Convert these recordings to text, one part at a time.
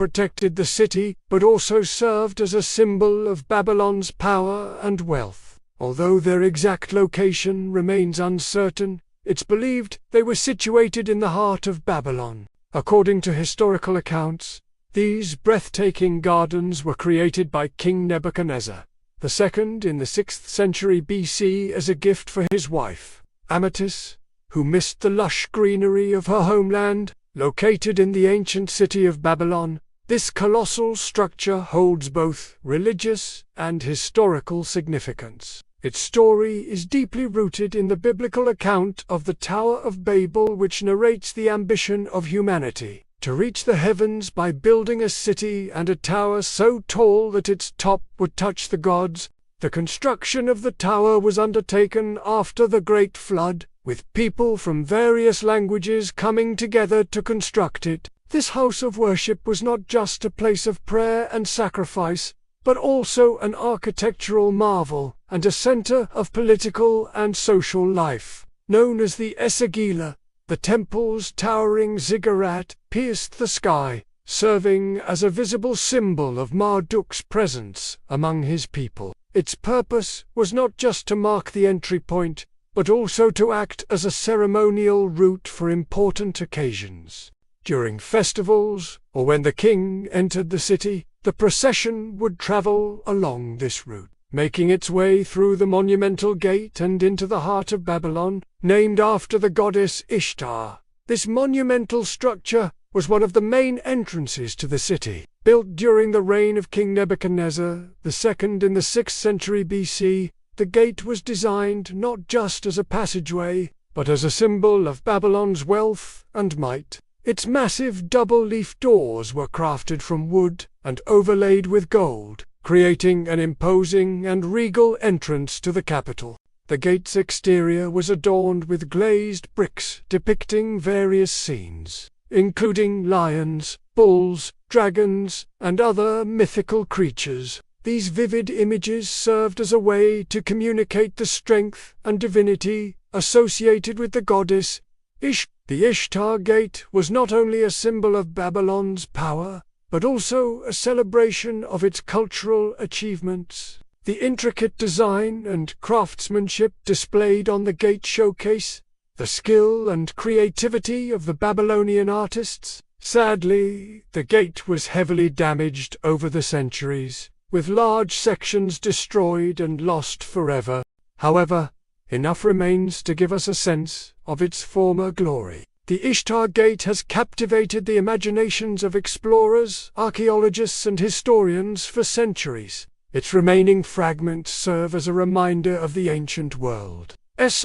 protected the city, but also served as a symbol of Babylon's power and wealth. Although their exact location remains uncertain, it's believed they were situated in the heart of Babylon. According to historical accounts, these breathtaking gardens were created by King Nebuchadnezzar II in the 6th century BC as a gift for his wife, Amytis, who missed the lush greenery of her homeland. Located in the ancient city of Babylon, this colossal structure holds both religious and historical significance. Its story is deeply rooted in the biblical account of the Tower of Babel, which narrates the ambition of humanity to reach the heavens by building a city and a tower so tall that its top would touch the gods. The construction of the tower was undertaken after the Great Flood, with people from various languages coming together to construct it. This house of worship was not just a place of prayer and sacrifice, but also an architectural marvel and a center of political and social life. Known as the Esagila, the temple's towering ziggurat pierced the sky, serving as a visible symbol of Marduk's presence among his people. Its purpose was not just to mark the entry point, but also to act as a ceremonial route for important occasions. During festivals, or when the king entered the city, the procession would travel along this route, making its way through the monumental gate and into the heart of Babylon, named after the goddess Ishtar. This monumental structure was one of the main entrances to the city. Built during the reign of King Nebuchadnezzar II in the 6th century BC, the gate was designed not just as a passageway, but as a symbol of Babylon's wealth and might. Its massive double-leaf doors were crafted from wood and overlaid with gold, creating an imposing and regal entrance to the capital. The gate's exterior was adorned with glazed bricks depicting various scenes, including lions, bulls, dragons, and other mythical creatures. These vivid images served as a way to communicate the strength and divinity associated with the goddess Ishtar. The Ishtar Gate was not only a symbol of Babylon's power, but also a celebration of its cultural achievements. The intricate design and craftsmanship displayed on the gate showcase the skill and creativity of the Babylonian artists. Sadly, the gate was heavily damaged over the centuries, with large sections destroyed and lost forever. However, enough remains to give us a sense of its former glory. The Ishtar Gate has captivated the imaginations of explorers, archaeologists, and historians for centuries. Its remaining fragments serve as a reminder of the ancient world's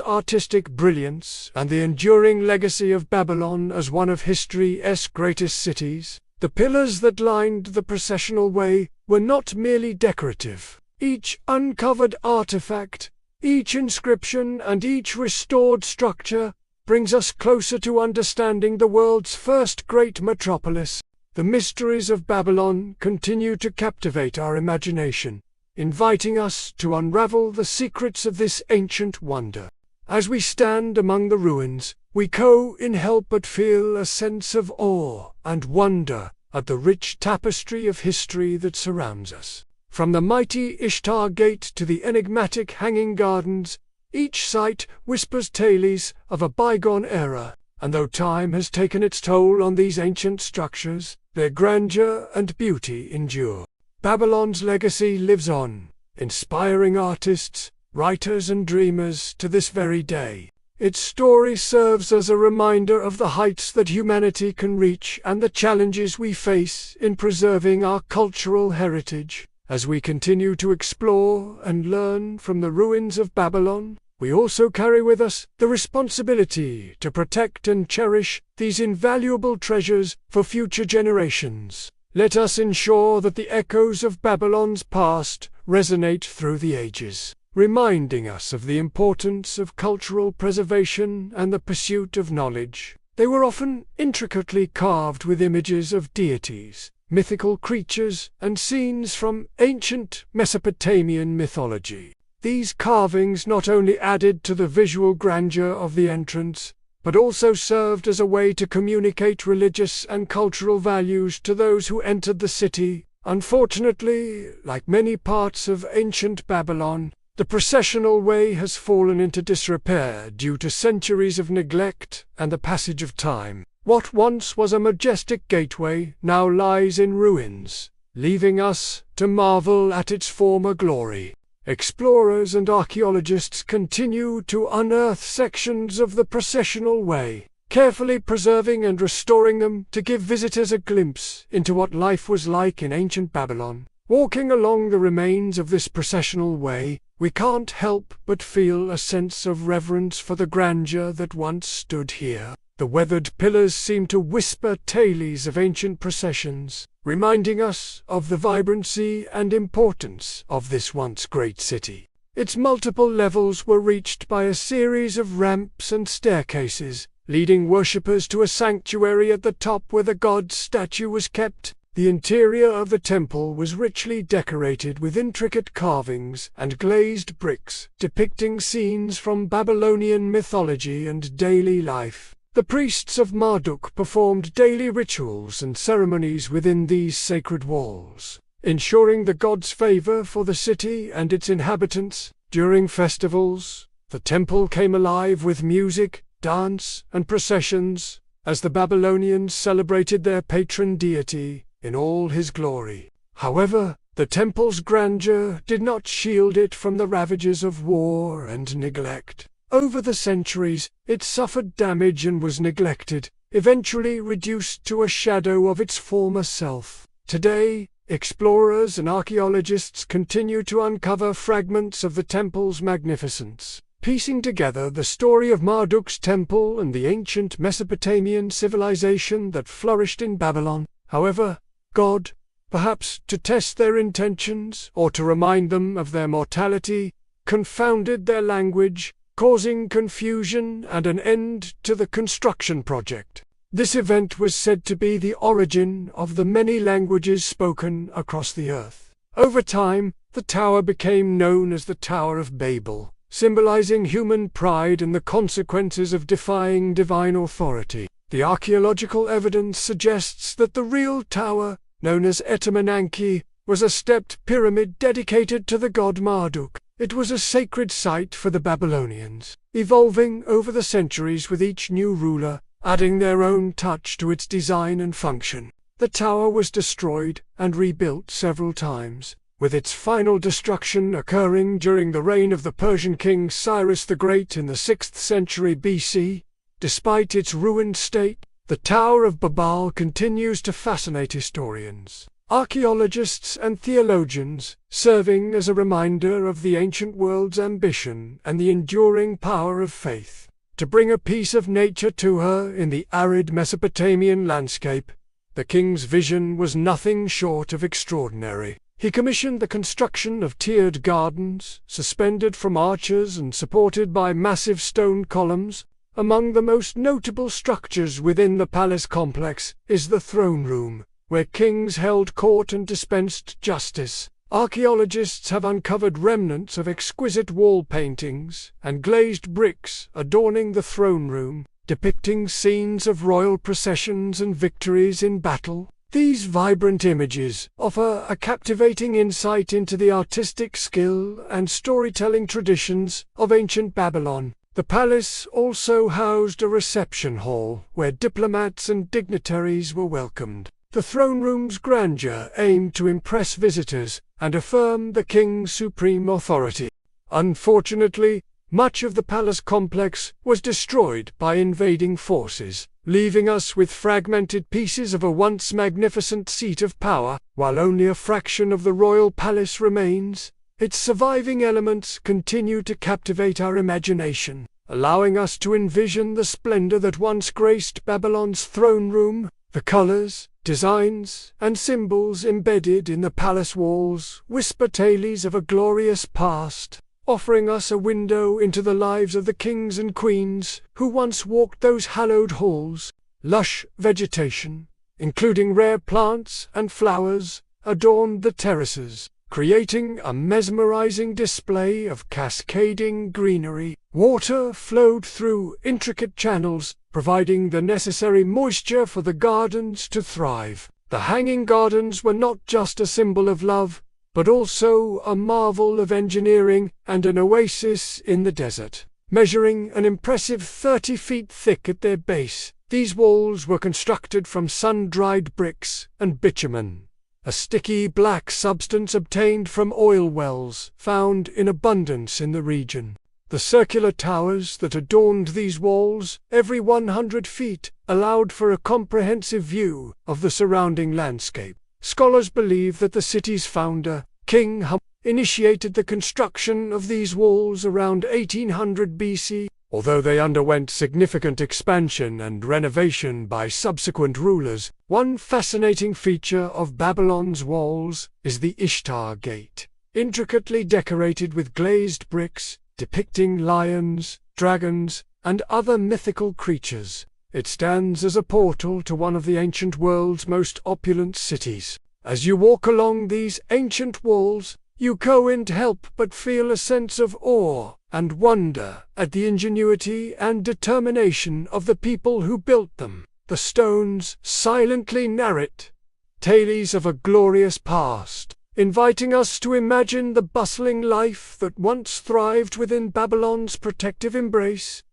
artistic brilliance and the enduring legacy of Babylon as one of history's greatest cities. The pillars that lined the processional way were not merely decorative. Each uncovered artifact, each inscription, and each restored structure brings us closer to understanding the world's first great metropolis. The mysteries of Babylon continue to captivate our imagination, inviting us to unravel the secrets of this ancient wonder. As we stand among the ruins, we can't help but feel a sense of awe and wonder at the rich tapestry of history that surrounds us. From the mighty Ishtar Gate to the enigmatic Hanging Gardens, each site whispers tales of a bygone era, and though time has taken its toll on these ancient structures, their grandeur and beauty endure. Babylon's legacy lives on, inspiring artists, writers, and dreamers to this very day. Its story serves as a reminder of the heights that humanity can reach and the challenges we face in preserving our cultural heritage. As we continue to explore and learn from the ruins of Babylon, we also carry with us the responsibility to protect and cherish these invaluable treasures for future generations. Let us ensure that the echoes of Babylon's past resonate through the ages, reminding us of the importance of cultural preservation and the pursuit of knowledge. They were often intricately carved with images of deities, mythical creatures, and scenes from ancient Mesopotamian mythology. These carvings not only added to the visual grandeur of the entrance, but also served as a way to communicate religious and cultural values to those who entered the city. Unfortunately, like many parts of ancient Babylon, the processional way has fallen into disrepair due to centuries of neglect and the passage of time. What once was a majestic gateway now lies in ruins, leaving us to marvel at its former glory. Explorers and archaeologists continue to unearth sections of the processional way, carefully preserving and restoring them to give visitors a glimpse into what life was like in ancient Babylon. Walking along the remains of this processional way, we can't help but feel a sense of reverence for the grandeur that once stood here. The weathered pillars seem to whisper tales of ancient processions, reminding us of the vibrancy and importance of this once great city. Its multiple levels were reached by a series of ramps and staircases, leading worshippers to a sanctuary at the top where the god's statue was kept. The interior of the temple was richly decorated with intricate carvings and glazed bricks, depicting scenes from Babylonian mythology and daily life. The priests of Marduk performed daily rituals and ceremonies within these sacred walls, ensuring the god's favor for the city and its inhabitants. During festivals, the temple came alive with music, dance, and processions, as the Babylonians celebrated their patron deity in all his glory. However, the temple's grandeur did not shield it from the ravages of war and neglect. Over the centuries, it suffered damage and was neglected, eventually reduced to a shadow of its former self. Today, explorers and archaeologists continue to uncover fragments of the temple's magnificence, piecing together the story of Marduk's temple and the ancient Mesopotamian civilization that flourished in Babylon. However, God, perhaps to test their intentions or to remind them of their mortality, confounded their language, causing confusion and an end to the construction project. This event was said to be the origin of the many languages spoken across the earth. Over time, the tower became known as the Tower of Babel, symbolizing human pride and the consequences of defying divine authority. The archaeological evidence suggests that the real tower, known as Etemenanke, was a stepped pyramid dedicated to the god Marduk. It was a sacred site for the Babylonians, evolving over the centuries with each new ruler, adding their own touch to its design and function. The tower was destroyed and rebuilt several times, with its final destruction occurring during the reign of the Persian king Cyrus the Great in the 6th century BC. Despite its ruined state, the Tower of Babel continues to fascinate historians, archaeologists and theologians, serving as a reminder of the ancient world's ambition and the enduring power of faith. To bring a piece of nature to her in the arid Mesopotamian landscape, the king's vision was nothing short of extraordinary. He commissioned the construction of tiered gardens, suspended from arches and supported by massive stone columns. Among the most notable structures within the palace complex is the throne room, where kings held court and dispensed justice. Archaeologists have uncovered remnants of exquisite wall paintings and glazed bricks adorning the throne room, depicting scenes of royal processions and victories in battle. These vibrant images offer a captivating insight into the artistic skill and storytelling traditions of ancient Babylon. The palace also housed a reception hall where diplomats and dignitaries were welcomed. The throne room's grandeur aimed to impress visitors and affirm the king's supreme authority. Unfortunately, much of the palace complex was destroyed by invading forces, leaving us with fragmented pieces of a once magnificent seat of power. While only a fraction of the royal palace remains, its surviving elements continue to captivate our imagination, allowing us to envision the splendor that once graced Babylon's throne room. The colors, designs, and symbols embedded in the palace walls whisper tales of a glorious past, offering us a window into the lives of the kings and queens who once walked those hallowed halls. Lush vegetation, including rare plants and flowers, adorned the terraces, creating a mesmerizing display of cascading greenery. Water flowed through intricate channels, providing the necessary moisture for the gardens to thrive. The Hanging Gardens were not just a symbol of love, but also a marvel of engineering and an oasis in the desert. Measuring an impressive 30 feet thick at their base, these walls were constructed from sun-dried bricks and bitumen, a sticky black substance obtained from oil wells found in abundance in the region. The circular towers that adorned these walls, every 100 feet, allowed for a comprehensive view of the surrounding landscape. Scholars believe that the city's founder, King Hum, initiated the construction of these walls around 1800 BC, although they underwent significant expansion and renovation by subsequent rulers. One fascinating feature of Babylon's walls is the Ishtar Gate, intricately decorated with glazed bricks, depicting lions, dragons, and other mythical creatures. It stands as a portal to one of the ancient world's most opulent cities. As you walk along these ancient walls, you can't help but feel a sense of awe and wonder at the ingenuity and determination of the people who built them. The stones silently narrate tales of a glorious past, inviting us to imagine the bustling life that once thrived within Babylon's protective embrace.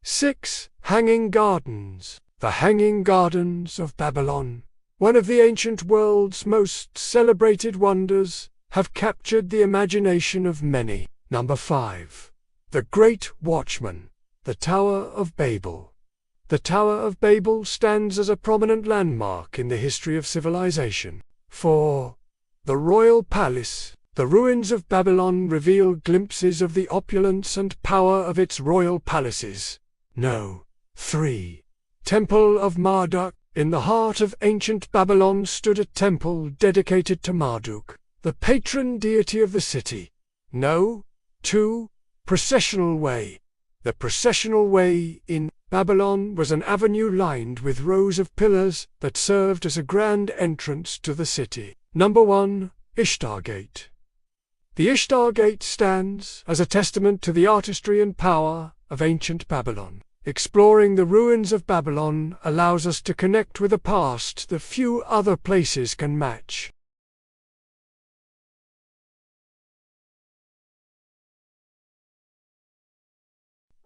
6. Hanging Gardens. The Hanging Gardens of Babylon, one of the ancient world's most celebrated wonders, have captured the imagination of many. 5. The Great Watchman. The Tower of Babel. The Tower of Babel stands as a prominent landmark in the history of civilization. 4. The Royal Palace. The ruins of Babylon reveal glimpses of the opulence and power of its royal palaces. 3. Temple of Marduk. In the heart of ancient Babylon stood a temple dedicated to Marduk, the patron deity of the city. 2. Processional Way. The processional way in Babylon was an avenue lined with rows of pillars that served as a grand entrance to the city. 1. Ishtar Gate. The Ishtar Gate stands as a testament to the artistry and power of ancient Babylon. Exploring the ruins of Babylon allows us to connect with a past that few other places can match.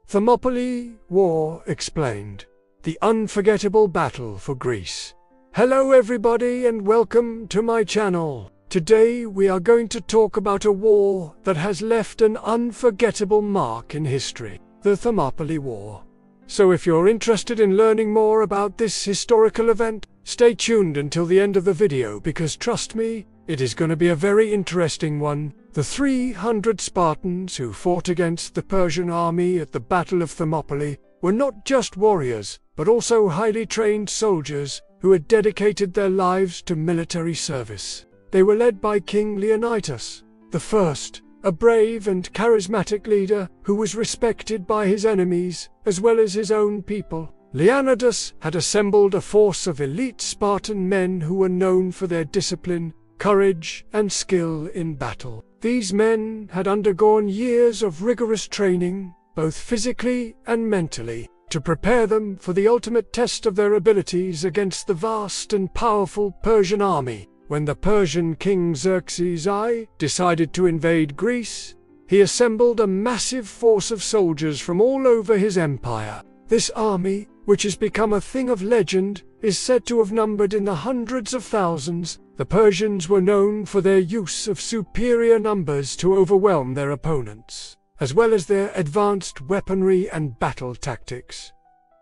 Thermopylae War Explained. The Unforgettable Battle for Greece. Hello everybody and welcome to my channel. Today we are going to talk about a war that has left an unforgettable mark in history, the Thermopylae War. So if you're interested in learning more about this historical event, stay tuned until the end of the video because trust me, it is going to be a very interesting one. The 300 Spartans who fought against the Persian army at the Battle of Thermopylae were not just warriors, but also highly trained soldiers who had dedicated their lives to military service. They were led by King Leonidas I, a brave and charismatic leader who was respected by his enemies as well as his own people. Leonidas had assembled a force of elite Spartan men who were known for their discipline, courage, and skill in battle. These men had undergone years of rigorous training, both physically and mentally, to prepare them for the ultimate test of their abilities against the vast and powerful Persian army. When the Persian king Xerxes I decided to invade Greece, he assembled a massive force of soldiers from all over his empire. This army, which has become a thing of legend, is said to have numbered in the hundreds of thousands. The Persians were known for their use of superior numbers to overwhelm their opponents, as well as their advanced weaponry and battle tactics.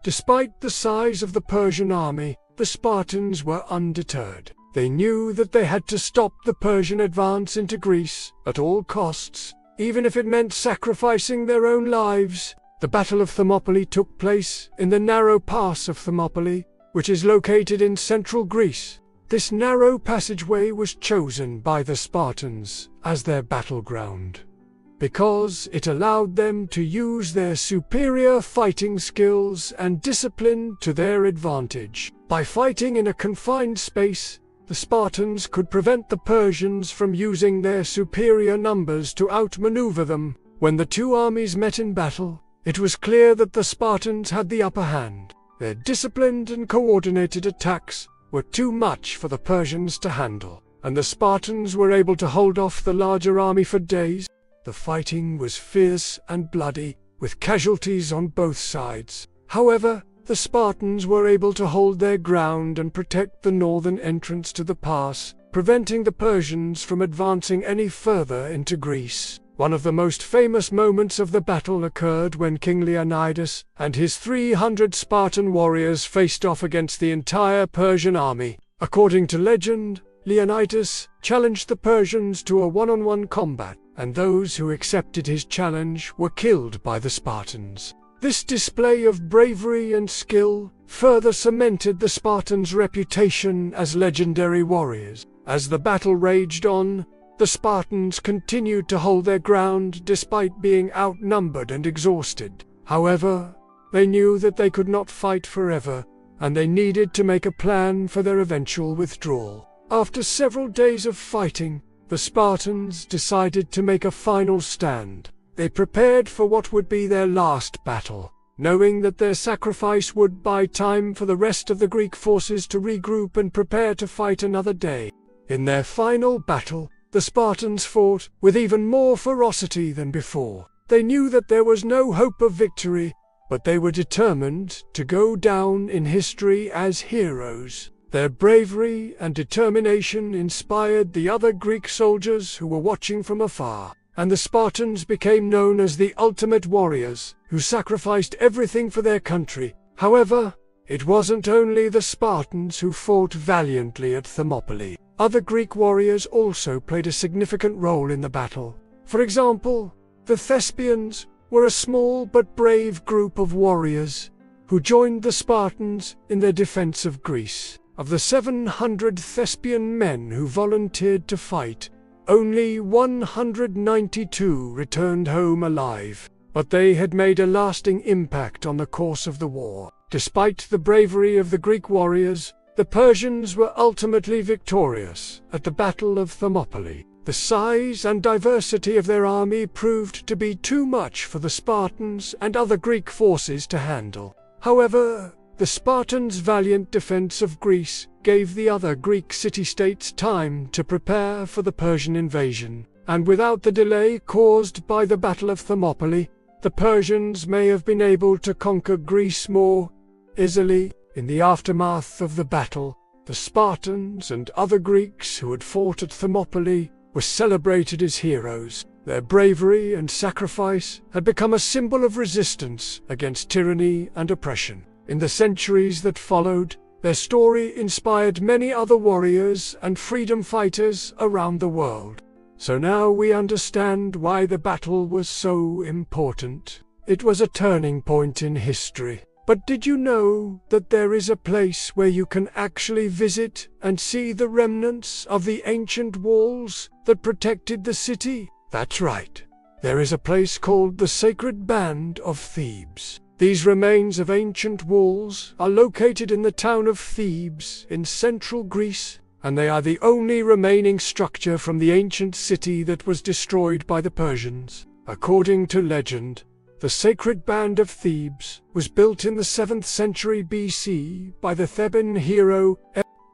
Despite the size of the Persian army, the Spartans were undeterred. They knew that they had to stop the Persian advance into Greece at all costs, even if it meant sacrificing their own lives. The Battle of Thermopylae took place in the narrow pass of Thermopylae, which is located in central Greece. This narrow passageway was chosen by the Spartans as their battleground, because it allowed them to use their superior fighting skills and discipline to their advantage. By fighting in a confined space, the the Spartans could prevent the Persians from using their superior numbers to outmaneuver them. When the two armies met in battle, it was clear that the Spartans had the upper hand. Their disciplined and coordinated attacks were too much for the Persians to handle, and the Spartans were able to hold off the larger army for days. The fighting was fierce and bloody, with casualties on both sides. However, the Spartans were able to hold their ground and protect the northern entrance to the pass, preventing the Persians from advancing any further into Greece. One of the most famous moments of the battle occurred when King Leonidas and his 300 Spartan warriors faced off against the entire Persian army. According to legend, Leonidas challenged the Persians to a one-on-one combat, and those who accepted his challenge were killed by the Spartans. This display of bravery and skill further cemented the Spartans' reputation as legendary warriors. As the battle raged on, the Spartans continued to hold their ground despite being outnumbered and exhausted. However, they knew that they could not fight forever, and they needed to make a plan for their eventual withdrawal. After several days of fighting, the Spartans decided to make a final stand. They prepared for what would be their last battle, knowing that their sacrifice would buy time for the rest of the Greek forces to regroup and prepare to fight another day. In their final battle, the Spartans fought with even more ferocity than before. They knew that there was no hope of victory, but they were determined to go down in history as heroes. Their bravery and determination inspired the other Greek soldiers who were watching from afar, and the Spartans became known as the ultimate warriors, who sacrificed everything for their country. However, it wasn't only the Spartans who fought valiantly at Thermopylae. Other Greek warriors also played a significant role in the battle. For example, the Thespians were a small but brave group of warriors who joined the Spartans in their defense of Greece. Of the 700 Thespian men who volunteered to fight, only 192 returned home alive, but they had made a lasting impact on the course of the war. Despite the bravery of the Greek warriors, the Persians were ultimately victorious at the Battle of Thermopylae. The size and diversity of their army proved to be too much for the Spartans and other Greek forces to handle. However, the Spartans' valiant defense of Greece gave the other Greek city-states time to prepare for the Persian invasion, and without the delay caused by the Battle of Thermopylae, the Persians may have been able to conquer Greece more easily. In the aftermath of the battle, the Spartans and other Greeks who had fought at Thermopylae were celebrated as heroes. Their bravery and sacrifice had become a symbol of resistance against tyranny and oppression. In the centuries that followed, their story inspired many other warriors and freedom fighters around the world. So now we understand why the battle was so important. It was a turning point in history. But did you know that there is a place where you can actually visit and see the remnants of the ancient walls that protected the city? That's right. There is a place called the Sacred Band of Thebes. These remains of ancient walls are located in the town of Thebes in central Greece, and they are the only remaining structure from the ancient city that was destroyed by the Persians. According to legend, the Sacred Band of Thebes was built in the 7th century BC by the Theban hero.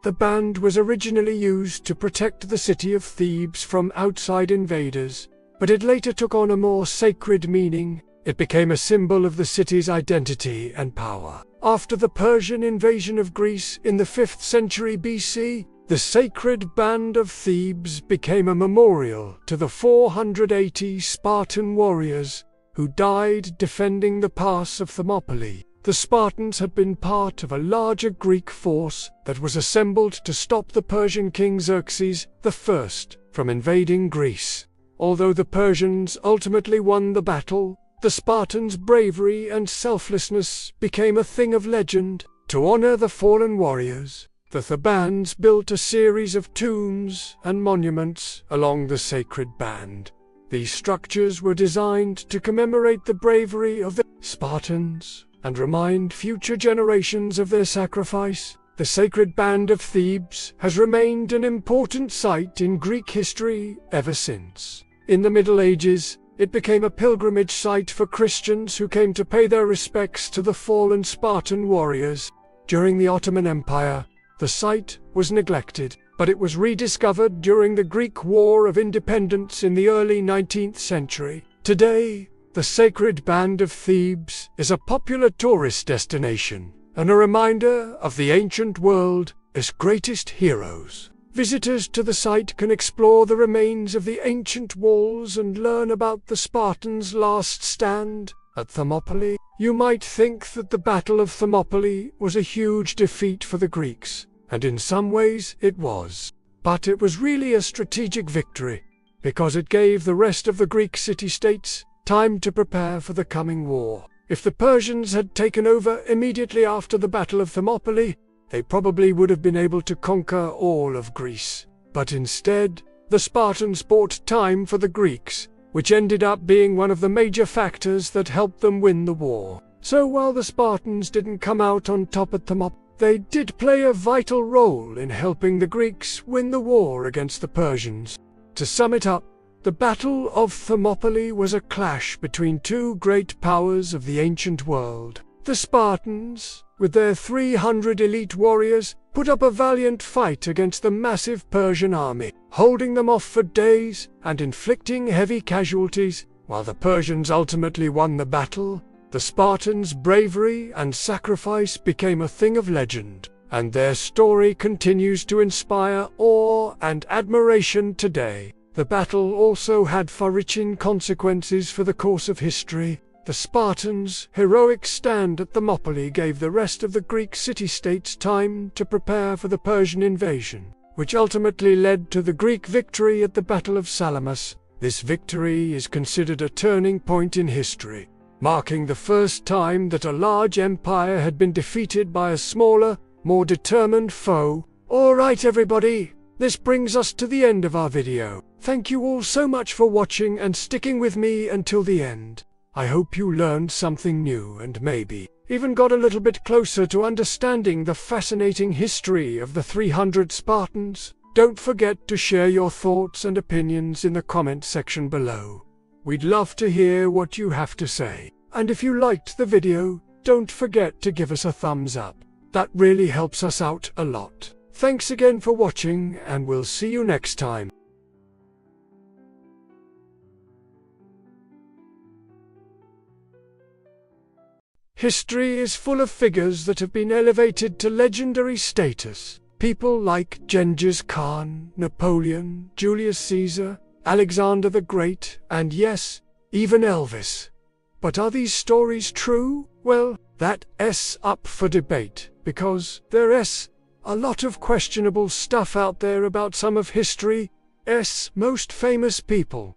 The band was originally used to protect the city of Thebes from outside invaders, but it later took on a more sacred meaning. It became a symbol of the city's identity and power. After the Persian invasion of Greece in the 5th century BC, the Sacred Band of Thebes became a memorial to the 480 Spartan warriors who died defending the pass of Thermopylae. The Spartans had been part of a larger Greek force that was assembled to stop the Persian king Xerxes I from invading Greece. Although the Persians ultimately won the battle, the Spartans' bravery and selflessness became a thing of legend. To honor the fallen warriors, the Thebans built a series of tombs and monuments along the Sacred Band. These structures were designed to commemorate the bravery of the Spartans and remind future generations of their sacrifice. the sacred band of Thebes has remained an important site in Greek history ever since. In the Middle Ages, it became a pilgrimage site for Christians who came to pay their respects to the fallen Spartan warriors. During the Ottoman Empire, the site was neglected, but it was rediscovered during the Greek War of Independence in the early 19th century. Today, the sacred band of Thebes is a popular tourist destination and a reminder of the ancient world, its greatest heroes. Visitors to the site can explore the remains of the ancient walls and learn about the Spartans' last stand at Thermopylae. You might think that the Battle of Thermopylae was a huge defeat for the Greeks, and in some ways it was. But it was really a strategic victory, because it gave the rest of the Greek city-states time to prepare for the coming war. If the Persians had taken over immediately after the Battle of Thermopylae, they probably would have been able to conquer all of Greece. But instead, the Spartans bought time for the Greeks, which ended up being one of the major factors that helped them win the war. So while the Spartans didn't come out on top at Thermopylae, they did play a vital role in helping the Greeks win the war against the Persians. To sum it up, the Battle of Thermopylae was a clash between two great powers of the ancient world. The Spartans, with their 300 elite warriors, put up a valiant fight against the massive Persian army, holding them off for days and inflicting heavy casualties. While the Persians ultimately won the battle, the Spartans' bravery and sacrifice became a thing of legend, and their story continues to inspire awe and admiration today. The battle also had far-reaching consequences for the course of history. The Spartans' heroic stand at Thermopylae gave the rest of the Greek city-states time to prepare for the Persian invasion, which ultimately led to the Greek victory at the Battle of Salamis. This victory is considered a turning point in history, marking the first time that a large empire had been defeated by a smaller, more determined foe. Alright everybody, this brings us to the end of our video. Thank you all so much for watching and sticking with me until the end. I hope you learned something new and maybe even got a little bit closer to understanding the fascinating history of the 300 Spartans. Don't forget to share your thoughts and opinions in the comment section below. We'd love to hear what you have to say. And if you liked the video, don't forget to give us a thumbs up. That really helps us out a lot. Thanks again for watching, and we'll see you next time. History is full of figures that have been elevated to legendary status. People like Genghis Khan, Napoleon, Julius Caesar, Alexander the Great, and yes, even Elvis. But are these stories true? Well, that's up for debate, because there's a lot of questionable stuff out there about some of history's most famous people.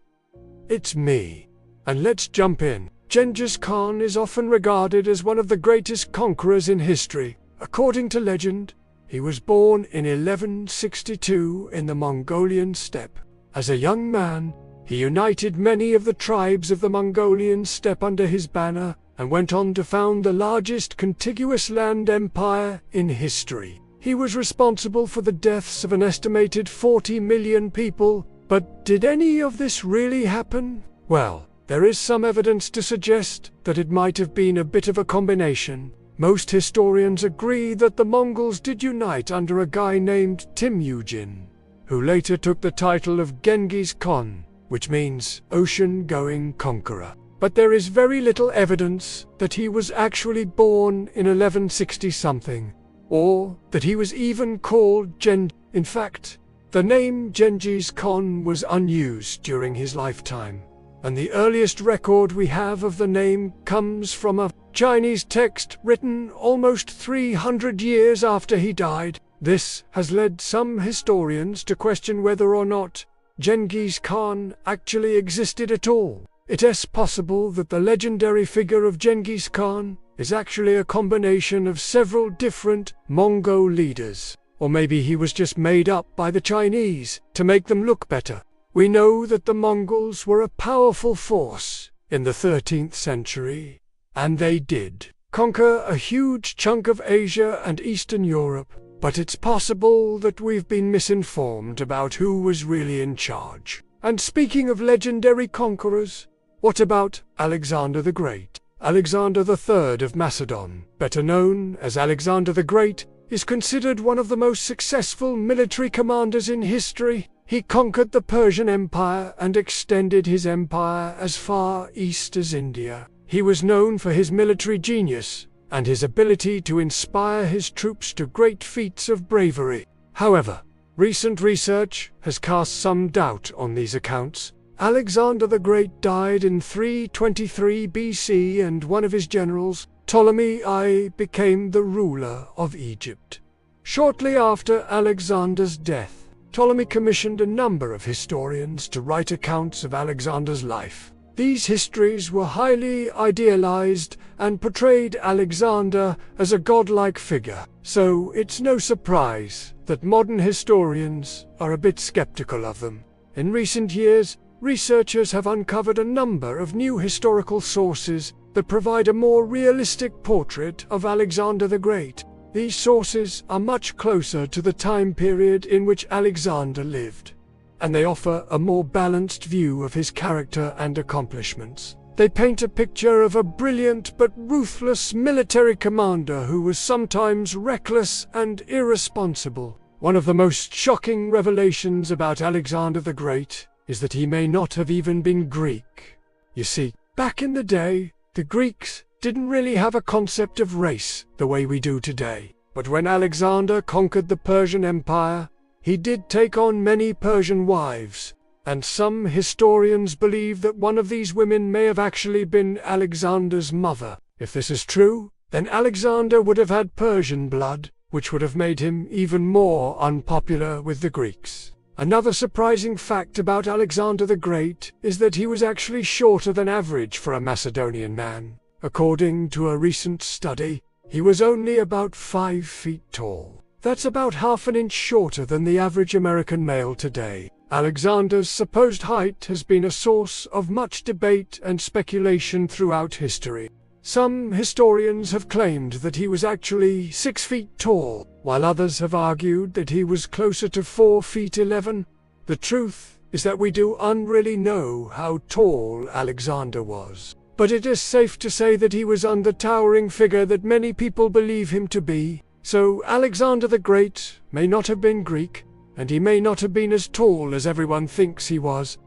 It's me. And let's jump in. Genghis Khan is often regarded as one of the greatest conquerors in history. According to legend, he was born in 1162 in the Mongolian steppe. As a young man, he united many of the tribes of the Mongolian steppe under his banner and went on to found the largest contiguous land empire in history. He was responsible for the deaths of an estimated 40 million people, but did any of this really happen? Well, there is some evidence to suggest that it might have been a bit of a combination. Most historians agree that the Mongols did unite under a guy named Temujin, who later took the title of Genghis Khan, which means ocean-going conqueror. But there is very little evidence that he was actually born in 1160-something, or that he was even called Genghis. In fact, the name Genghis Khan was unused during his lifetime, and the earliest record we have of the name comes from a Chinese text written almost 300 years after he died. This has led some historians to question whether or not Genghis Khan actually existed at all. It is possible that the legendary figure of Genghis Khan is actually a combination of several different Mongol leaders, or maybe he was just made up by the Chinese to make them look better. We know that the Mongols were a powerful force in the 13th century, and they did conquer a huge chunk of Asia and Eastern Europe. but it's possible that we've been misinformed about who was really in charge. And speaking of legendary conquerors, what about Alexander the Great? Alexander III of Macedon, better known as Alexander the Great, is considered one of the most successful military commanders in history. He conquered the Persian Empire and extended his empire as far east as India. He was known for his military genius and his ability to inspire his troops to great feats of bravery. However, recent research has cast some doubt on these accounts. Alexander the Great died in 323 BC, and one of his generals, Ptolemy I, became the ruler of Egypt. Shortly after Alexander's death, Ptolemy commissioned a number of historians to write accounts of Alexander's life. These histories were highly idealized and portrayed Alexander as a godlike figure, so it's no surprise that modern historians are a bit skeptical of them. In recent years, researchers have uncovered a number of new historical sources that provide a more realistic portrait of Alexander the Great. These sources are much closer to the time period in which Alexander lived, and they offer a more balanced view of his character and accomplishments. They paint a picture of a brilliant but ruthless military commander who was sometimes reckless and irresponsible. One of the most shocking revelations about Alexander the Great is that he may not have even been Greek. You see, back in the day, the Greeks didn't really have a concept of race the way we do today. But when Alexander conquered the Persian Empire, he did take on many Persian wives, and some historians believe that one of these women may have actually been Alexander's mother. If this is true, then Alexander would have had Persian blood, which would have made him even more unpopular with the Greeks. Another surprising fact about Alexander the Great is that he was actually shorter than average for a Macedonian man. According to a recent study, he was only about 5 feet tall. That's about half an inch shorter than the average American male today. Alexander's supposed height has been a source of much debate and speculation throughout history. Some historians have claimed that he was actually 6 feet tall, while others have argued that he was closer to 4 feet 11. The truth is that we don't really know how tall Alexander was, but it is safe to say that he was the towering figure that many people believe him to be. So Alexander the Great may not have been Greek, and he may not have been as tall as everyone thinks he was.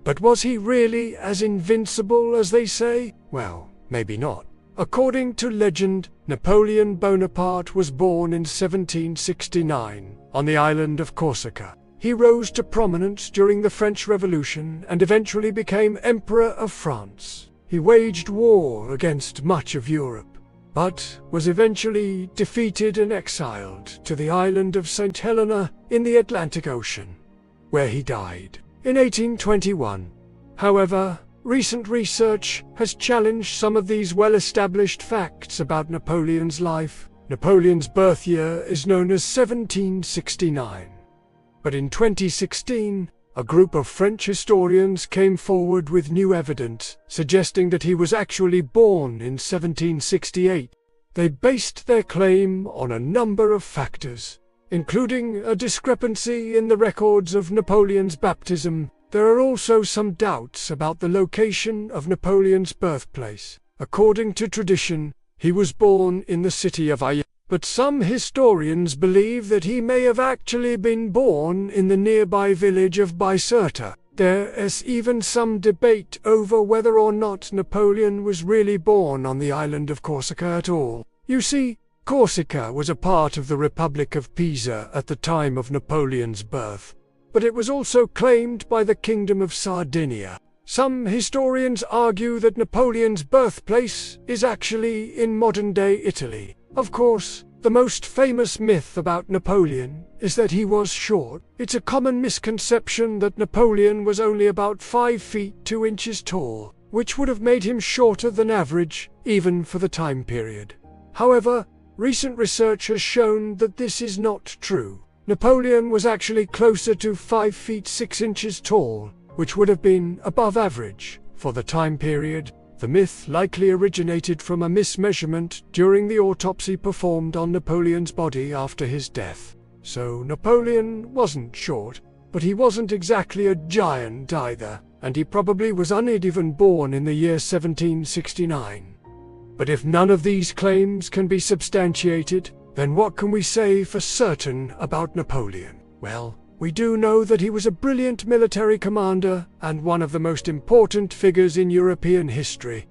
But was he really as invincible as they say? Well, maybe not. According to legend, Napoleon Bonaparte was born in 1769 on the island of Corsica. He rose to prominence during the French Revolution and eventually became Emperor of France. He waged war against much of Europe, but was eventually defeated and exiled to the island of St. Helena in the Atlantic Ocean, where he died in 1821. However, recent research has challenged some of these well-established facts about Napoleon's life. Napoleon's birth year is known as 1769. But in 2016, a group of French historians came forward with new evidence suggesting that he was actually born in 1768. They based their claim on a number of factors, including a discrepancy in the records of Napoleon's baptism. There are also some doubts about the location of Napoleon's birthplace. According to tradition, he was born in the city of Aix, but some historians believe that he may have actually been born in the nearby village of Biserta. There is even some debate over whether or not Napoleon was really born on the island of Corsica at all. You see, Corsica was a part of the Republic of Pisa at the time of Napoleon's birth, but it was also claimed by the Kingdom of Sardinia. Some historians argue that Napoleon's birthplace is actually in modern-day Italy. Of course, the most famous myth about Napoleon is that he was short. It's a common misconception that Napoleon was only about 5 feet 2 inches tall, which would have made him shorter than average, even for the time period. However, recent research has shown that this is not true. Napoleon was actually closer to 5 feet 6 inches tall, which would have been above average for the time period. The myth likely originated from a mismeasurement during the autopsy performed on Napoleon's body after his death. So Napoleon wasn't short, but he wasn't exactly a giant either, and he probably was even born in the year 1769. But if none of these claims can be substantiated, then what can we say for certain about Napoleon? Well, we do know that he was a brilliant military commander and one of the most important figures in European history.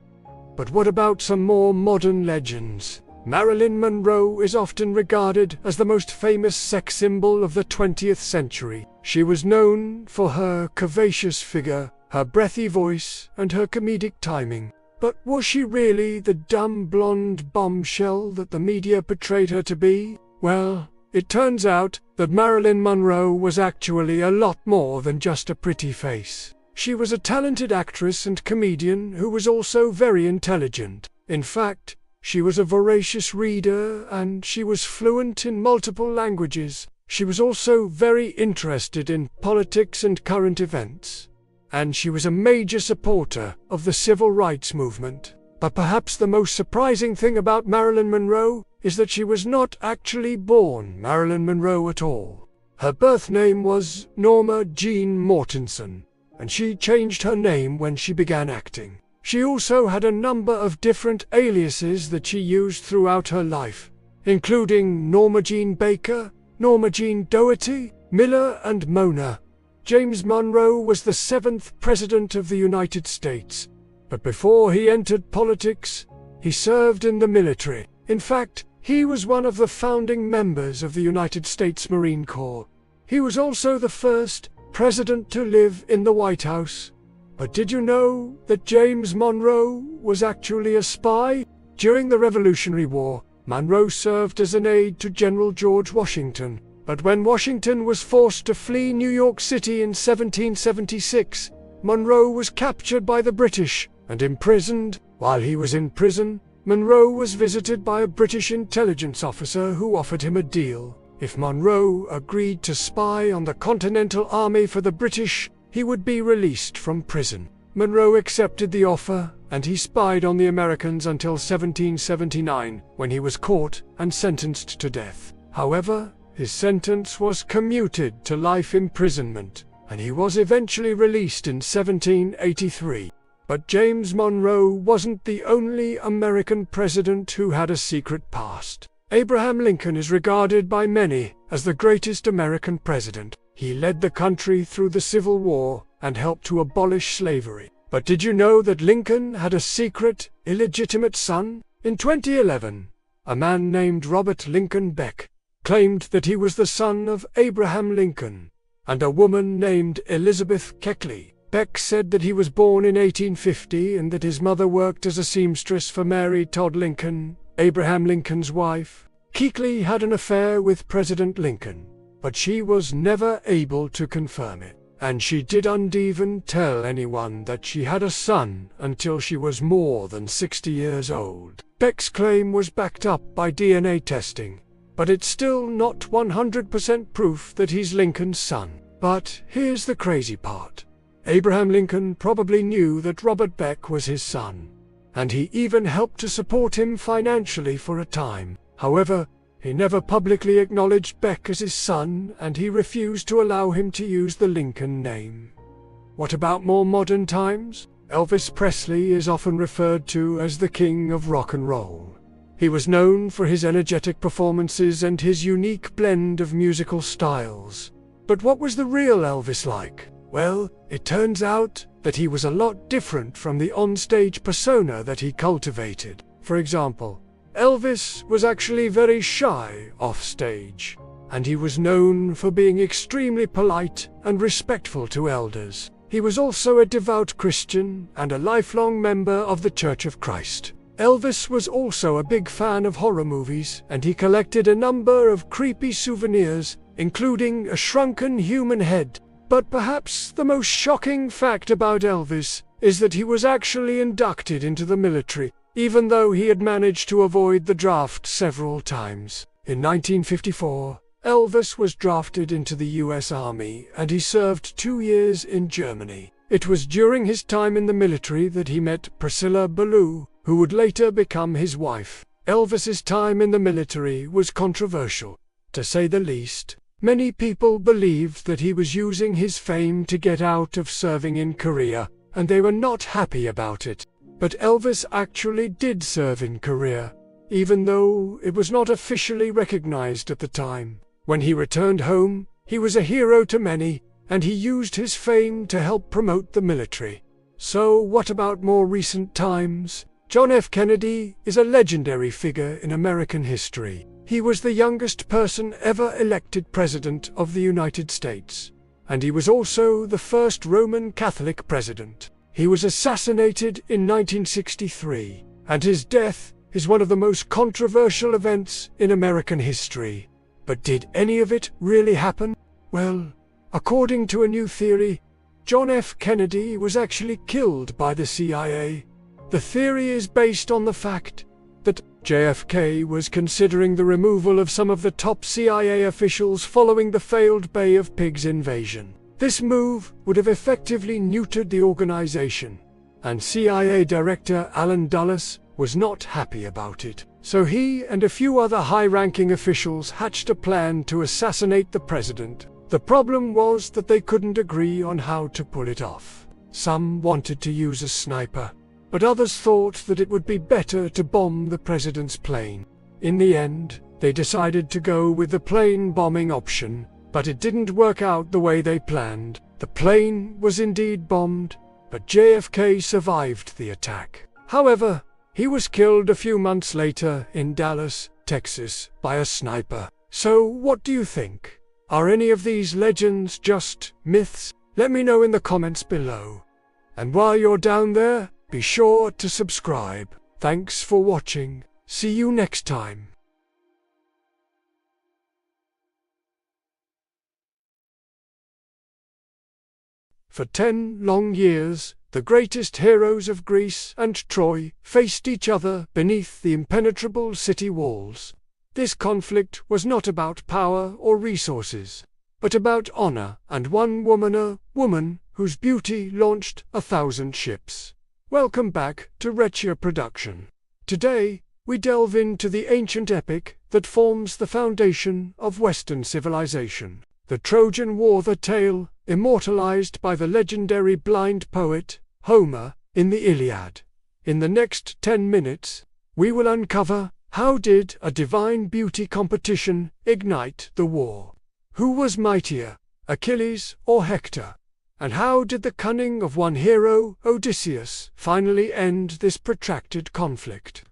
But what about some more modern legends? Marilyn Monroe is often regarded as the most famous sex symbol of the 20th century. She was known for her curvaceous figure, her breathy voice, and her comedic timing. But was she really the dumb blonde bombshell that the media portrayed her to be? Well, it turns out that Marilyn Monroe was actually a lot more than just a pretty face. She was a talented actress and comedian who was also very intelligent. In fact, she was a voracious reader and she was fluent in multiple languages. She was also very interested in politics and current events. And she was a major supporter of the civil rights movement. But perhaps the most surprising thing about Marilyn Monroe is that she was not actually born Marilyn Monroe at all. Her birth name was Norma Jean Mortensen, and she changed her name when she began acting. She also had a number of different aliases that she used throughout her life, including Norma Jean Baker, Norma Jean Doherty, Miller, and Mona. James Monroe was the 7th President of the United States, but before he entered politics, he served in the military. In fact, he was one of the founding members of the United States Marine Corps. He was also the first president to live in the White House. But did you know that James Monroe was actually a spy? During the Revolutionary War, Monroe served as an aide to General George Washington. But when Washington was forced to flee New York City in 1776, Monroe was captured by the British and imprisoned. While he was in prison, Monroe was visited by a British intelligence officer who offered him a deal. If Monroe agreed to spy on the Continental Army for the British, he would be released from prison. Monroe accepted the offer, and he spied on the Americans until 1779, when he was caught and sentenced to death. However, his sentence was commuted to life imprisonment, and he was eventually released in 1783. But James Monroe wasn't the only American president who had a secret past. Abraham Lincoln is regarded by many as the greatest American president. He led the country through the Civil War and helped to abolish slavery. But did you know that Lincoln had a secret, illegitimate son? In 2011, a man named Robert Lincoln Beck claimed that he was the son of Abraham Lincoln and a woman named Elizabeth Keckley. Beck said that he was born in 1850 and that his mother worked as a seamstress for Mary Todd Lincoln, Abraham Lincoln's wife. Keckley had an affair with President Lincoln, but she was never able to confirm it, and she didn't even tell anyone that she had a son until she was more than 60 years old. Beck's claim was backed up by DNA testing, but it's still not 100% proof that he's Lincoln's son. But here's the crazy part. Abraham Lincoln probably knew that Robert Beck was his son, and he even helped to support him financially for a time. However, he never publicly acknowledged Beck as his son, and he refused to allow him to use the Lincoln name. What about more modern times? Elvis Presley is often referred to as the king of rock and roll. He was known for his energetic performances and his unique blend of musical styles. But what was the real Elvis like? Well, it turns out that he was a lot different from the onstage persona that he cultivated. For example, Elvis was actually very shy offstage, and he was known for being extremely polite and respectful to elders. He was also a devout Christian and a lifelong member of the Church of Christ. Elvis was also a big fan of horror movies, and he collected a number of creepy souvenirs, including a shrunken human head. But perhaps the most shocking fact about Elvis is that he was actually inducted into the military, even though he had managed to avoid the draft several times. In 1954, Elvis was drafted into the U.S. Army, and he served 2 years in Germany. It was during his time in the military that he met Priscilla Ballou, who would later become his wife. Elvis's time in the military was controversial, to say the least. Many people believed that he was using his fame to get out of serving in Korea, and they were not happy about it. But Elvis actually did serve in Korea, even though it was not officially recognized at the time. When he returned home, he was a hero to many, and he used his fame to help promote the military. So what about more recent times? John F. Kennedy is a legendary figure in American history. He was the youngest person ever elected President of the United States, and he was also the first Roman Catholic president. He was assassinated in 1963, and his death is one of the most controversial events in American history. But did any of it really happen? Well, according to a new theory, John F. Kennedy was actually killed by the CIA. The theory is based on the fact that JFK was considering the removal of some of the top CIA officials following the failed Bay of Pigs invasion. This move would have effectively neutered the organization, and CIA Director Allen Dulles was not happy about it. So he and a few other high-ranking officials hatched a plan to assassinate the president. The problem was that they couldn't agree on how to pull it off. Some wanted to use a sniper, but others thought that it would be better to bomb the president's plane. In the end, they decided to go with the plane bombing option, but it didn't work out the way they planned. The plane was indeed bombed, but JFK survived the attack. However, he was killed a few months later in Dallas, Texas, by a sniper. So what do you think? Are any of these legends just myths? Let me know in the comments below. And while you're down there, be sure to subscribe. Thanks for watching. See you next time. For 10 long years, the greatest heroes of Greece and Troy faced each other beneath the impenetrable city walls. This conflict was not about power or resources, but about honor and one woman, a woman whose beauty launched 1,000 ships. Welcome back to Rechia Production. Today, we delve into the ancient epic that forms the foundation of Western civilization, the Trojan War, the tale immortalized by the legendary blind poet Homer in the Iliad. In the next 10 minutes, we will uncover how did a divine beauty competition ignite the war? Who was mightier, Achilles or Hector? And how did the cunning of one hero, Odysseus, finally end this protracted conflict?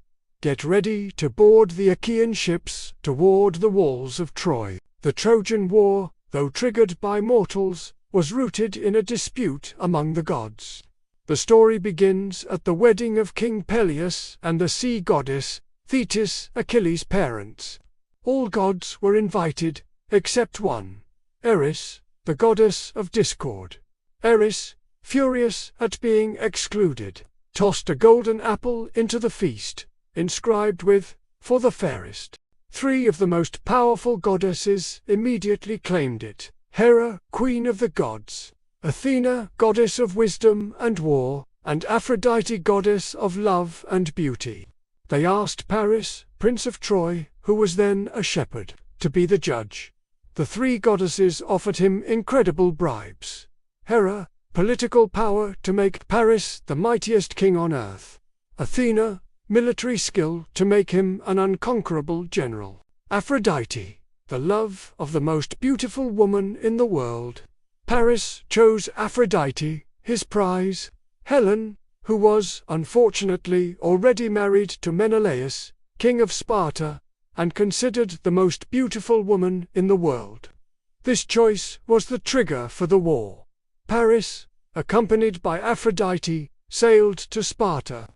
Get ready to board the Achaean ships toward the walls of Troy. The Trojan War, though triggered by mortals, was rooted in a dispute among the gods. The story begins at the wedding of King Peleus and the sea goddess Thetis, Achilles' parents. All gods were invited, except one, Eris, the goddess of discord. Eris, furious at being excluded, tossed a golden apple into the feast, inscribed with, "For the fairest." 3 of the most powerful goddesses immediately claimed it: Hera, queen of the gods; Athena, goddess of wisdom and war; and Aphrodite, goddess of love and beauty. They asked Paris, prince of Troy, who was then a shepherd, to be the judge. The 3 goddesses offered him incredible bribes. Hera, political power to make Paris the mightiest king on earth. Athena, military skill to make him an unconquerable general. Aphrodite, the love of the most beautiful woman in the world. Paris chose Aphrodite, his prize. Helen, who was, unfortunately, already married to Menelaus, king of Sparta, and considered the most beautiful woman in the world. This choice was the trigger for the war. Paris, accompanied by Aphrodite, sailed to Sparta,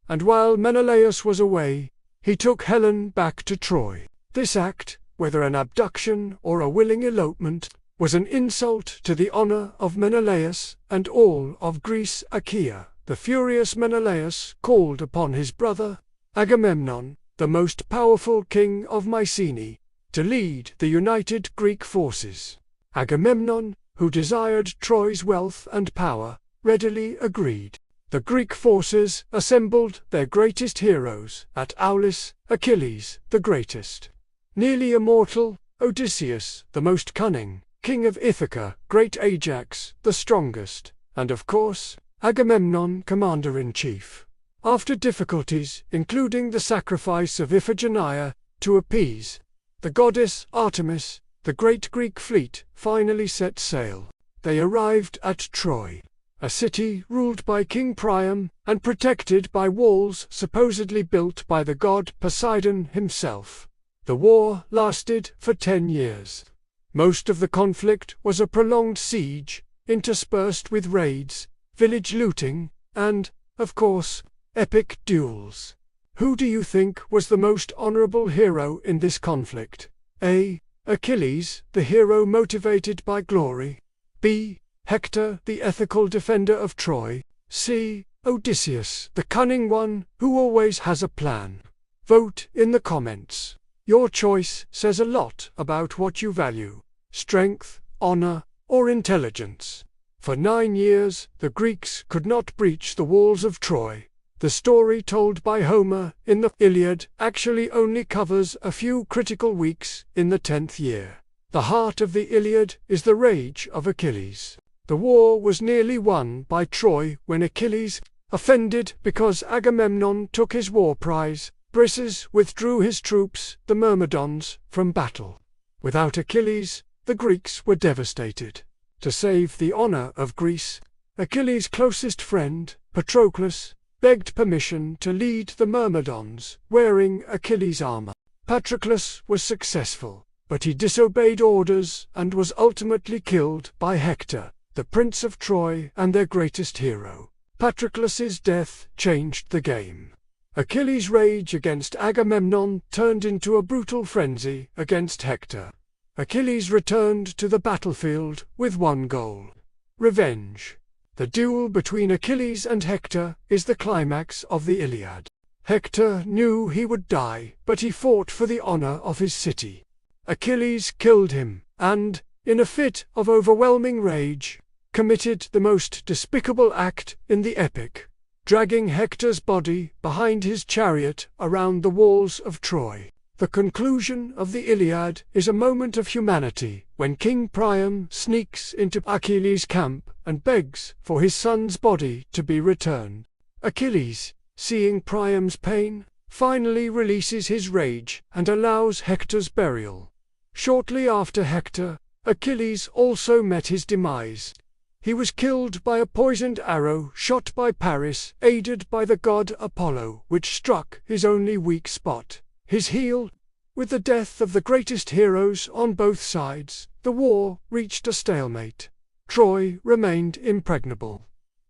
and while Menelaus was away, he took Helen back to Troy. This act, whether an abduction or a willing elopement, was an insult to the honor of Menelaus and all of Greece. Achaea. The furious Menelaus called upon his brother, Agamemnon, the most powerful king of Mycenae, to lead the united Greek forces. Agamemnon, who desired Troy's wealth and power, readily agreed. The Greek forces assembled their greatest heroes at Aulis, Achilles, the greatest. Nearly immortal, Odysseus, the most cunning, king of Ithaca, great Ajax, the strongest, and of course, Agamemnon, commander-in-chief. After difficulties, including the sacrifice of Iphigenia, to appease the goddess Artemis, the great Greek fleet finally set sail. They arrived at Troy, a city ruled by King Priam and protected by walls supposedly built by the god Poseidon himself. The war lasted for 10 years. Most of the conflict was a prolonged siege, interspersed with raids, village looting, and, of course, epic duels. Who do you think was the most honorable hero in this conflict? A. Achilles, the hero motivated by glory. B. Hector, the ethical defender of Troy. C. Odysseus, the cunning one who always has a plan. Vote in the comments. Your choice says a lot about what you value: strength, honor, or intelligence. For 9 years, the Greeks could not breach the walls of Troy. The story told by Homer in the Iliad actually only covers a few critical weeks in the 10th year. The heart of the Iliad is the rage of Achilles. The war was nearly won by Troy when Achilles, offended because Agamemnon took his war prize, Briseis, withdrew his troops, the Myrmidons, from battle. Without Achilles, the Greeks were devastated. To save the honor of Greece, Achilles' closest friend, Patroclus, begged permission to lead the Myrmidons, wearing Achilles' armor. Patroclus was successful, but he disobeyed orders and was ultimately killed by Hector, the prince of Troy and their greatest hero. Patroclus's death changed the game. Achilles' rage against Agamemnon turned into a brutal frenzy against Hector. Achilles returned to the battlefield with one goal: revenge. The duel between Achilles and Hector is the climax of the Iliad. Hector knew he would die, but he fought for the honor of his city. Achilles killed him, and, in a fit of overwhelming rage, committed the most despicable act in the epic, dragging Hector's body behind his chariot around the walls of Troy. The conclusion of the Iliad is a moment of humanity, when King Priam sneaks into Achilles' camp and begs for his son's body to be returned. Achilles, seeing Priam's pain, finally releases his rage and allows Hector's burial. Shortly after Hector, Achilles also met his demise. He was killed by a poisoned arrow shot by Paris, aided by the god Apollo, which struck his only weak spot, his heel. With the death of the greatest heroes on both sides, the war reached a stalemate. Troy remained impregnable.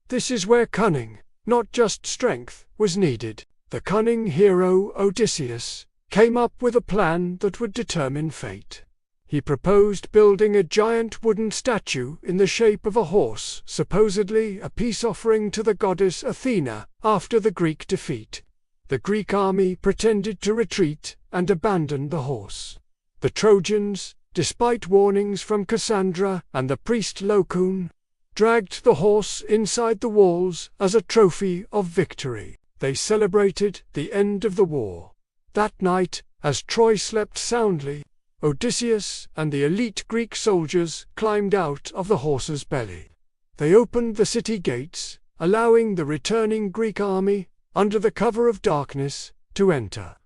This is where cunning, not just strength, was needed. The cunning hero Odysseus came up with a plan that would determine fate. He proposed building a giant wooden statue in the shape of a horse, supposedly a peace offering to the goddess Athena after the Greek defeat. The Greek army pretended to retreat and abandon the horse. The Trojans, despite warnings from Cassandra and the priest Laocoon, dragged the horse inside the walls as a trophy of victory. They celebrated the end of the war. That night, as Troy slept soundly, Odysseus and the elite Greek soldiers climbed out of the horse's belly. They opened the city gates, allowing the returning Greek army, under the cover of darkness, to enter.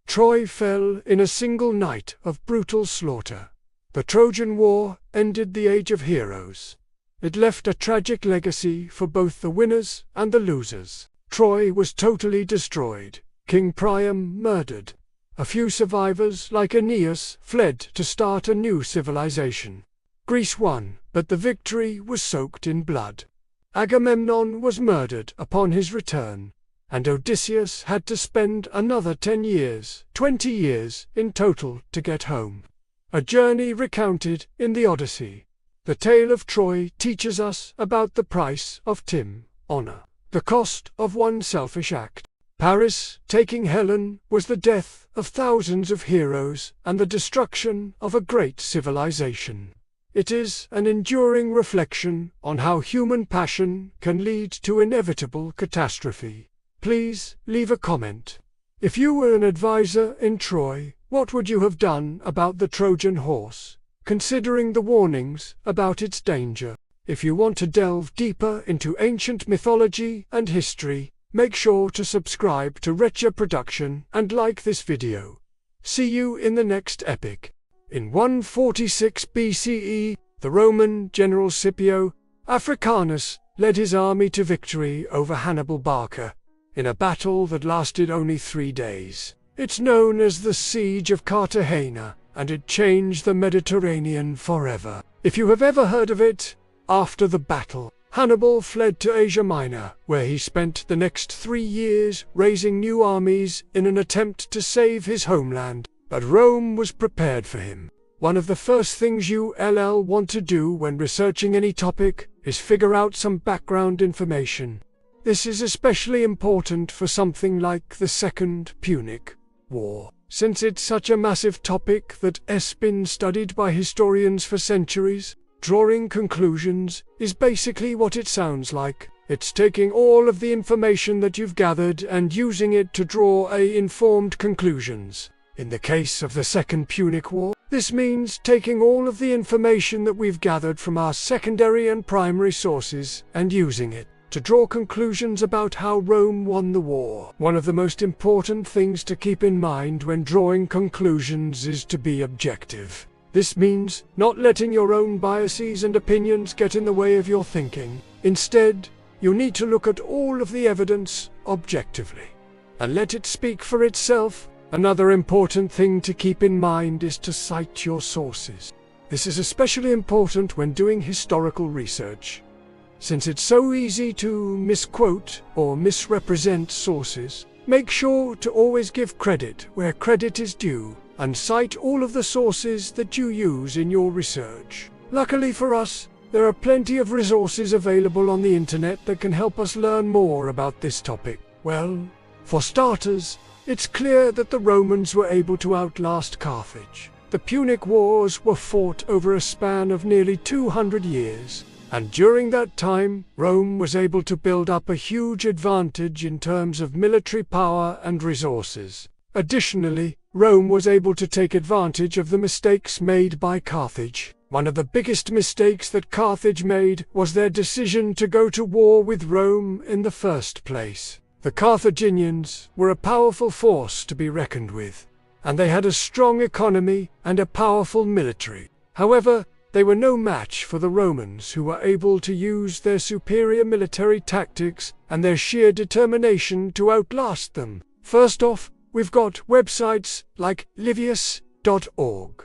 Troy fell in a single night of brutal slaughter. The Trojan War ended the age of heroes. It left a tragic legacy for both the winners and the losers. Troy was totally destroyed, King Priam murdered. A few survivors, like Aeneas, fled to start a new civilization. Greece won, but the victory was soaked in blood. Agamemnon was murdered upon his return, and Odysseus had to spend another 10 years, 20 years in total, to get home. A journey recounted in the Odyssey. The tale of Troy teaches us about the price of honor, the cost of one selfish act. Paris, taking Helen, was the death of thousands of heroes and the destruction of a great civilization. It is an enduring reflection on how human passion can lead to inevitable catastrophe. Please leave a comment. If you were an advisor in Troy, what would you have done about the Trojan horse, considering the warnings about its danger? If you want to delve deeper into ancient mythology and history, make sure to subscribe to Reccia Production and like this video. See you in the next epic. In 146 BCE, the Roman general Scipio Africanus led his army to victory over Hannibal Barca, in a battle that lasted only 3 days. It's known as the Siege of Cartagena, and it changed the Mediterranean forever. If you have ever heard of it, after the battle, Hannibal fled to Asia Minor, where he spent the next 3 years raising new armies in an attempt to save his homeland. But Rome was prepared for him. One of the first things you want to do when researching any topic is figure out some background information. This is especially important for something like the Second Punic War, since it's such a massive topic that has been studied by historians for centuries. Drawing conclusions is basically what it sounds like. It's taking all of the information that you've gathered and using it to draw informed conclusions. In the case of the Second Punic War, this means taking all of the information that we've gathered from our secondary and primary sources and using it to draw conclusions about how Rome won the war. One of the most important things to keep in mind when drawing conclusions is to be objective. This means not letting your own biases and opinions get in the way of your thinking. Instead, you need to look at all of the evidence objectively and let it speak for itself. Another important thing to keep in mind is to cite your sources. This is especially important when doing historical research, since it's so easy to misquote or misrepresent sources. Make sure to always give credit where credit is due, and cite all of the sources that you use in your research. Luckily for us, there are plenty of resources available on the internet that can help us learn more about this topic. Well, for starters, it's clear that the Romans were able to outlast Carthage. The Punic Wars were fought over a span of nearly 200 years, and during that time, Rome was able to build up a huge advantage in terms of military power and resources. Additionally, Rome was able to take advantage of the mistakes made by Carthage. One of the biggest mistakes that Carthage made was their decision to go to war with Rome in the first place. The Carthaginians were a powerful force to be reckoned with, and they had a strong economy and a powerful military. However, they were no match for the Romans, who were able to use their superior military tactics and their sheer determination to outlast them. First off, we've got websites like Livius.org.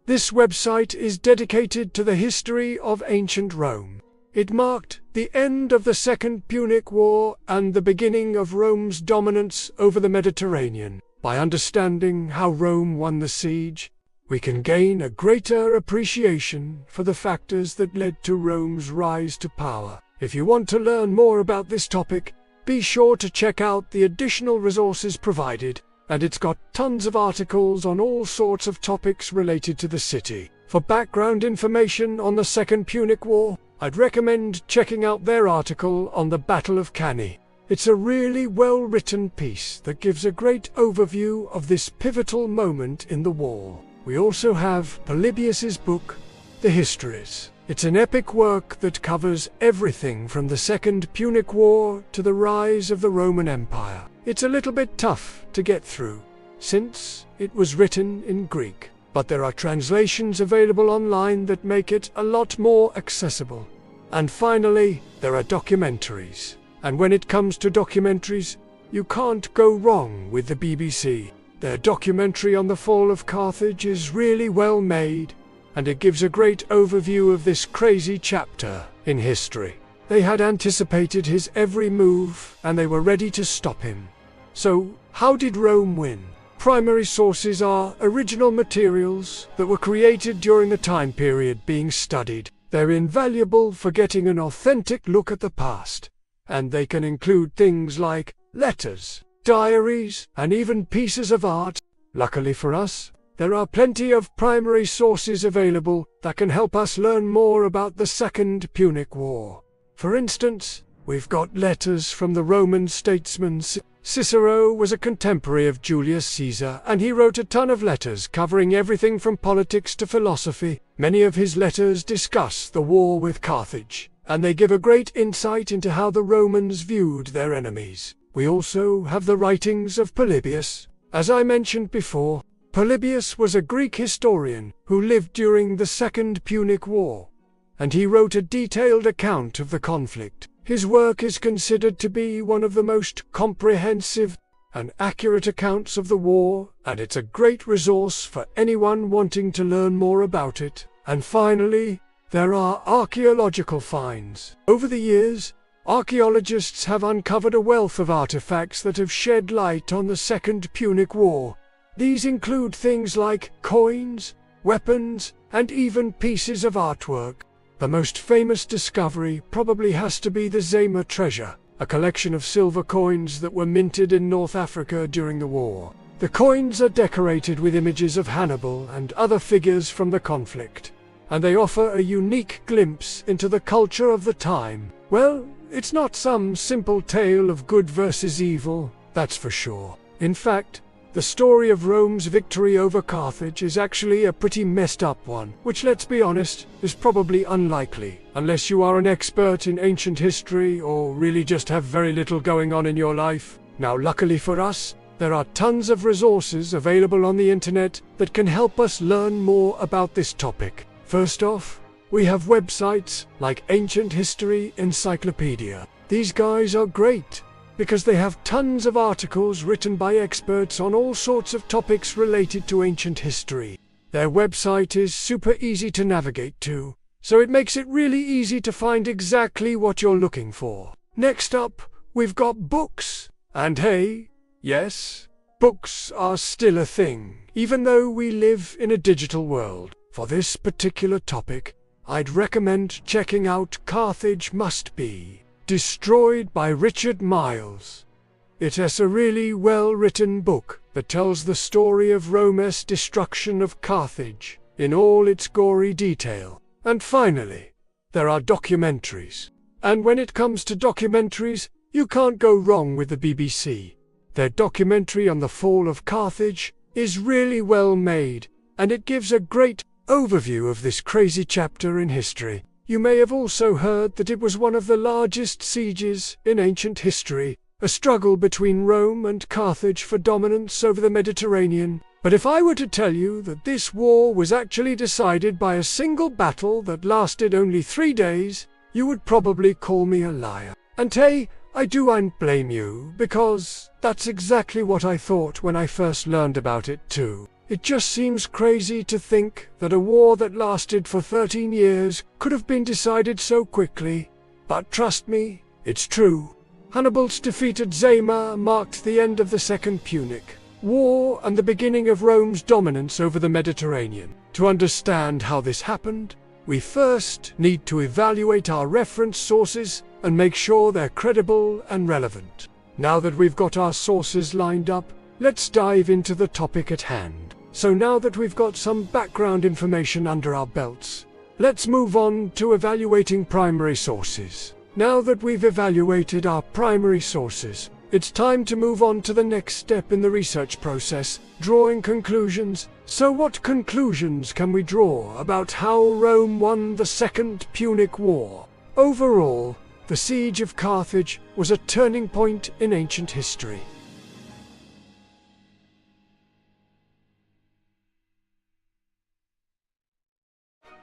This website is dedicated to the history of ancient Rome. It marked the end of the Second Punic War and the beginning of Rome's dominance over the Mediterranean. By understanding how Rome won the siege, we can gain a greater appreciation for the factors that led to Rome's rise to power. If you want to learn more about this topic, be sure to check out the additional resources provided, and it's got tons of articles on all sorts of topics related to the city. For background information on the Second Punic War, I'd recommend checking out their article on the Battle of Cannae. It's a really well-written piece that gives a great overview of this pivotal moment in the war. We also have Polybius's book, The Histories. It's an epic work that covers everything from the Second Punic War to the rise of the Roman Empire. It's a little bit tough to get through, since it was written in Greek, but there are translations available online that make it a lot more accessible. And finally, there are documentaries. And when it comes to documentaries, you can't go wrong with the BBC. Their documentary on the fall of Carthage is really well made, and it gives a great overview of this crazy chapter in history. They had anticipated his every move, and they were ready to stop him. So, how did Rome win? Primary sources are original materials that were created during the time period being studied. They're invaluable for getting an authentic look at the past, and they can include things like letters, diaries, and even pieces of art. Luckily for us, there are plenty of primary sources available that can help us learn more about the Second Punic War. For instance, we've got letters from the Roman statesman Cicero was a contemporary of Julius Caesar, and he wrote a ton of letters covering everything from politics to philosophy. Many of his letters discuss the war with Carthage, and they give a great insight into how the Romans viewed their enemies. We also have the writings of Polybius. As I mentioned before, Polybius was a Greek historian who lived during the Second Punic War, and he wrote a detailed account of the conflict. His work is considered to be one of the most comprehensive and accurate accounts of the war, and it's a great resource for anyone wanting to learn more about it. And finally, there are archaeological finds. Over the years, archaeologists have uncovered a wealth of artifacts that have shed light on the Second Punic War. These include things like coins, weapons, and even pieces of artwork. The most famous discovery probably has to be the Zama treasure, a collection of silver coins that were minted in North Africa during the war. The coins are decorated with images of Hannibal and other figures from the conflict, and they offer a unique glimpse into the culture of the time. Well, it's not some simple tale of good versus evil, that's for sure. In fact, the story of Rome's victory over Carthage is actually a pretty messed up one, which, let's be honest, is probably unlikely, unless you are an expert in ancient history or really just have very little going on in your life. Now, luckily for us, there are tons of resources available on the internet that can help us learn more about this topic. First off, we have websites like Ancient History Encyclopedia. These guys are great, because they have tons of articles written by experts on all sorts of topics related to ancient history. Their website is super easy to navigate to, so it makes it really easy to find exactly what you're looking for. Next up, we've got books. And hey, yes, books are still a thing, even though we live in a digital world. For this particular topic, I'd recommend checking out Carthage Must Be Destroyed by Richard Miles. It is a really well-written book that tells the story of Rome's destruction of Carthage in all its gory detail. And finally, there are documentaries. And when it comes to documentaries, you can't go wrong with the BBC. Their documentary on the fall of Carthage is really well made, and it gives a great overview of this crazy chapter in history. You may have also heard that it was one of the largest sieges in ancient history, a struggle between Rome and Carthage for dominance over the Mediterranean. But if I were to tell you that this war was actually decided by a single battle that lasted only 3 days, you would probably call me a liar. And hey, I don't blame you, because that's exactly what I thought when I first learned about it too. It just seems crazy to think that a war that lasted for 13 years could have been decided so quickly. But trust me, it's true. Hannibal's defeat at Zama marked the end of the Second Punic War and the beginning of Rome's dominance over the Mediterranean. To understand how this happened, we first need to evaluate our reference sources and make sure they're credible and relevant. Now that we've got our sources lined up, let's dive into the topic at hand. So now that we've got some background information under our belts, let's move on to evaluating primary sources. Now that we've evaluated our primary sources, it's time to move on to the next step in the research process, drawing conclusions. So what conclusions can we draw about how Rome won the Second Punic War? Overall, the Siege of Carthage was a turning point in ancient history.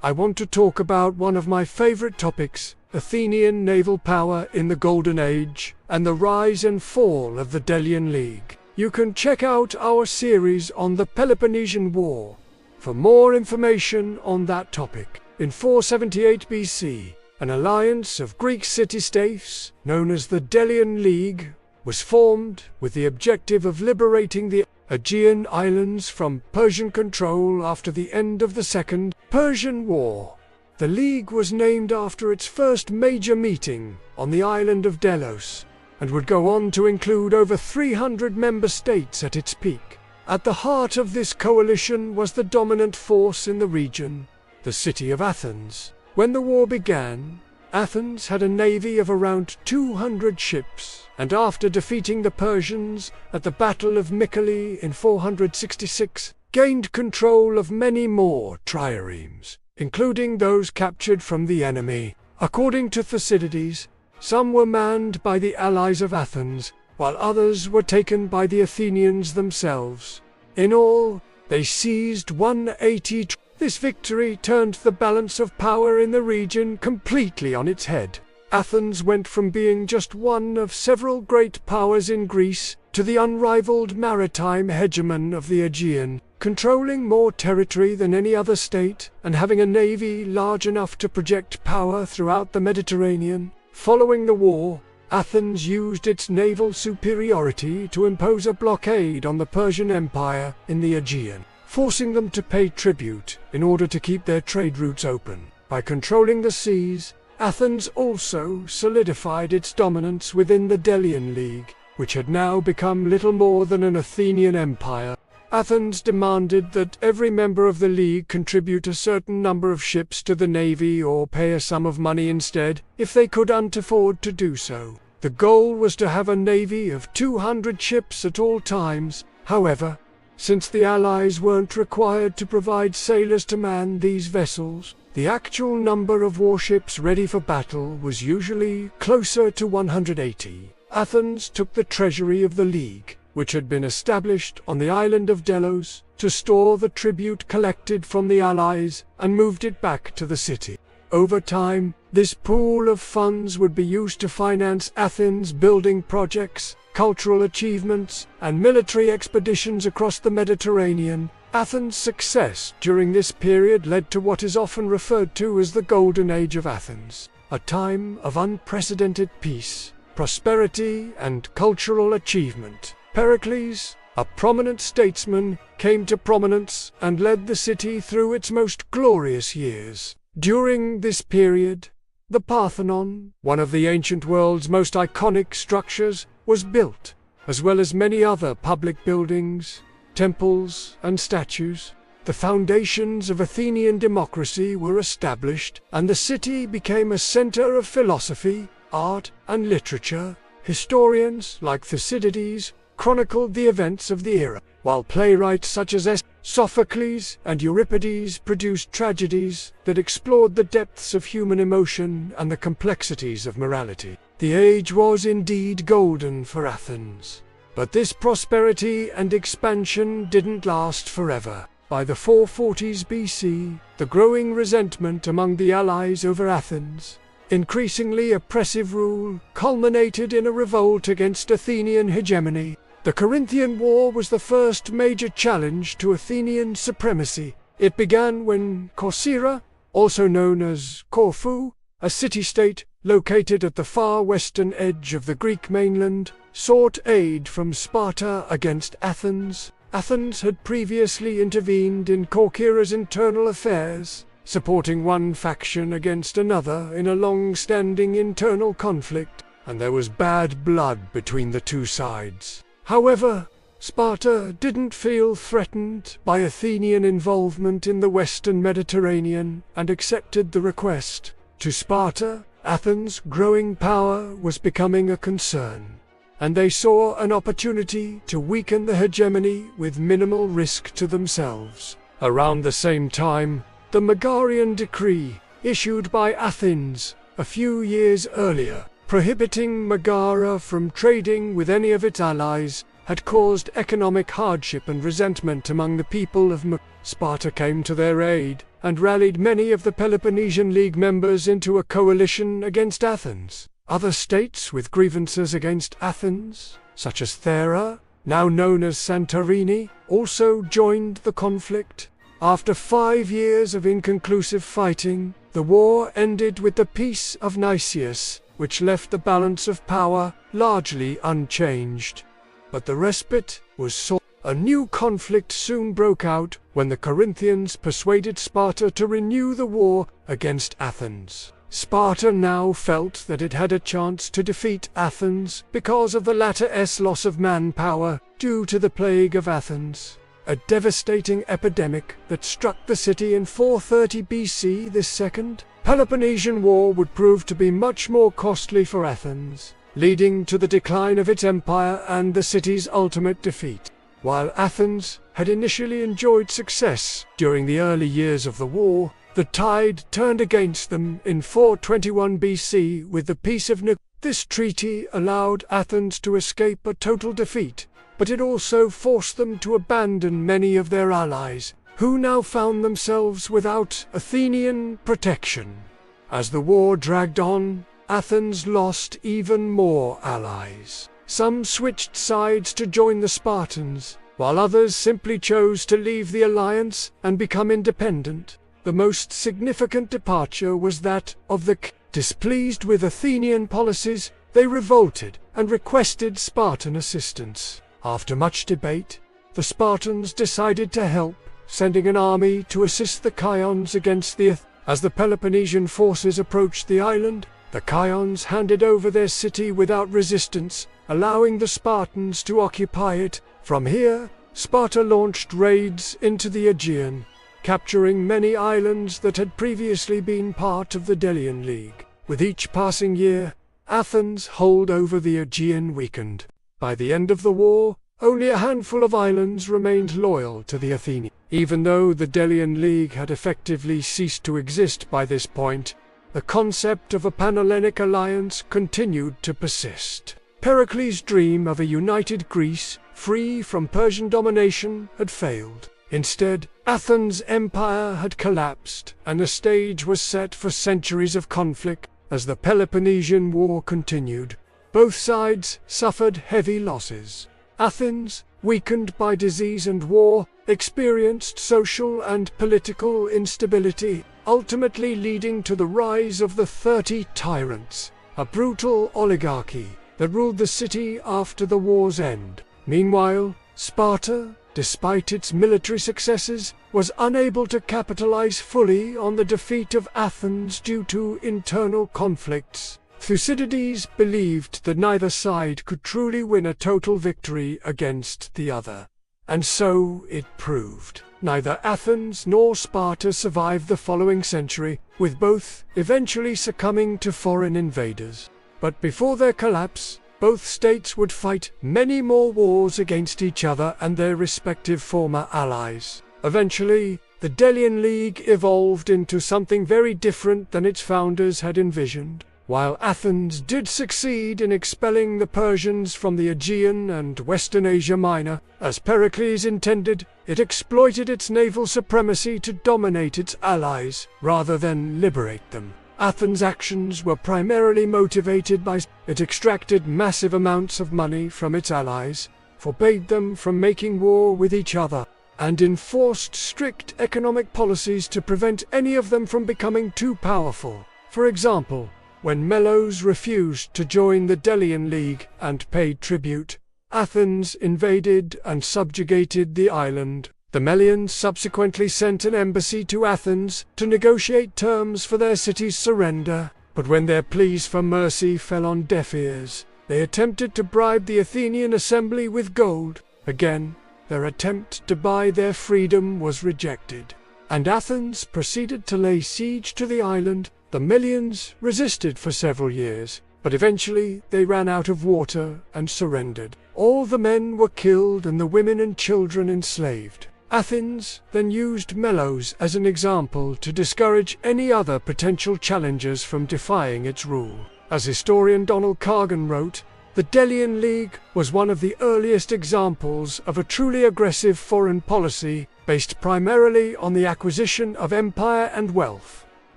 I want to talk about one of my favorite topics, Athenian naval power in the Golden Age, and the rise and fall of the Delian League. You can check out our series on the Peloponnesian War for more information on that topic. In 478 BC, an alliance of Greek city-states, known as the Delian League, was formed with the objective of liberating the Aegean Islands from Persian control after the end of the Second Persian War. The League was named after its first major meeting on the island of Delos, and would go on to include over 300 member states at its peak. At the heart of this coalition was the dominant force in the region, the city of Athens. When the war began, Athens had a navy of around 200 ships, and after defeating the Persians at the Battle of Mycale in 466, gained control of many more triremes, including those captured from the enemy. According to Thucydides, some were manned by the allies of Athens, while others were taken by the Athenians themselves. In all, they seized 180. This victory turned the balance of power in the region completely on its head. Athens went from being just one of several great powers in Greece to the unrivaled maritime hegemon of the Aegean, controlling more territory than any other state and having a navy large enough to project power throughout the Mediterranean. Following the war, Athens used its naval superiority to impose a blockade on the Persian Empire in the Aegean, forcing them to pay tribute in order to keep their trade routes open. By controlling the seas, Athens also solidified its dominance within the Delian League, which had now become little more than an Athenian empire. Athens demanded that every member of the League contribute a certain number of ships to the navy or pay a sum of money instead, if they couldn't afford to do so. The goal was to have a navy of 200 ships at all times. However, since the Allies weren't required to provide sailors to man these vessels, the actual number of warships ready for battle was usually closer to 180. Athens took the treasury of the League, which had been established on the island of Delos, to store the tribute collected from the Allies, and moved it back to the city. Over time, this pool of funds would be used to finance Athens' building projects, cultural achievements, and military expeditions across the Mediterranean. Athens' success during this period led to what is often referred to as the Golden Age of Athens, a time of unprecedented peace, prosperity, and cultural achievement. Pericles, a prominent statesman, came to prominence and led the city through its most glorious years. During this period, the Parthenon, one of the ancient world's most iconic structures, was built, as well as many other public buildings, temples, and statues. The foundations of Athenian democracy were established, and the city became a center of philosophy, art, and literature. Historians, like Thucydides, chronicled the events of the era, while playwrights such as Sophocles and Euripides produced tragedies that explored the depths of human emotion and the complexities of morality. The age was indeed golden for Athens. But this prosperity and expansion didn't last forever. By the 440s BC, the growing resentment among the allies over Athens' increasingly oppressive rule culminated in a revolt against Athenian hegemony. The Corinthian War was the first major challenge to Athenian supremacy. It began when Corcyra, also known as Corfu, a city-state located at the far western edge of the Greek mainland, sought aid from Sparta against Athens. Athens had previously intervened in Corcyra's internal affairs, supporting one faction against another in a long-standing internal conflict, and there was bad blood between the two sides. However, Sparta didn't feel threatened by Athenian involvement in the Western Mediterranean and accepted the request. To Sparta, Athens' growing power was becoming a concern, and they saw an opportunity to weaken the hegemony with minimal risk to themselves. Around the same time, the Megarian decree, issued by Athens a few years earlier, prohibiting Megara from trading with any of its allies, had caused economic hardship and resentment among the people of Megara. Sparta came to their aid and rallied many of the Peloponnesian League members into a coalition against Athens. Other states with grievances against Athens, such as Thera, now known as Santorini, also joined the conflict. After 5 years of inconclusive fighting, the war ended with the Peace of Nicias, which left the balance of power largely unchanged. But the respite was short. A new conflict soon broke out when the Corinthians persuaded Sparta to renew the war against Athens. Sparta now felt that it had a chance to defeat Athens because of the latter's loss of manpower, due to the plague of Athens, a devastating epidemic that struck the city in 430 BC. This Second Peloponnesian War would prove to be much more costly for Athens, leading to the decline of its empire and the city's ultimate defeat. While Athens had initially enjoyed success during the early years of the war, the tide turned against them in 421 BC with the Peace of Nicaea. This treaty allowed Athens to escape a total defeat, but it also forced them to abandon many of their allies, who now found themselves without Athenian protection. As the war dragged on, Athens lost even more allies. Some switched sides to join the Spartans, while others simply chose to leave the alliance and become independent. The most significant departure was that of the displeased with Athenian policies, they revolted and requested Spartan assistance. After much debate, the Spartans decided to help, sending an army to assist the Chians against the As the Peloponnesian forces approached the island, the Chians handed over their city without resistance, allowing the Spartans to occupy it. From here, Sparta launched raids into the Aegean, capturing many islands that had previously been part of the Delian League. With each passing year, Athens' hold over the Aegean weakened. By the end of the war, only a handful of islands remained loyal to the Athenians. Even though the Delian League had effectively ceased to exist by this point, the concept of a Panhellenic alliance continued to persist. Pericles' dream of a united Greece, free from Persian domination, had failed. Instead, Athens' empire had collapsed, and the stage was set for centuries of conflict. As the Peloponnesian War continued, both sides suffered heavy losses. Athens, weakened by disease and war, experienced social and political instability, ultimately leading to the rise of the 30 Tyrants, a brutal oligarchy that ruled the city after the war's end. Meanwhile, Sparta, despite its military successes, was unable to capitalize fully on the defeat of Athens due to internal conflicts. Thucydides believed that neither side could truly win a total victory against the other. And so it proved. Neither Athens nor Sparta survived the following century, with both eventually succumbing to foreign invaders. But before their collapse, both states would fight many more wars against each other and their respective former allies. Eventually, the Delian League evolved into something very different than its founders had envisioned. While Athens did succeed in expelling the Persians from the Aegean and Western Asia Minor, as Pericles intended, it exploited its naval supremacy to dominate its allies, rather than liberate them. Athens' actions were primarily motivated by it extracted massive amounts of money from its allies, forbade them from making war with each other, and enforced strict economic policies to prevent any of them from becoming too powerful. For example, when Melos refused to join the Delian League and paid tribute, Athens invaded and subjugated the island. The Melians subsequently sent an embassy to Athens to negotiate terms for their city's surrender, but when their pleas for mercy fell on deaf ears, they attempted to bribe the Athenian assembly with gold. Again, their attempt to buy their freedom was rejected, and Athens proceeded to lay siege to the island. The Melians resisted for several years, but eventually they ran out of water and surrendered. All the men were killed and the women and children enslaved. Athens then used Melos as an example to discourage any other potential challengers from defying its rule. As historian Donald Kagan wrote, the Delian League was one of the earliest examples of a truly aggressive foreign policy based primarily on the acquisition of empire and wealth.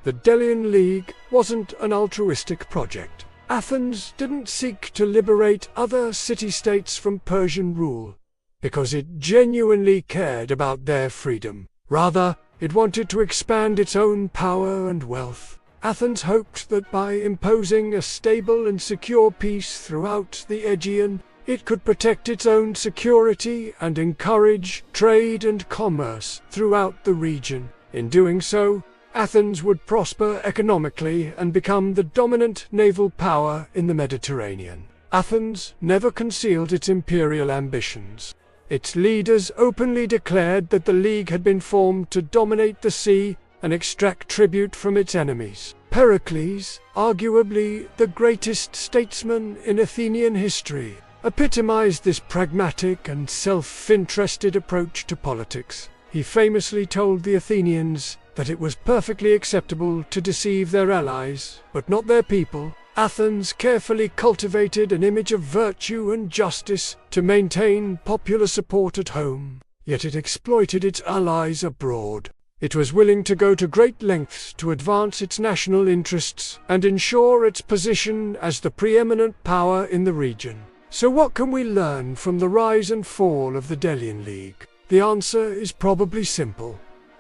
The Delian League wasn't an altruistic project. Athens didn't seek to liberate other city-states from Persian rule, because it genuinely cared about their freedom. Rather, it wanted to expand its own power and wealth. Athens hoped that by imposing a stable and secure peace throughout the Aegean, it could protect its own security and encourage trade and commerce throughout the region. In doing so, Athens would prosper economically and become the dominant naval power in the Mediterranean. Athens never concealed its imperial ambitions. Its leaders openly declared that the League had been formed to dominate the sea and extract tribute from its enemies. Pericles, arguably the greatest statesman in Athenian history, epitomized this pragmatic and self-interested approach to politics. He famously told the Athenians that it was perfectly acceptable to deceive their allies, but not their people. Athens carefully cultivated an image of virtue and justice to maintain popular support at home, yet it exploited its allies abroad. It was willing to go to great lengths to advance its national interests and ensure its position as the preeminent power in the region. So what can we learn from the rise and fall of the Delian League? The answer is probably simple: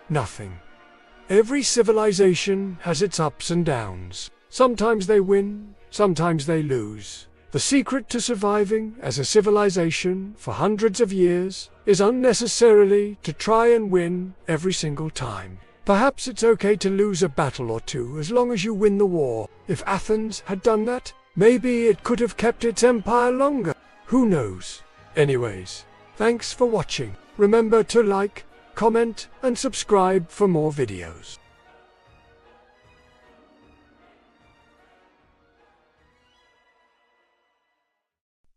nothing. Every civilization has its ups and downs. Sometimes they win, sometimes they lose. The secret to surviving as a civilization for hundreds of years is unnecessarily to try and win every single time. Perhaps it's okay to lose a battle or two as long as you win the war. If Athens had done that, maybe it could have kept its empire longer. Who knows? Anyways, thanks for watching. Remember to like, comment, and subscribe for more videos.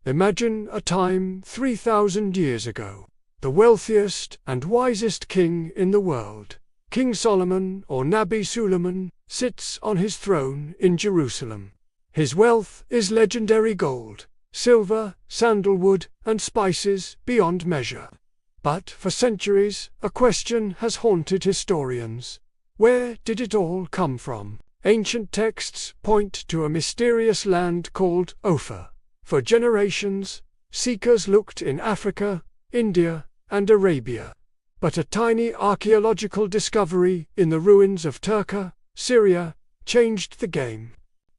Imagine a time 3,000 years ago. The wealthiest and wisest king in the world, King Solomon or Nabi Suleiman, sits on his throne in Jerusalem. His wealth is legendary gold, silver, sandalwood, and spices beyond measure. But for centuries, a question has haunted historians. Where did it all come from? Ancient texts point to a mysterious land called Ophir. For generations, seekers looked in Africa, India, and Arabia. But a tiny archaeological discovery in the ruins of Turkey, Syria, changed the game.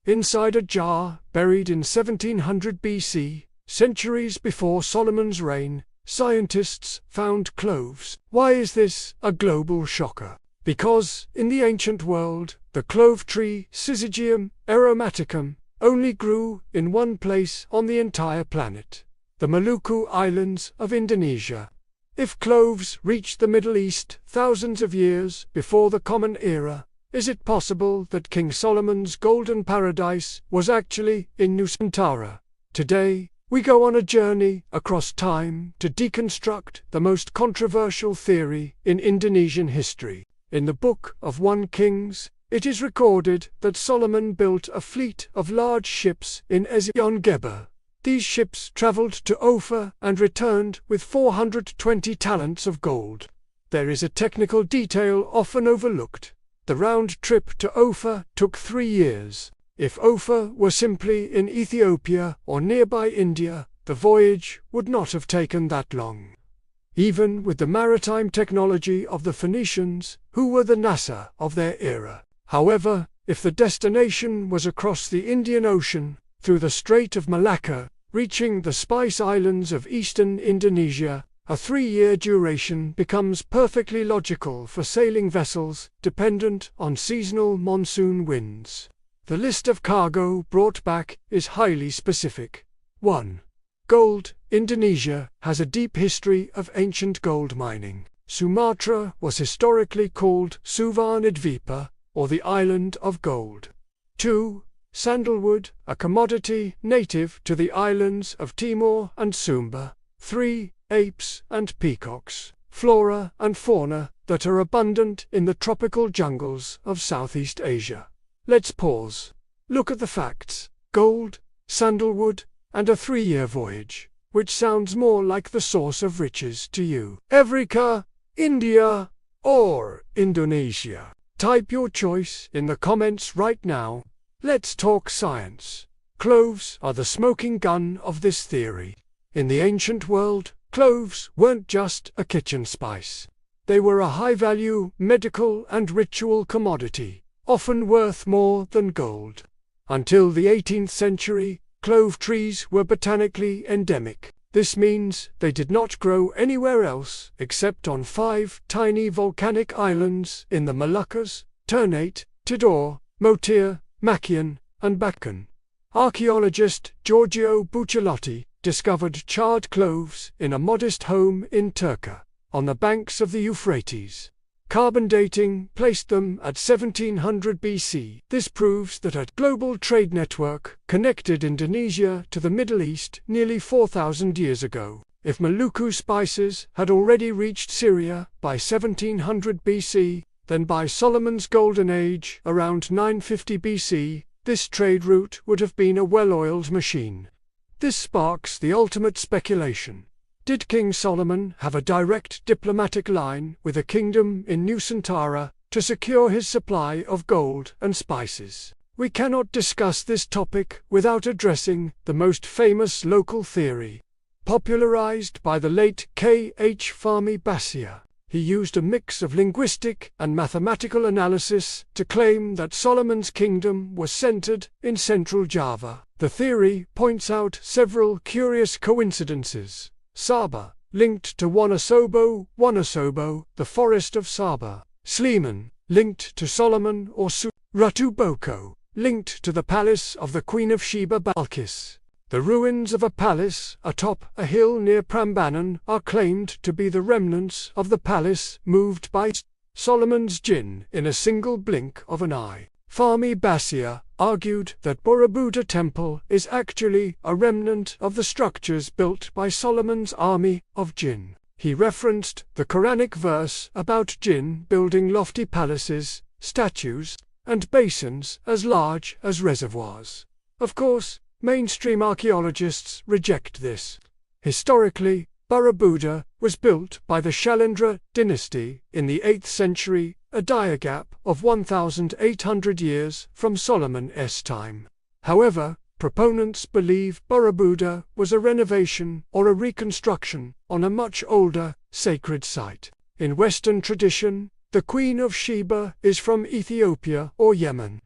Inside a jar, buried in 1700 BC, centuries before Solomon's reign, scientists found cloves. Why is this a global shocker? Because, in the ancient world, the clove tree, Syzygium aromaticum, only grew in one place on the entire planet, the Maluku Islands of Indonesia. If cloves reached the Middle East thousands of years before the Common Era, is it possible that King Solomon's golden paradise was actually in Nusantara? Today, we go on a journey across time to deconstruct the most controversial theory in Indonesian history. In the Book of 1 Kings, it is recorded that Solomon built a fleet of large ships in Ezion-Geber. These ships traveled to Ophir and returned with 420 talents of gold. There is a technical detail often overlooked. The round trip to Ophir took 3 years. If Ophir were simply in Ethiopia or nearby India, the voyage would not have taken that long. Even with the maritime technology of the Phoenicians, who were the NASA of their era. However, if the destination was across the Indian Ocean, through the Strait of Malacca, reaching the Spice Islands of eastern Indonesia, a 3-year duration becomes perfectly logical for sailing vessels dependent on seasonal monsoon winds. The list of cargo brought back is highly specific. 1. Gold. Indonesia has a deep history of ancient gold mining. Sumatra was historically called Suvarnadvipa, or the Island of Gold. 2. Sandalwood, a commodity native to the islands of Timor and Sumba. 3. Apes and peacocks, flora and fauna that are abundant in the tropical jungles of Southeast Asia. Let's pause. Look at the facts. Gold, sandalwood, and a 3-year voyage. Which sounds more like the source of riches to you? Africa, India, or Indonesia? Type your choice in the comments right now. Let's talk science. Cloves are the smoking gun of this theory. In the ancient world, cloves weren't just a kitchen spice. They were a high-value medical and ritual commodity, often worth more than gold. Until the 18th century, clove trees were botanically endemic. This means they did not grow anywhere else except on 5 tiny volcanic islands in the Moluccas: Ternate, Tidore, Motir, Makian, and Bacan. Archaeologist Giorgio Bucciolotti discovered charred cloves in a modest home in Turkey, on the banks of the Euphrates. Carbon dating placed them at 1700 BC. This proves that a global trade network connected Indonesia to the Middle East nearly 4,000 years ago. If Maluku spices had already reached Syria by 1700 BC, then by Solomon's Golden Age, around 950 BC, this trade route would have been a well-oiled machine. This sparks the ultimate speculation. Did King Solomon have a direct diplomatic line with a kingdom in Nusantara to secure his supply of gold and spices? We cannot discuss this topic without addressing the most famous local theory, popularized by the late K. H. Fahmy Basia. He used a mix of linguistic and mathematical analysis to claim that Solomon's kingdom was centered in central Java. The theory points out several curious coincidences. Saba, linked to Wonosobo, the forest of Saba. Sleman, linked to Solomon or Ratu Boko, linked to the palace of the Queen of Sheba Balkis. The ruins of a palace atop a hill near Prambanan are claimed to be the remnants of the palace moved by Solomon's jinn in a single blink of an eye. Fahmy Basia argued that Borobudur Temple is actually a remnant of the structures built by Solomon's army of jinn. He referenced the Quranic verse about jinn building lofty palaces, statues, and basins as large as reservoirs. Of course, mainstream archaeologists reject this. Historically, Borobudur was built by the Shailendra dynasty in the 8th century, a gap of 1,800 years from Solomon's time. However, proponents believe Borobudur was a renovation or a reconstruction on a much older, sacred site. In Western tradition, the Queen of Sheba is from Ethiopia or Yemen.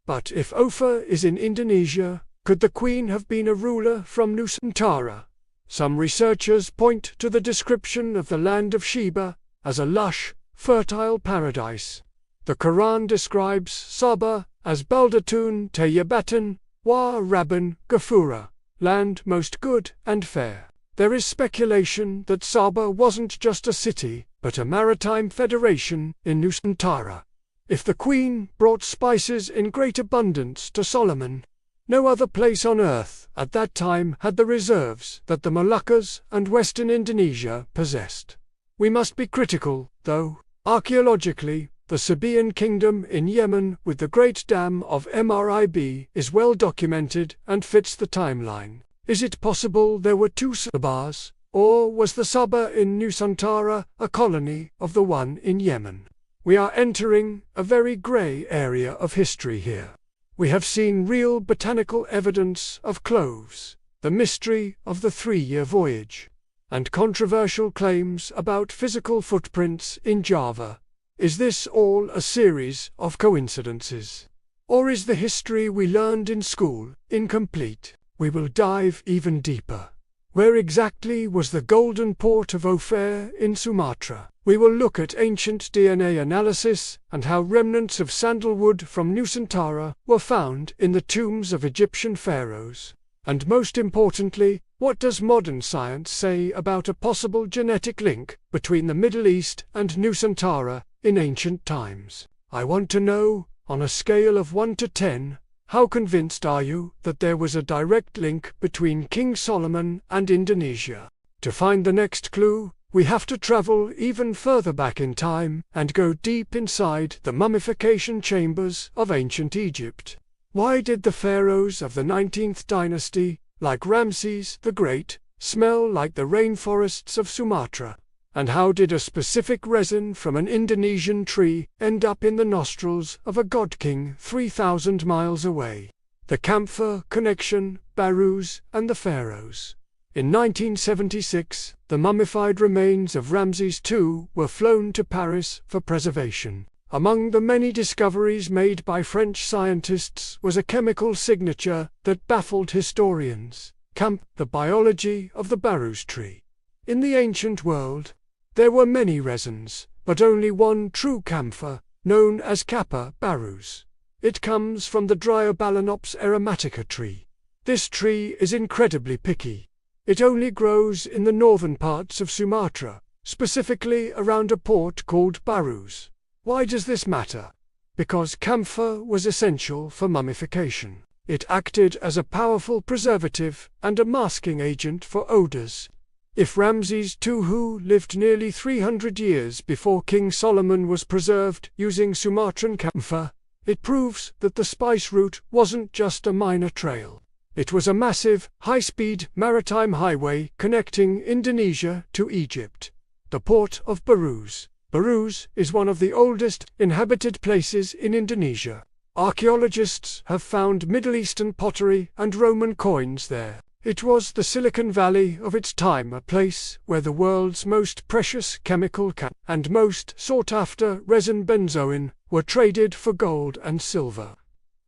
But if Ophir is in Indonesia, could the queen have been a ruler from Nusantara? Some researchers point to the description of the land of Sheba as a lush, fertile paradise. The Quran describes Saba as Baldatun Tayyibatan wa Rabban Ghafura, land most good and fair. There is speculation that Saba wasn't just a city, but a maritime federation in Nusantara. If the queen brought spices in great abundance to Solomon, no other place on earth at that time had the reserves that the Moluccas and Western Indonesia possessed. We must be critical, though. Archaeologically, the Sabaean kingdom in Yemen with the Great Dam of Mrib is well documented and fits the timeline. Is it possible there were two Sabas, or was the Saba in Nusantara a colony of the one in Yemen? We are entering a very grey area of history here. We have seen real botanical evidence of cloves, the mystery of the 3-year voyage, and controversial claims about physical footprints in Java. Is this all a series of coincidences? Or is the history we learned in school incomplete? We will dive even deeper. Where exactly was the golden port of Ophir in Sumatra? We will look at ancient DNA analysis and how remnants of sandalwood from Nusantara were found in the tombs of Egyptian pharaohs. And most importantly, what does modern science say about a possible genetic link between the Middle East and Nusantara in ancient times? I want to know, on a scale of 1 to 10, how convinced are you that there was a direct link between King Solomon and Indonesia? To find the next clue, we have to travel even further back in time and go deep inside the mummification chambers of ancient Egypt. Why did the pharaohs of the 19th dynasty, like Ramses the Great, smell like the rainforests of Sumatra? And how did a specific resin from an Indonesian tree end up in the nostrils of a god king 3,000 miles away? The camphor connection, Barus, and the pharaohs. In 1976, the mummified remains of Ramses II were flown to Paris for preservation. Among the many discoveries made by French scientists was a chemical signature that baffled historians: camp, the biology of the Barus tree. In the ancient world, there were many resins, but only one true camphor, known as Kappa barus. It comes from the Dryobalanops aromatica tree. This tree is incredibly picky. It only grows in the northern parts of Sumatra, specifically around a port called Barus. Why does this matter? Because camphor was essential for mummification. It acted as a powerful preservative and a masking agent for odors. If Ramses II, who lived nearly 300 years before King Solomon, was preserved using Sumatran camphor, it proves that the spice route wasn't just a minor trail. It was a massive, high-speed maritime highway connecting Indonesia to Egypt. The port of Barus. Barus is one of the oldest inhabited places in Indonesia. Archaeologists have found Middle Eastern pottery and Roman coins there. It was the Silicon Valley of its time, a place where the world's most precious chemical and most sought-after resin benzoin were traded for gold and silver.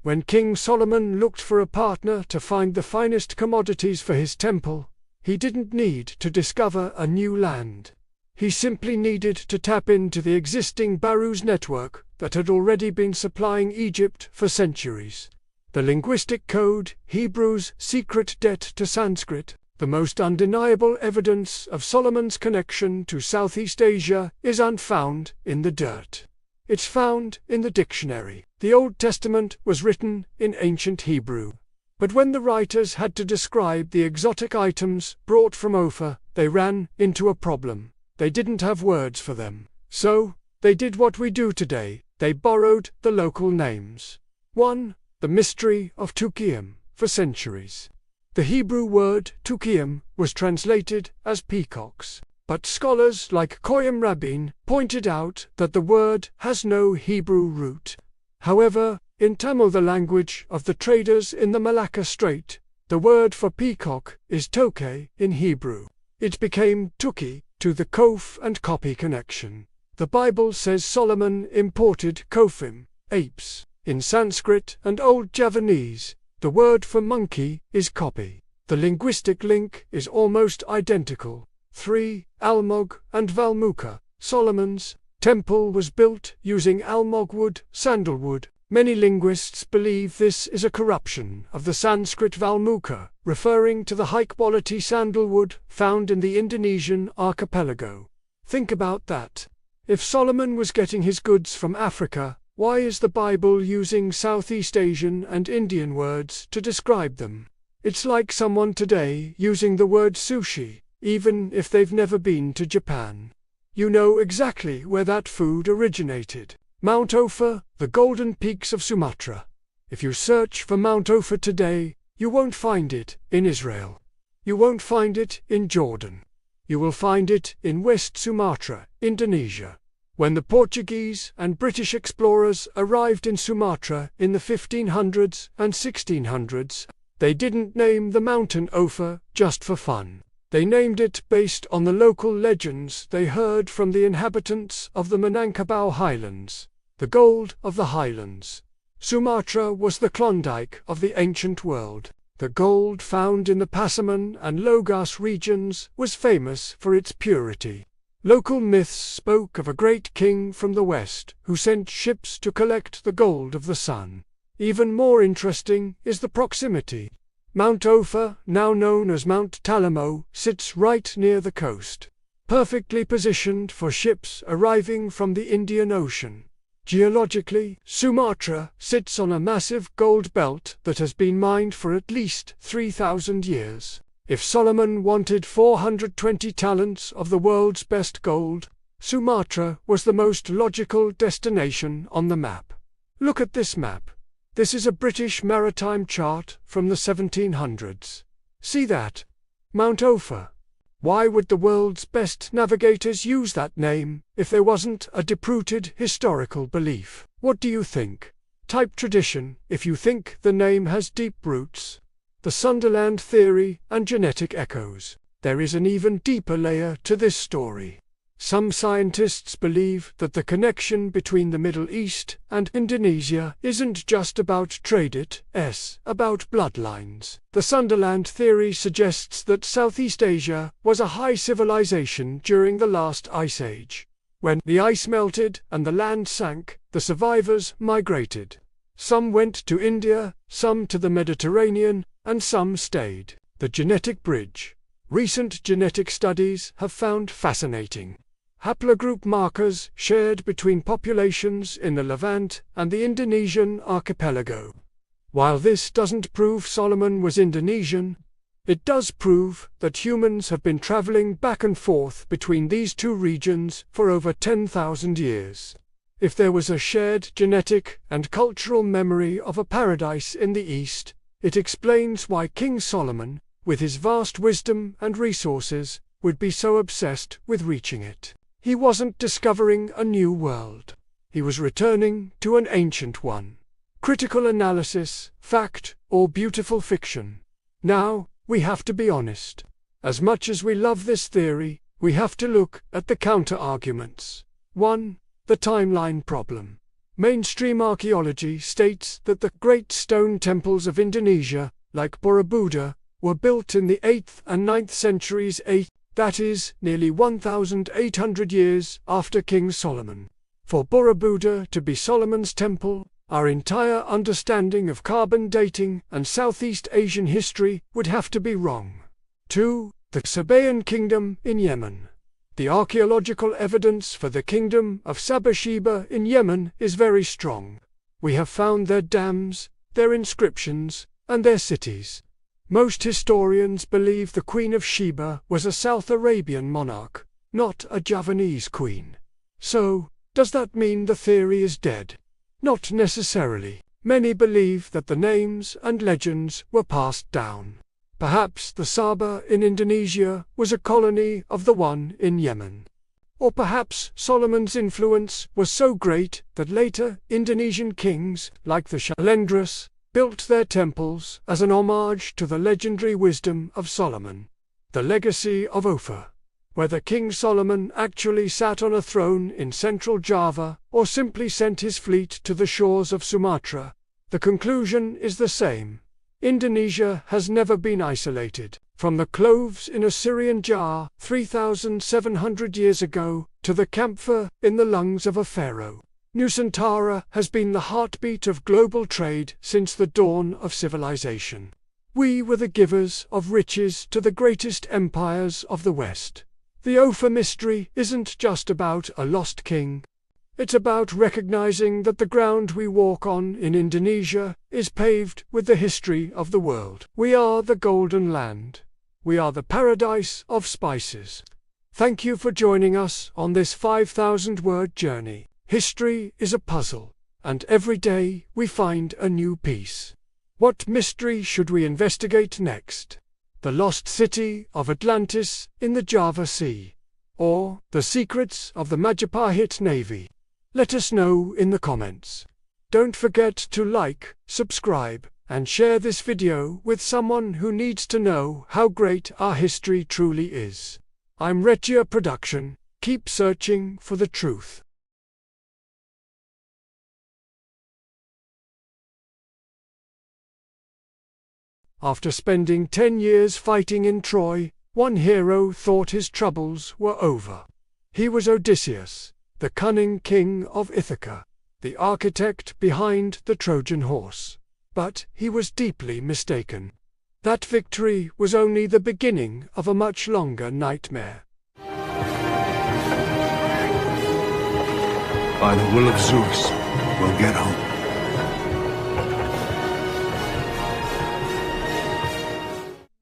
When King Solomon looked for a partner to find the finest commodities for his temple, he didn't need to discover a new land. He simply needed to tap into the existing Barus network that had already been supplying Egypt for centuries. The linguistic code, Hebrew's secret debt to Sanskrit, the most undeniable evidence of Solomon's connection to Southeast Asia, is unfound in the dirt. It's found in the dictionary. The Old Testament was written in ancient Hebrew. But when the writers had to describe the exotic items brought from Ophir, they ran into a problem. They didn't have words for them. So, they did what we do today. They borrowed the local names. 1. The mystery of Tuqiem. For centuries, the Hebrew word Tuqiem was translated as peacocks. But scholars like Koyam Rabin pointed out that the word has no Hebrew root. However, in Tamil, the language of the traders in the Malacca Strait, the word for peacock is toke in Hebrew. It became tuki to the kof and copy connection. The Bible says Solomon imported kophim, apes. In Sanskrit and Old Javanese, the word for monkey is copy. The linguistic link is almost identical. 3. Almog and Valmuka. Solomon's temple was built using almog wood, sandalwood. Many linguists believe this is a corruption of the Sanskrit Valmuka, referring to the high-quality sandalwood found in the Indonesian archipelago. Think about that. If Solomon was getting his goods from Africa, why is the Bible using Southeast Asian and Indian words to describe them? It's like someone today using the word sushi, even if they've never been to Japan. You know exactly where that food originated. Mount Ophir, the Golden Peaks of Sumatra. If you search for Mount Ophir today, you won't find it in Israel. You won't find it in Jordan. You will find it in West Sumatra, Indonesia. When the Portuguese and British explorers arrived in Sumatra in the 1500s and 1600s, they didn't name the mountain Ophir just for fun. They named it based on the local legends they heard from the inhabitants of the Minangkabau Highlands, the gold of the highlands. Sumatra was the Klondike of the ancient world. The gold found in the Pasaman and Logas regions was famous for its purity. Local myths spoke of a great king from the west who sent ships to collect the gold of the sun. Even more interesting is the proximity. Mount Ophir, now known as Mount Talamo, sits right near the coast, perfectly positioned for ships arriving from the Indian Ocean. Geologically, Sumatra sits on a massive gold belt that has been mined for at least 3,000 years. If Solomon wanted 420 talents of the world's best gold, Sumatra was the most logical destination on the map. Look at this map. This is a British maritime chart from the 1700s. See that? Mount Ophir. Why would the world's best navigators use that name if there wasn't a deep-rooted historical belief? What do you think? Type tradition if you think the name has deep roots. The Sunderland theory and genetic echoes. There is an even deeper layer to this story. Some scientists believe that the connection between the Middle East and Indonesia isn't just about trade, it's about bloodlines. The Sunderland theory suggests that Southeast Asia was a high civilization during the last ice age. When the ice melted and the land sank, the survivors migrated. Some went to India, some to the Mediterranean, and some stayed. The genetic bridge. Recent genetic studies have found fascinating haplogroup markers shared between populations in the Levant and the Indonesian archipelago. While this doesn't prove Solomon was Indonesian, it does prove that humans have been traveling back and forth between these two regions for over 10,000 years. If there was a shared genetic and cultural memory of a paradise in the East, it explains why King Solomon, with his vast wisdom and resources, would be so obsessed with reaching it. He wasn't discovering a new world. He was returning to an ancient one. Critical analysis, fact, or beautiful fiction. Now, we have to be honest. As much as we love this theory, we have to look at the counter-arguments. 1. The timeline problem. Mainstream archaeology states that the great stone temples of Indonesia, like Borobudur, were built in the 8th and 9th centuries that is, nearly 1,800 years after King Solomon. For Borobudur to be Solomon's temple, our entire understanding of carbon dating and Southeast Asian history would have to be wrong. 2. The Sabaean Kingdom in Yemen. The archaeological evidence for the kingdom of Sabasheba in Yemen is very strong. We have found their dams, their inscriptions, and their cities. Most historians believe the Queen of Sheba was a South Arabian monarch, not a Javanese queen. So, does that mean the theory is dead? Not necessarily. Many believe that the names and legends were passed down. Perhaps the Sabah in Indonesia was a colony of the one in Yemen. Or perhaps Solomon's influence was so great that later Indonesian kings, like the Shalendras, built their temples as an homage to the legendary wisdom of Solomon. The legacy of Ophir. Whether King Solomon actually sat on a throne in central Java or simply sent his fleet to the shores of Sumatra, the conclusion is the same. Indonesia has never been isolated. From the cloves in a Syrian jar 3,700 years ago to the camphor in the lungs of a pharaoh, Nusantara has been the heartbeat of global trade since the dawn of civilization. We were the givers of riches to the greatest empires of the West. The Ophir mystery isn't just about a lost king. It's about recognizing that the ground we walk on in Indonesia is paved with the history of the world. We are the Golden Land. We are the paradise of spices. Thank you for joining us on this 5,000-word journey. History is a puzzle, and every day we find a new piece. What mystery should we investigate next? The lost city of Atlantis in the Java Sea? Or the secrets of the Majapahit Navy? Let us know in the comments. Don't forget to like, subscribe, and share this video with someone who needs to know how great our history truly is. I'm Recchia Production. Keep searching for the truth. After spending 10 years fighting in Troy, one hero thought his troubles were over. He was Odysseus, the cunning king of Ithaca, the architect behind the Trojan horse. But he was deeply mistaken. That victory was only the beginning of a much longer nightmare. By the will of Zeus, we'll get home.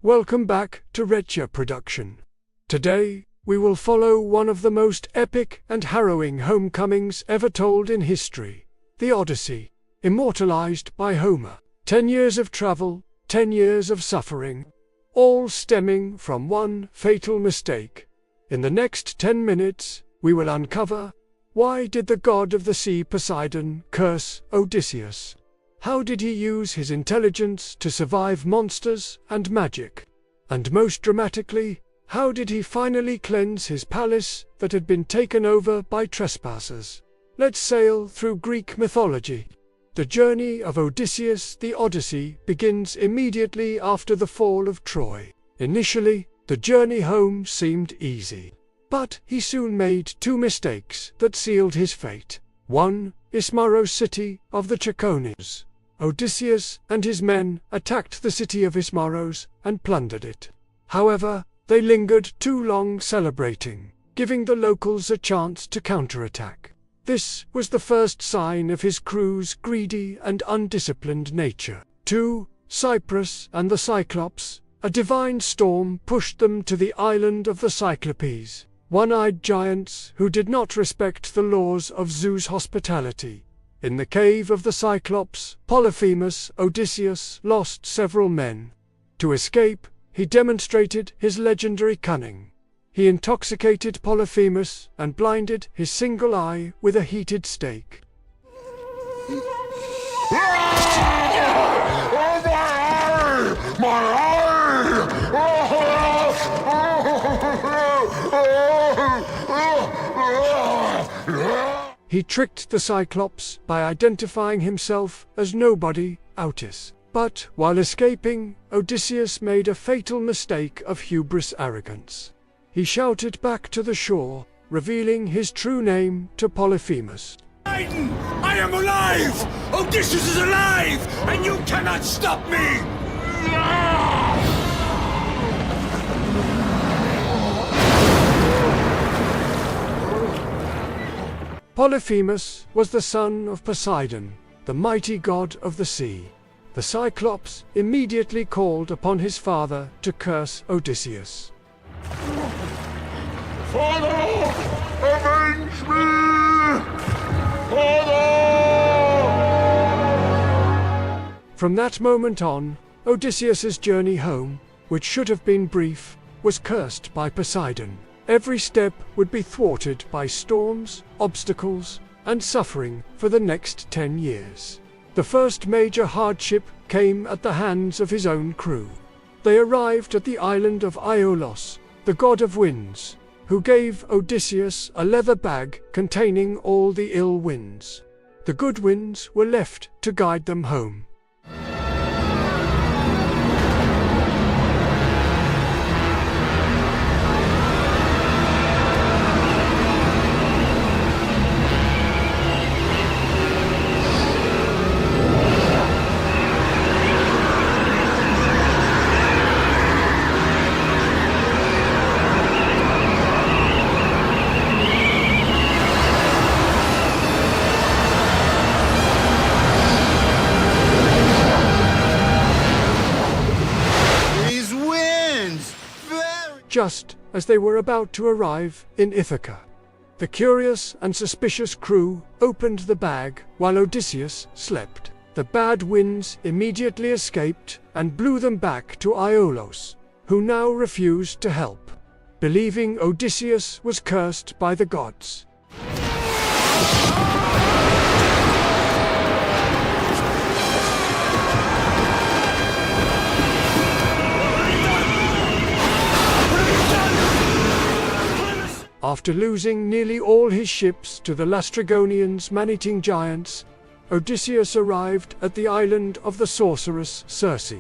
Welcome back to Recchia Production. Today, we will follow one of the most epic and harrowing homecomings ever told in history, the Odyssey, immortalized by Homer. 10 years of travel, 10 years of suffering, all stemming from one fatal mistake. In the next 10 minutes, we will uncover: why did the god of the sea Poseidon curse Odysseus? How did he use his intelligence to survive monsters and magic? And most dramatically, how did he finally cleanse his palace that had been taken over by trespassers? Let's sail through Greek mythology. The journey of Odysseus, the Odyssey, begins immediately after the fall of Troy. Initially, the journey home seemed easy. But he soon made 2 mistakes that sealed his fate. 1. Ismaros city of the Chacones. Odysseus and his men attacked the city of Ismaros and plundered it. However, they lingered too long celebrating, giving the locals a chance to counterattack. This was the first sign of his crew's greedy and undisciplined nature. 2. Cyprus and the Cyclops. A divine storm pushed them to the island of the Cyclopes, one-eyed giants who did not respect the laws of Zeus' hospitality. In the cave of the Cyclops, Polyphemus, Odysseus lost several men. To escape, he demonstrated his legendary cunning. He intoxicated Polyphemus and blinded his single eye with a heated stake. He tricked the Cyclops by identifying himself as nobody, Autis. But, while escaping, Odysseus made a fatal mistake of hubris arrogance. He shouted back to the shore, revealing his true name to Polyphemus. Poseidon! I am alive! Odysseus is alive! And you cannot stop me! Polyphemus was the son of Poseidon, the mighty god of the sea. The Cyclops immediately called upon his father to curse Odysseus. Father! Avenge me! Father! From that moment on, Odysseus's journey home, which should have been brief, was cursed by Poseidon. Every step would be thwarted by storms, obstacles, and suffering for the next 10 years. The first major hardship came at the hands of his own crew. They arrived at the island of Aiolos, the god of winds, who gave Odysseus a leather bag containing all the ill winds. The good winds were left to guide them home. Just as they were about to arrive in Ithaca, the curious and suspicious crew opened the bag while Odysseus slept. The bad winds immediately escaped and blew them back to Aiolos, who now refused to help, believing Odysseus was cursed by the gods. After losing nearly all his ships to the Lastrygonians' man-eating giants, Odysseus arrived at the island of the sorceress Circe.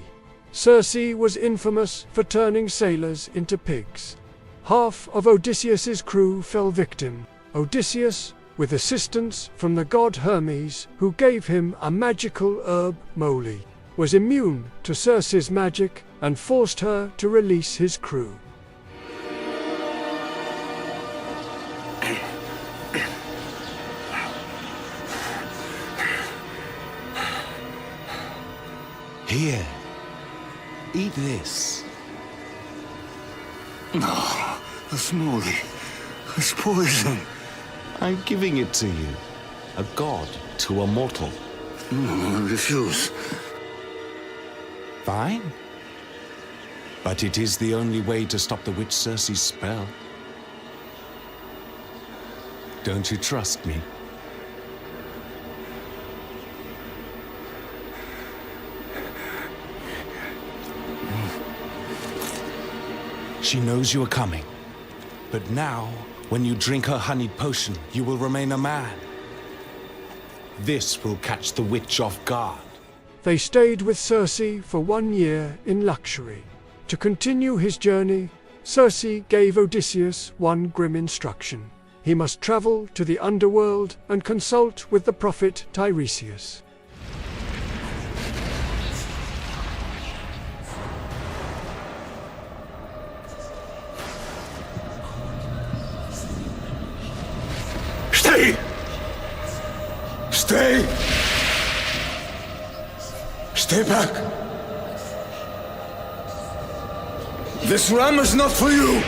Circe was infamous for turning sailors into pigs. Half of Odysseus's crew fell victim. Odysseus, with assistance from the god Hermes, who gave him a magical herb, moly, was immune to Circe's magic and forced her to release his crew. Here, eat this. No, it's moly. It's poison. I'm giving it to you. A god to a mortal. No, I refuse. Fine. But it is the only way to stop the witch Circe's spell. Don't you trust me? She knows you are coming. But now, when you drink her honeyed potion, you will remain a man. This will catch the witch off guard. They stayed with Circe for 1 year in luxury. To continue his journey, Circe gave Odysseus one grim instruction. He must travel to the underworld and consult with the prophet Tiresias. Stay back! This ram is not for you!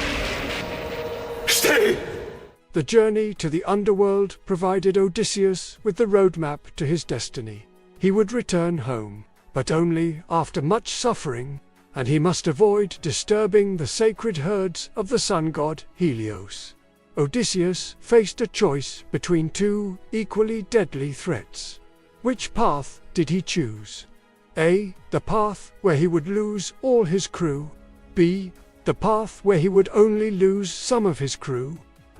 Stay! The journey to the underworld provided Odysseus with the roadmap to his destiny. He would return home, but only after much suffering, and he must avoid disturbing the sacred herds of the sun god Helios. Odysseus faced a choice between two equally deadly threats. Which path did he choose? A. The path where he would lose all his crew. B. The path where he would only lose some of his crew.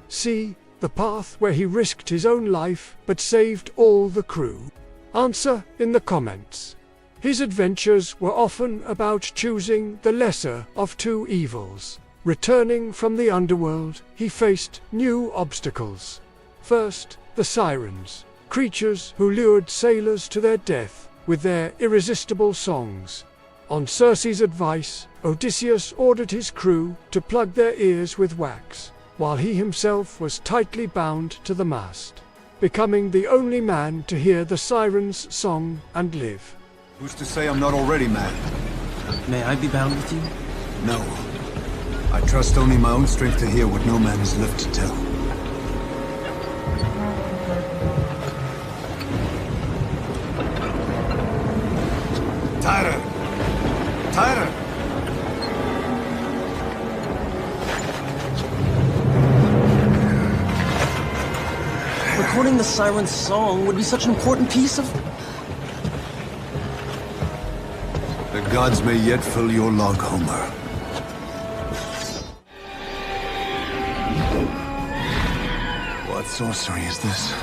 C. The path where he risked his own life but saved all the crew. Answer in the comments. His adventures were often about choosing the lesser of two evils. Returning from the underworld, he faced new obstacles. First, the Sirens, creatures who lured sailors to their death with their irresistible songs. On Circe's advice, Odysseus ordered his crew to plug their ears with wax, while he himself was tightly bound to the mast, becoming the only man to hear the Sirens' song and live. Who's to say I'm not already mad? May I be bound with you? No. I trust only my own strength to hear what no man has left to tell. Tyler! Tyler! Recording the Siren's song would be such an important piece of... The gods may yet fill your log, Homer. What sorcery is this?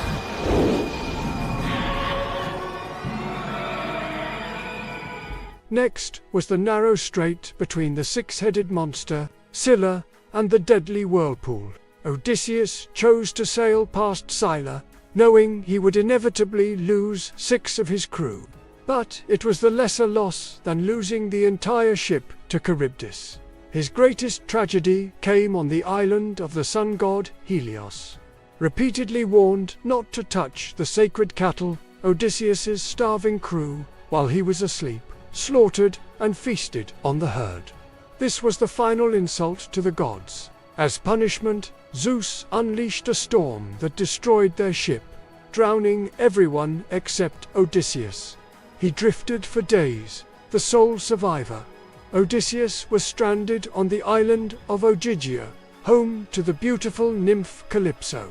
Next was the narrow strait between the six-headed monster, Scylla, and the deadly whirlpool. Odysseus chose to sail past Scylla, knowing he would inevitably lose 6 of his crew. But it was the lesser loss than losing the entire ship to Charybdis. His greatest tragedy came on the island of the sun god Helios. Repeatedly warned not to touch the sacred cattle, Odysseus's starving crew, while he was asleep, slaughtered and feasted on the herd. This was the final insult to the gods. As punishment, Zeus unleashed a storm that destroyed their ship, drowning everyone except Odysseus. He drifted for days, the sole survivor. Odysseus was stranded on the island of Ogygia, home to the beautiful nymph Calypso.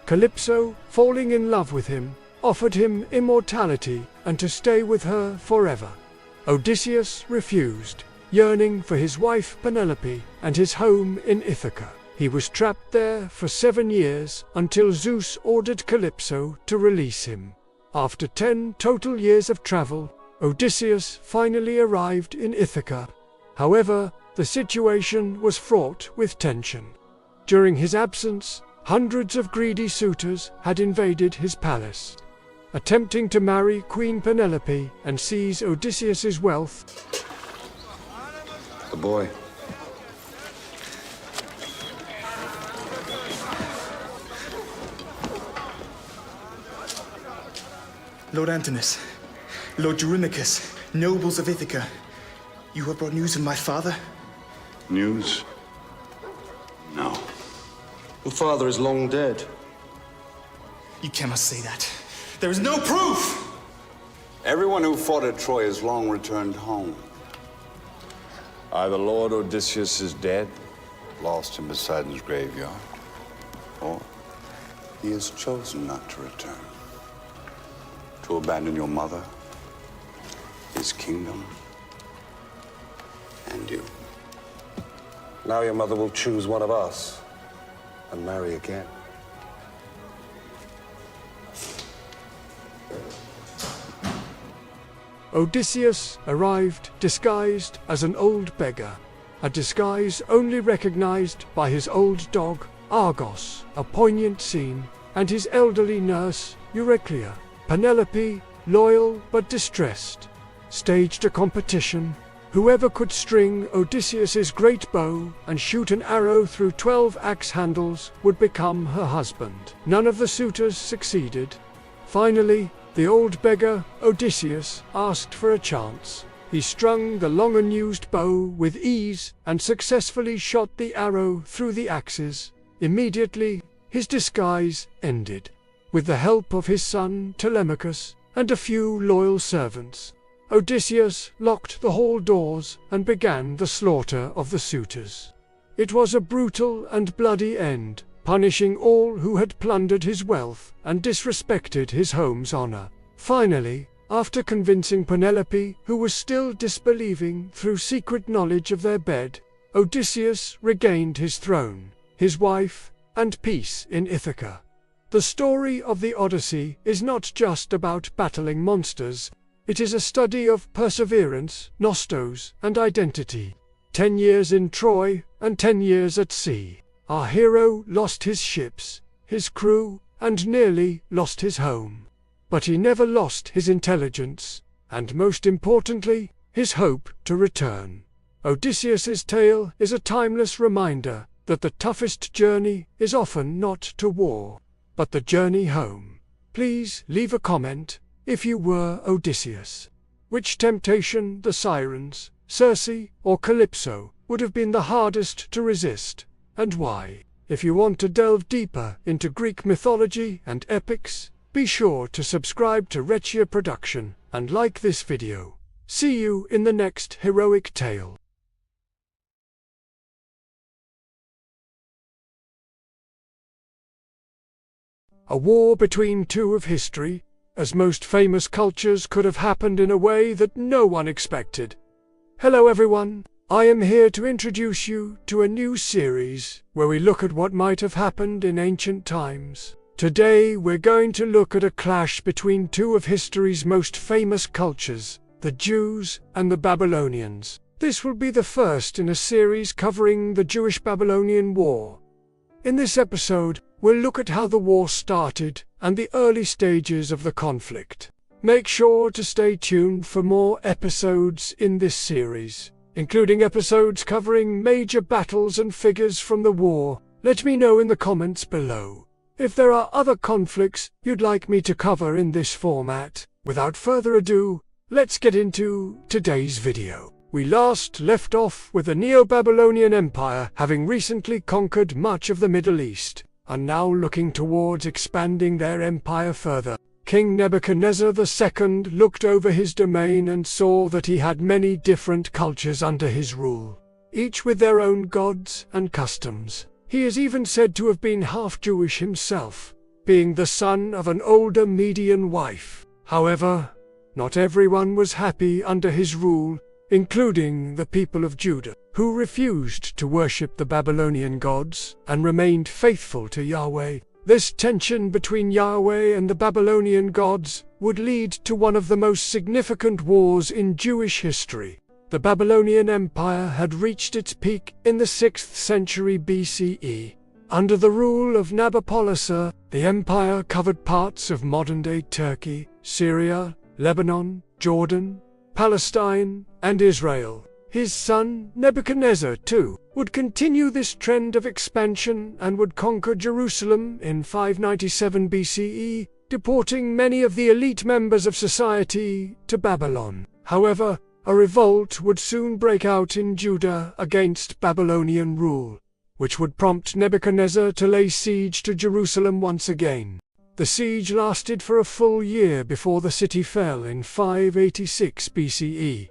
Calypso, falling in love with him, offered him immortality and to stay with her forever. Odysseus refused, yearning for his wife Penelope and his home in Ithaca. He was trapped there for 7 years until Zeus ordered Calypso to release him. After 10 total years of travel, Odysseus finally arrived in Ithaca. However, the situation was fraught with tension. During his absence, hundreds of greedy suitors had invaded his palace, attempting to marry Queen Penelope and seize Odysseus's wealth. The boy. Lord Antinous, Lord Eurymachus, nobles of Ithaca, you have brought news of my father? News? No. Your father is long dead. You cannot say that. There is no proof! Everyone who fought at Troy has long returned home. Either Lord Odysseus is dead, lost in Poseidon's graveyard, or he has chosen not to return. To abandon your mother, his kingdom, and you. Now your mother will choose one of us and marry again. Odysseus arrived disguised as an old beggar, a disguise only recognized by his old dog, Argos, a poignant scene, and his elderly nurse, Euryclea. Penelope, loyal but distressed, staged a competition. Whoever could string Odysseus's great bow and shoot an arrow through 12 axe handles would become her husband. None of the suitors succeeded. Finally, The old beggar, Odysseus, asked for a chance. He strung the long-unused bow with ease and successfully shot the arrow through the axes. Immediately, his disguise ended. With the help of his son Telemachus and a few loyal servants, Odysseus locked the hall doors and began the slaughter of the suitors. It was a brutal and bloody end, punishing all who had plundered his wealth and disrespected his home's honor. Finally, after convincing Penelope, who was still disbelieving through secret knowledge of their bed, Odysseus regained his throne, his wife, and peace in Ithaca. The story of the Odyssey is not just about battling monsters, it is a study of perseverance, nostos, and identity. 10 years in Troy, and 10 years at sea. Our hero lost his ships, his crew, and nearly lost his home. But he never lost his intelligence, and most importantly, his hope to return. Odysseus's tale is a timeless reminder that the toughest journey is often not to war, but the journey home. Please leave a comment if you were Odysseus. Which temptation, the Sirens, Circe, or Calypso, would have been the hardest to resist, and why? If you want to delve deeper into Greek mythology and epics, be sure to subscribe to Recchia Production and like this video. See you in the next heroic tale. A war between two of history, as most famous cultures, could have happened in a way that no one expected. Hello everyone, I am here to introduce you to a new series where we look at what might have happened in ancient times. Today we're going to look at a clash between two of history's most famous cultures, the Jews and the Babylonians. This will be the first in a series covering the Jewish-Babylonian War. In this episode, we'll look at how the war started and the early stages of the conflict. Make sure to stay tuned for more episodes in this series, including episodes covering major battles and figures from the war. Let me know in the comments below if there are other conflicts you'd like me to cover in this format. Without further ado, let's get into today's video. We last left off with the Neo-Babylonian Empire having recently conquered much of the Middle East, and now looking towards expanding their empire further. King Nebuchadnezzar II looked over his domain and saw that he had many different cultures under his rule, each with their own gods and customs. He is even said to have been half Jewish himself, being the son of an older Median wife. However, not everyone was happy under his rule, including the people of Judah, who refused to worship the Babylonian gods and remained faithful to Yahweh. This tension between Yahweh and the Babylonian gods would lead to one of the most significant wars in Jewish history. The Babylonian Empire had reached its peak in the 6th century BCE. Under the rule of Nabopolassar, the empire covered parts of modern-day Turkey, Syria, Lebanon, Jordan, Palestine, and Israel. His son, Nebuchadnezzar II, would continue this trend of expansion and would conquer Jerusalem in 597 BCE, deporting many of the elite members of society to Babylon. However, a revolt would soon break out in Judah against Babylonian rule, which would prompt Nebuchadnezzar to lay siege to Jerusalem once again. The siege lasted for a full year before the city fell in 586 BCE.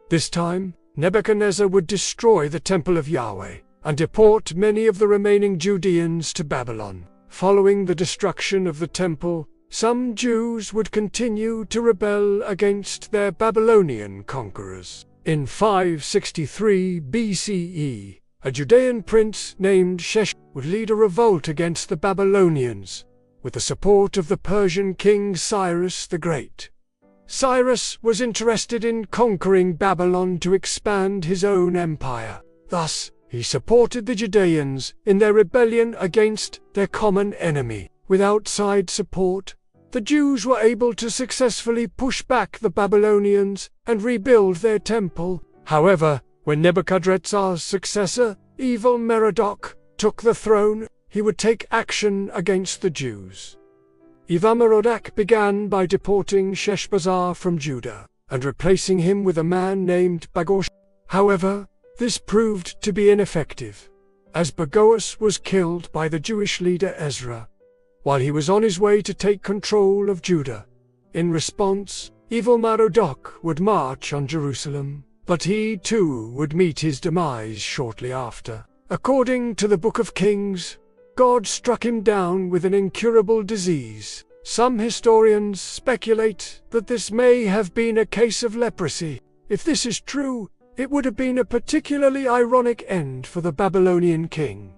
This time, Nebuchadnezzar would destroy the Temple of Yahweh and deport many of the remaining Judeans to Babylon. Following the destruction of the temple, some Jews would continue to rebel against their Babylonian conquerors. In 563 BCE, a Judean prince named Sheshbazzar would lead a revolt against the Babylonians, with the support of the Persian king Cyrus the Great. Cyrus was interested in conquering Babylon to expand his own empire. Thus, he supported the Judeans in their rebellion against their common enemy. With outside support, the Jews were able to successfully push back the Babylonians and rebuild their temple. However, when Nebuchadnezzar's successor, Evil Merodach, took the throne, he would take action against the Jews. Ivamerodak began by deporting Sheshbazzar from Judah, and replacing him with a man named Bagosh. However, this proved to be ineffective, as Bagoas was killed by the Jewish leader Ezra, while he was on his way to take control of Judah. In response, Evil-Merodach would march on Jerusalem, but he too would meet his demise shortly after. According to the Book of Kings, God struck him down with an incurable disease. Some historians speculate that this may have been a case of leprosy. If this is true, it would have been a particularly ironic end for the Babylonian king,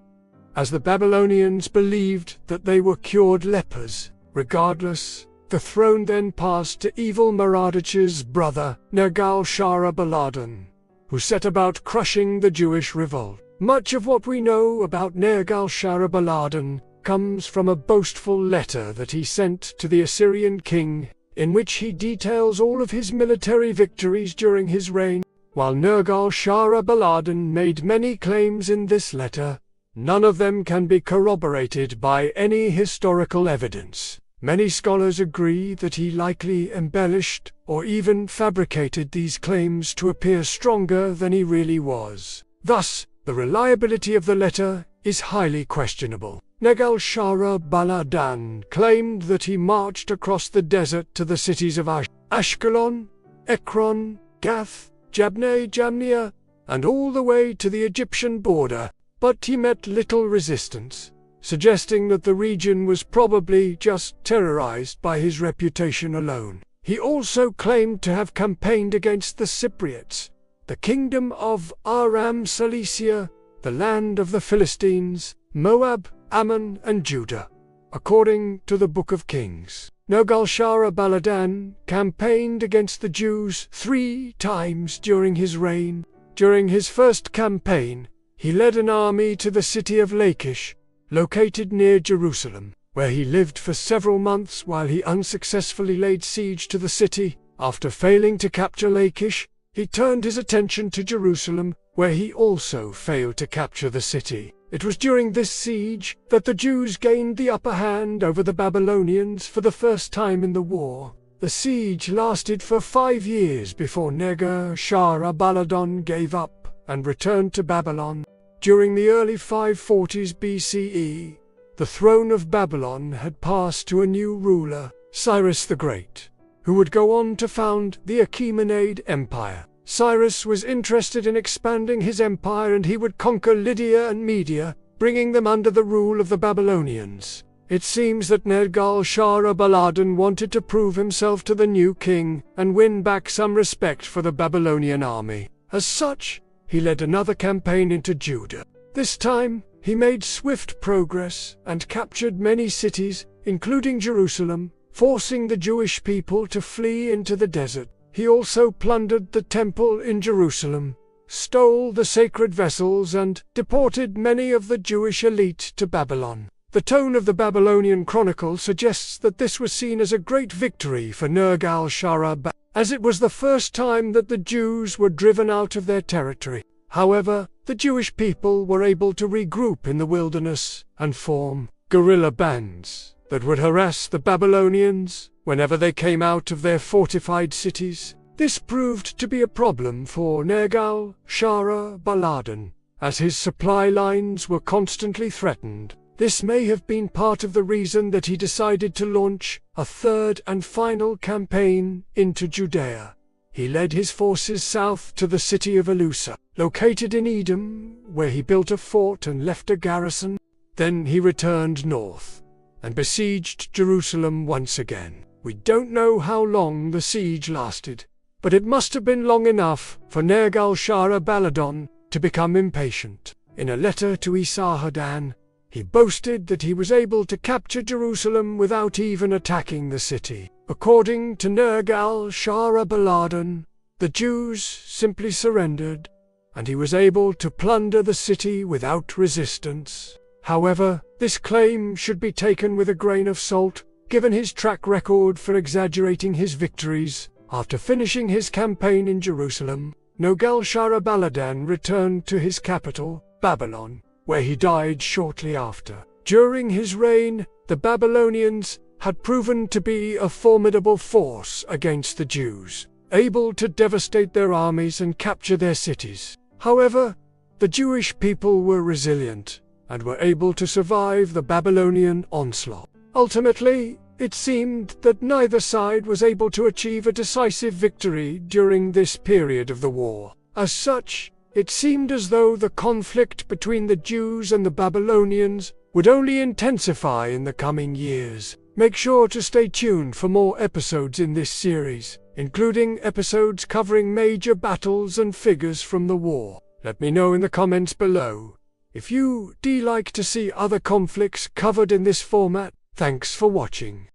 as the Babylonians believed that they were cured lepers. Regardless, the throne then passed to Evil-Merodach's brother, Nergal-Shara-Baladan, who set about crushing the Jewish revolt. Much of what we know about Nergal-Shara-Baladan comes from a boastful letter that he sent to the Assyrian king, in which he details all of his military victories during his reign. While Nergal-Shara-Baladan made many claims in this letter, none of them can be corroborated by any historical evidence. Many scholars agree that he likely embellished or even fabricated these claims to appear stronger than he really was. Thus, the reliability of the letter is highly questionable. Nergal-Shara-Baladan claimed that he marched across the desert to the cities of Ashkelon, Ekron, Gath, Jabneh, Jamnia, and all the way to the Egyptian border, but he met little resistance, suggesting that the region was probably just terrorized by his reputation alone. He also claimed to have campaigned against the Cypriots, the kingdom of Aram Cilicia, the land of the Philistines, Moab, Ammon, and Judah. According to the Book of Kings, Nergal-Shara-Baladan campaigned against the Jews 3 times during his reign. During his first campaign, he led an army to the city of Lachish, located near Jerusalem, where he lived for several months while he unsuccessfully laid siege to the city. After failing to capture Lachish, he turned his attention to Jerusalem, where he also failed to capture the city. It was during this siege that the Jews gained the upper hand over the Babylonians for the first time in the war. The siege lasted for 5 years before Nergal-Shara-Baladan gave up and returned to Babylon. During the early 540s BCE, the throne of Babylon had passed to a new ruler, Cyrus the Great, who would go on to found the Achaemenid Empire. Cyrus was interested in expanding his empire, and he would conquer Lydia and Media, bringing them under the rule of the Babylonians. It seems that Nergal-Shara-Baladan wanted to prove himself to the new king and win back some respect for the Babylonian army. As such, he led another campaign into Judah. This time, he made swift progress and captured many cities, including Jerusalem, forcing the Jewish people to flee into the desert. He also plundered the temple in Jerusalem, stole the sacred vessels, and deported many of the Jewish elite to Babylon. The tone of the Babylonian Chronicle suggests that this was seen as a great victory for Nergal-Shara-Baladan, as it was the first time that the Jews were driven out of their territory. However, the Jewish people were able to regroup in the wilderness and form guerrilla bands that would harass the Babylonians whenever they came out of their fortified cities. This proved to be a problem for Nergal-Shara-Baladan, as his supply lines were constantly threatened. This may have been part of the reason that he decided to launch a third and final campaign into Judea. He led his forces south to the city of Elusa, located in Edom, where he built a fort and left a garrison. Then he returned north and besieged Jerusalem once again. We don't know how long the siege lasted, but it must have been long enough for Nergal-Shara-Baladan to become impatient. In a letter to Esarhaddon, he boasted that he was able to capture Jerusalem without even attacking the city. According to Nergal-Shara-Baladan, the Jews simply surrendered, and he was able to plunder the city without resistance. However, this claim should be taken with a grain of salt, given his track record for exaggerating his victories. After finishing his campaign in Jerusalem, Nergal-Shara-Baladan returned to his capital, Babylon, where he died shortly after. During his reign, the Babylonians had proven to be a formidable force against the Jews, able to devastate their armies and capture their cities. However, the Jewish people were resilient and were able to survive the Babylonian onslaught. Ultimately, it seemed that neither side was able to achieve a decisive victory during this period of the war. As such, it seemed as though the conflict between the Jews and the Babylonians would only intensify in the coming years. Make sure to stay tuned for more episodes in this series, including episodes covering major battles and figures from the war. Let me know in the comments below if you'd like to see other conflicts covered in this format. Thanks for watching.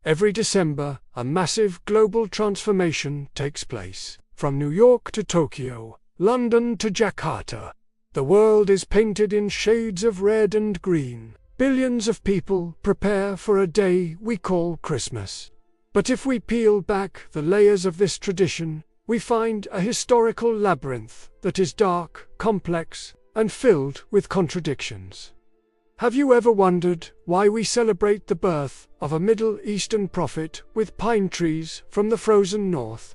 Every December, a massive global transformation takes place. From New York to Tokyo, London to Jakarta, the world is painted in shades of red and green. Billions of people prepare for a day we call Christmas. But if we peel back the layers of this tradition, we find a historical labyrinth that is dark, complex, and filled with contradictions. Have you ever wondered why we celebrate the birth of a Middle Eastern prophet with pine trees from the frozen north?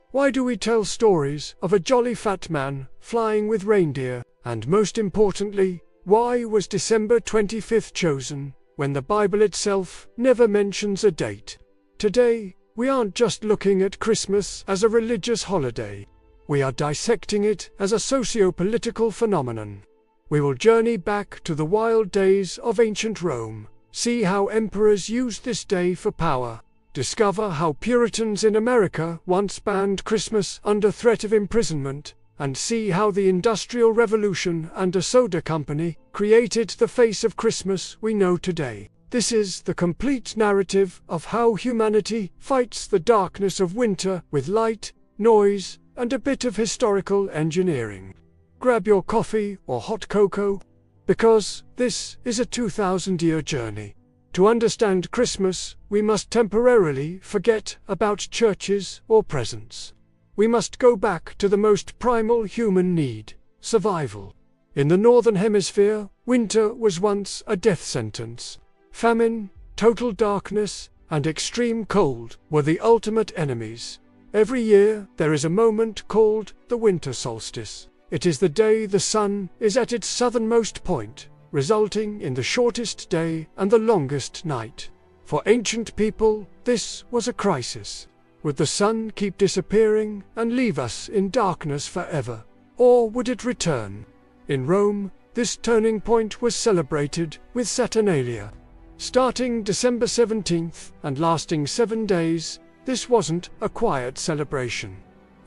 Why do we tell stories of a jolly fat man flying with reindeer? And most importantly, why was December 25th chosen when the Bible itself never mentions a date? Today, we aren't just looking at Christmas as a religious holiday. We are dissecting it as a socio-political phenomenon. We will journey back to the wild days of ancient Rome, see how emperors used this day for power, discover how Puritans in America once banned Christmas under threat of imprisonment, and see how the Industrial Revolution and a soda company created the face of Christmas we know today. This is the complete narrative of how humanity fights the darkness of winter with light, noise, and a bit of historical engineering. Grab your coffee or hot cocoa, because this is a 2,000-year journey. To understand Christmas, we must temporarily forget about churches or presents. We must go back to the most primal human need: survival. In the Northern Hemisphere, winter was once a death sentence. Famine, total darkness, and extreme cold were the ultimate enemies. Every year, there is a moment called the winter solstice. It is the day the sun is at its southernmost point, resulting in the shortest day and the longest night. For ancient people, this was a crisis. Would the sun keep disappearing and leave us in darkness forever? Or would it return? In Rome, this turning point was celebrated with Saturnalia. Starting December 17th and lasting 7 days, this wasn't a quiet celebration.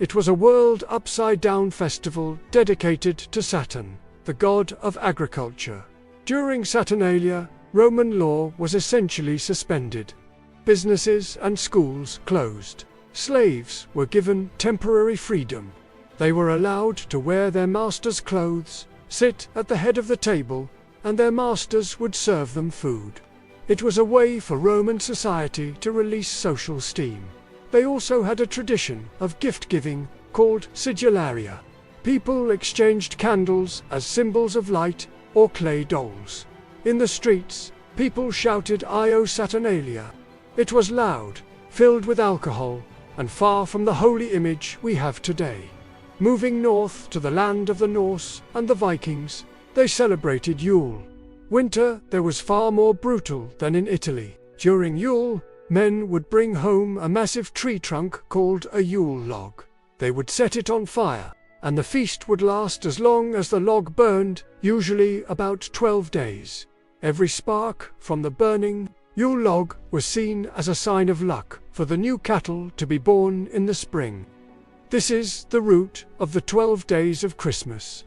It was a world upside-down festival dedicated to Saturn, the god of agriculture. During Saturnalia, Roman law was essentially suspended. Businesses and schools closed. Slaves were given temporary freedom. They were allowed to wear their master's clothes, sit at the head of the table, and their masters would serve them food. It was a way for Roman society to release social steam. They also had a tradition of gift-giving called sigillaria. People exchanged candles as symbols of light or clay dolls. In the streets, people shouted Io Saturnalia. It was loud, filled with alcohol, and far from the holy image we have today. Moving north to the land of the Norse and the Vikings, they celebrated Yule. Winter there was far more brutal than in Italy. During Yule, men would bring home a massive tree trunk called a Yule log. They would set it on fire, and the feast would last as long as the log burned, usually about 12 days. Every spark from the burning Yule log was seen as a sign of luck for the new cattle to be born in the spring. This is the root of the 12 days of Christmas.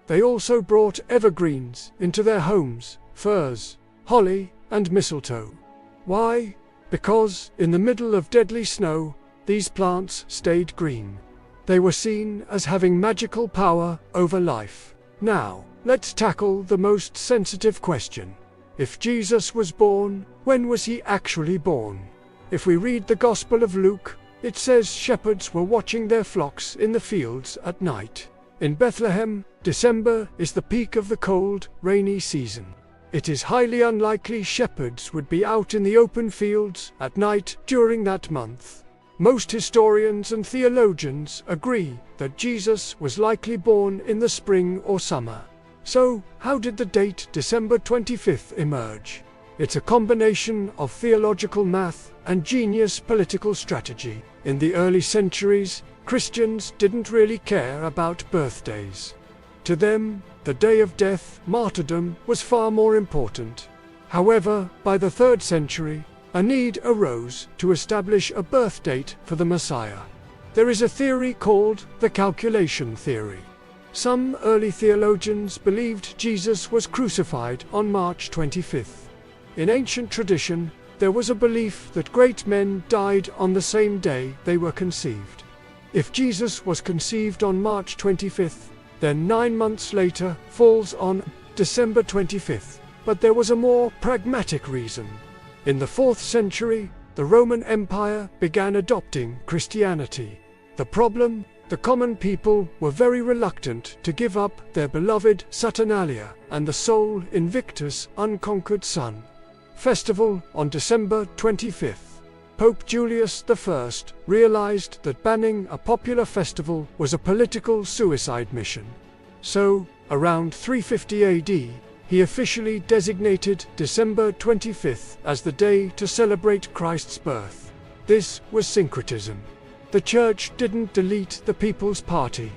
They also brought evergreens into their homes, firs, holly, and mistletoe. Why? Because in the middle of deadly snow, these plants stayed green. They were seen as having magical power over life. Now, let's tackle the most sensitive question. If Jesus was born, when was he actually born? If we read the Gospel of Luke, it says shepherds were watching their flocks in the fields at night. In Bethlehem, December is the peak of the cold, rainy season. It is highly unlikely shepherds would be out in the open fields at night during that month. Most historians and theologians agree that Jesus was likely born in the spring or summer. So, how did the date December 25th emerge? It's a combination of theological math and genius political strategy. In the early centuries, Christians didn't really care about birthdays. To them, the day of death, martyrdom, was far more important. However, by the 3rd century, a need arose to establish a birth date for the Messiah. There is a theory called the calculation theory. Some early theologians believed Jesus was crucified on March 25th. In ancient tradition, there was a belief that great men died on the same day they were conceived. If Jesus was conceived on March 25th, then 9 months later falls on December 25th. But there was a more pragmatic reason. In the 4th century, the Roman Empire began adopting Christianity. The problem? The common people were very reluctant to give up their beloved Saturnalia and the sole Invictus unconquered sun. Festival on December 25th. Pope Julius I realized that banning a popular festival was a political suicide mission. So, around 350 AD, he officially designated December 25th as the day to celebrate Christ's birth. This was syncretism. The church didn't delete the People's Party.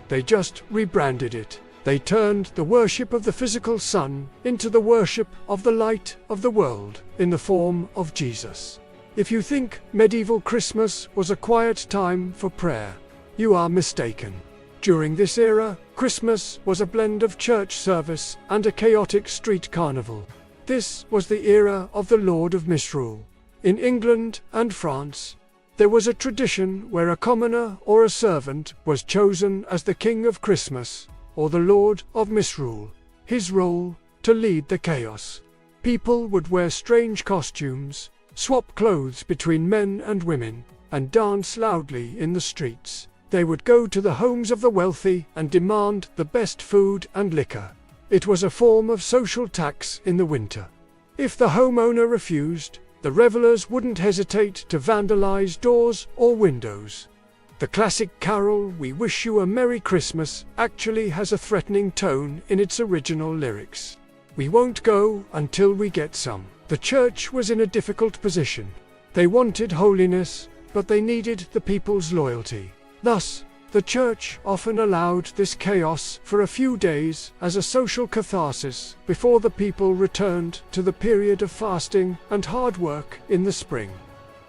They just rebranded it. They turned the worship of the physical sun into the worship of the light of the world in the form of Jesus. If you think medieval Christmas was a quiet time for prayer, you are mistaken. During this era, Christmas was a blend of church service and a chaotic street carnival. This was the era of the Lord of Misrule. In England and France, there was a tradition where a commoner or a servant was chosen as the King of Christmas, or the Lord of Misrule. His role, to lead the chaos. People would wear strange costumes, swap clothes between men and women, and dance loudly in the streets. They would go to the homes of the wealthy and demand the best food and liquor. It was a form of social tax in the winter. If the homeowner refused, the revelers wouldn't hesitate to vandalize doors or windows. The classic carol "We Wish You a Merry Christmas" actually has a threatening tone in its original lyrics. We won't go until we get some. The church was in a difficult position. They wanted holiness, but they needed the people's loyalty. Thus, the church often allowed this chaos for a few days as a social catharsis before the people returned to the period of fasting and hard work in the spring.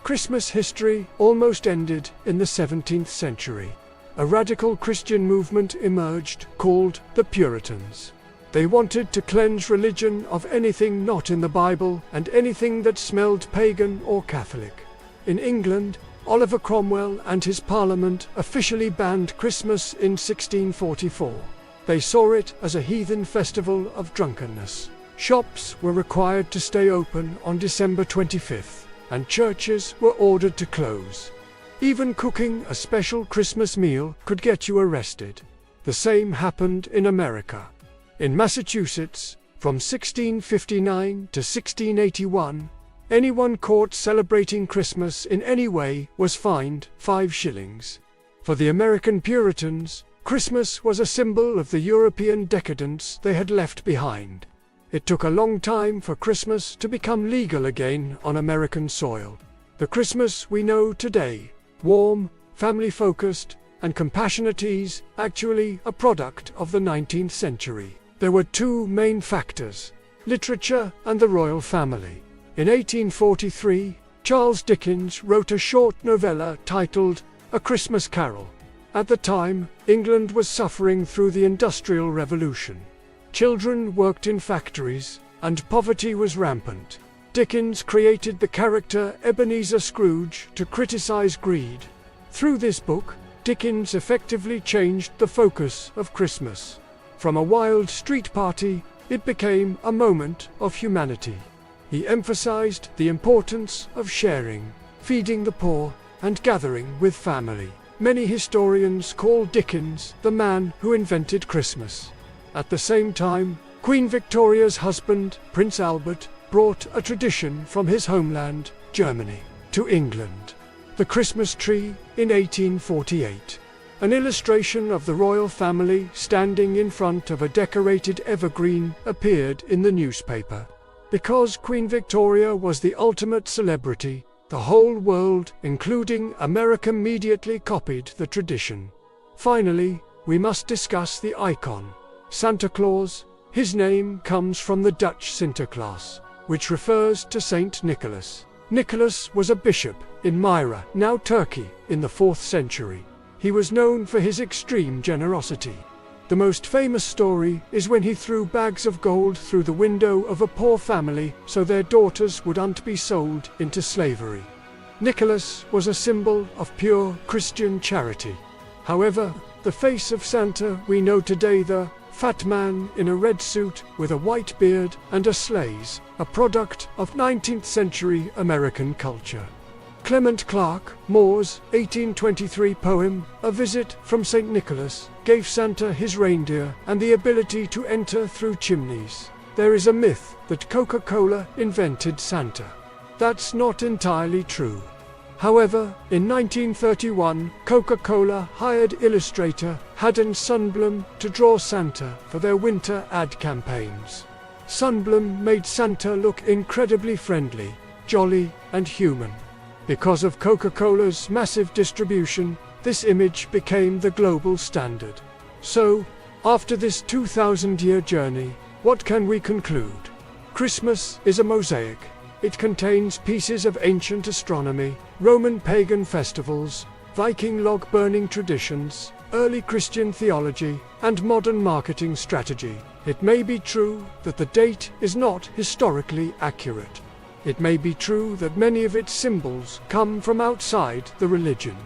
Christmas history almost ended in the 17th century. A radical Christian movement emerged called the Puritans. They wanted to cleanse religion of anything not in the Bible and anything that smelled pagan or Catholic. In England, Oliver Cromwell and his Parliament officially banned Christmas in 1644. They saw it as a heathen festival of drunkenness. Shops were required to stay open on December 25th, and churches were ordered to close. Even cooking a special Christmas meal could get you arrested. The same happened in America. In Massachusetts, from 1659 to 1681, anyone caught celebrating Christmas in any way was fined 5 shillings. For the American Puritans, Christmas was a symbol of the European decadence they had left behind. It took a long time for Christmas to become legal again on American soil. The Christmas we know today, warm, family-focused, and compassionate, is actually a product of the 19th century. There were 2 main factors: literature and the royal family. In 1843, Charles Dickens wrote a short novella titled A Christmas Carol. At the time, England was suffering through the Industrial Revolution. Children worked in factories, and poverty was rampant. Dickens created the character Ebenezer Scrooge to criticize greed. Through this book, Dickens effectively changed the focus of Christmas. From a wild street party, it became a moment of humanity. He emphasized the importance of sharing, feeding the poor, and gathering with family. many historians call Dickens the man who invented Christmas. At the same time, Queen Victoria's husband, Prince Albert, brought a tradition from his homeland, Germany, to England. The Christmas tree in 1848. An illustration of the royal family standing in front of a decorated evergreen appeared in the newspaper. Because Queen Victoria was the ultimate celebrity, the whole world, including America, immediately copied the tradition. Finally, we must discuss the icon, Santa Claus. His name comes from the Dutch Sinterklaas, which refers to Saint Nicholas. Nicholas was a bishop in Myra, now Turkey, in the 4th century. He was known for his extreme generosity. The most famous story is when he threw bags of gold through the window of a poor family so their daughters wouldn't be sold into slavery. Nicholas was a symbol of pure Christian charity. However, the face of Santa we know today, the fat man in a red suit with a white beard and a sleighs, a product of 19th century American culture. Clement Clarke Moore's 1823 poem, A Visit from St. Nicholas, gave Santa his reindeer and the ability to enter through chimneys. There is a myth that Coca-Cola invented Santa. That's not entirely true. However, in 1931, Coca-Cola hired illustrator Haddon Sundblom to draw Santa for their winter ad campaigns. Sundblom made Santa look incredibly friendly, jolly, and human. Because of Coca-Cola's massive distribution, this image became the global standard. So, after this 2,000-year journey, what can we conclude? Christmas is a mosaic. It contains pieces of ancient astronomy, Roman pagan festivals, Viking log-burning traditions, early Christian theology, and modern marketing strategy. It may be true that the date is not historically accurate. It may be true that many of its symbols come from outside the religion.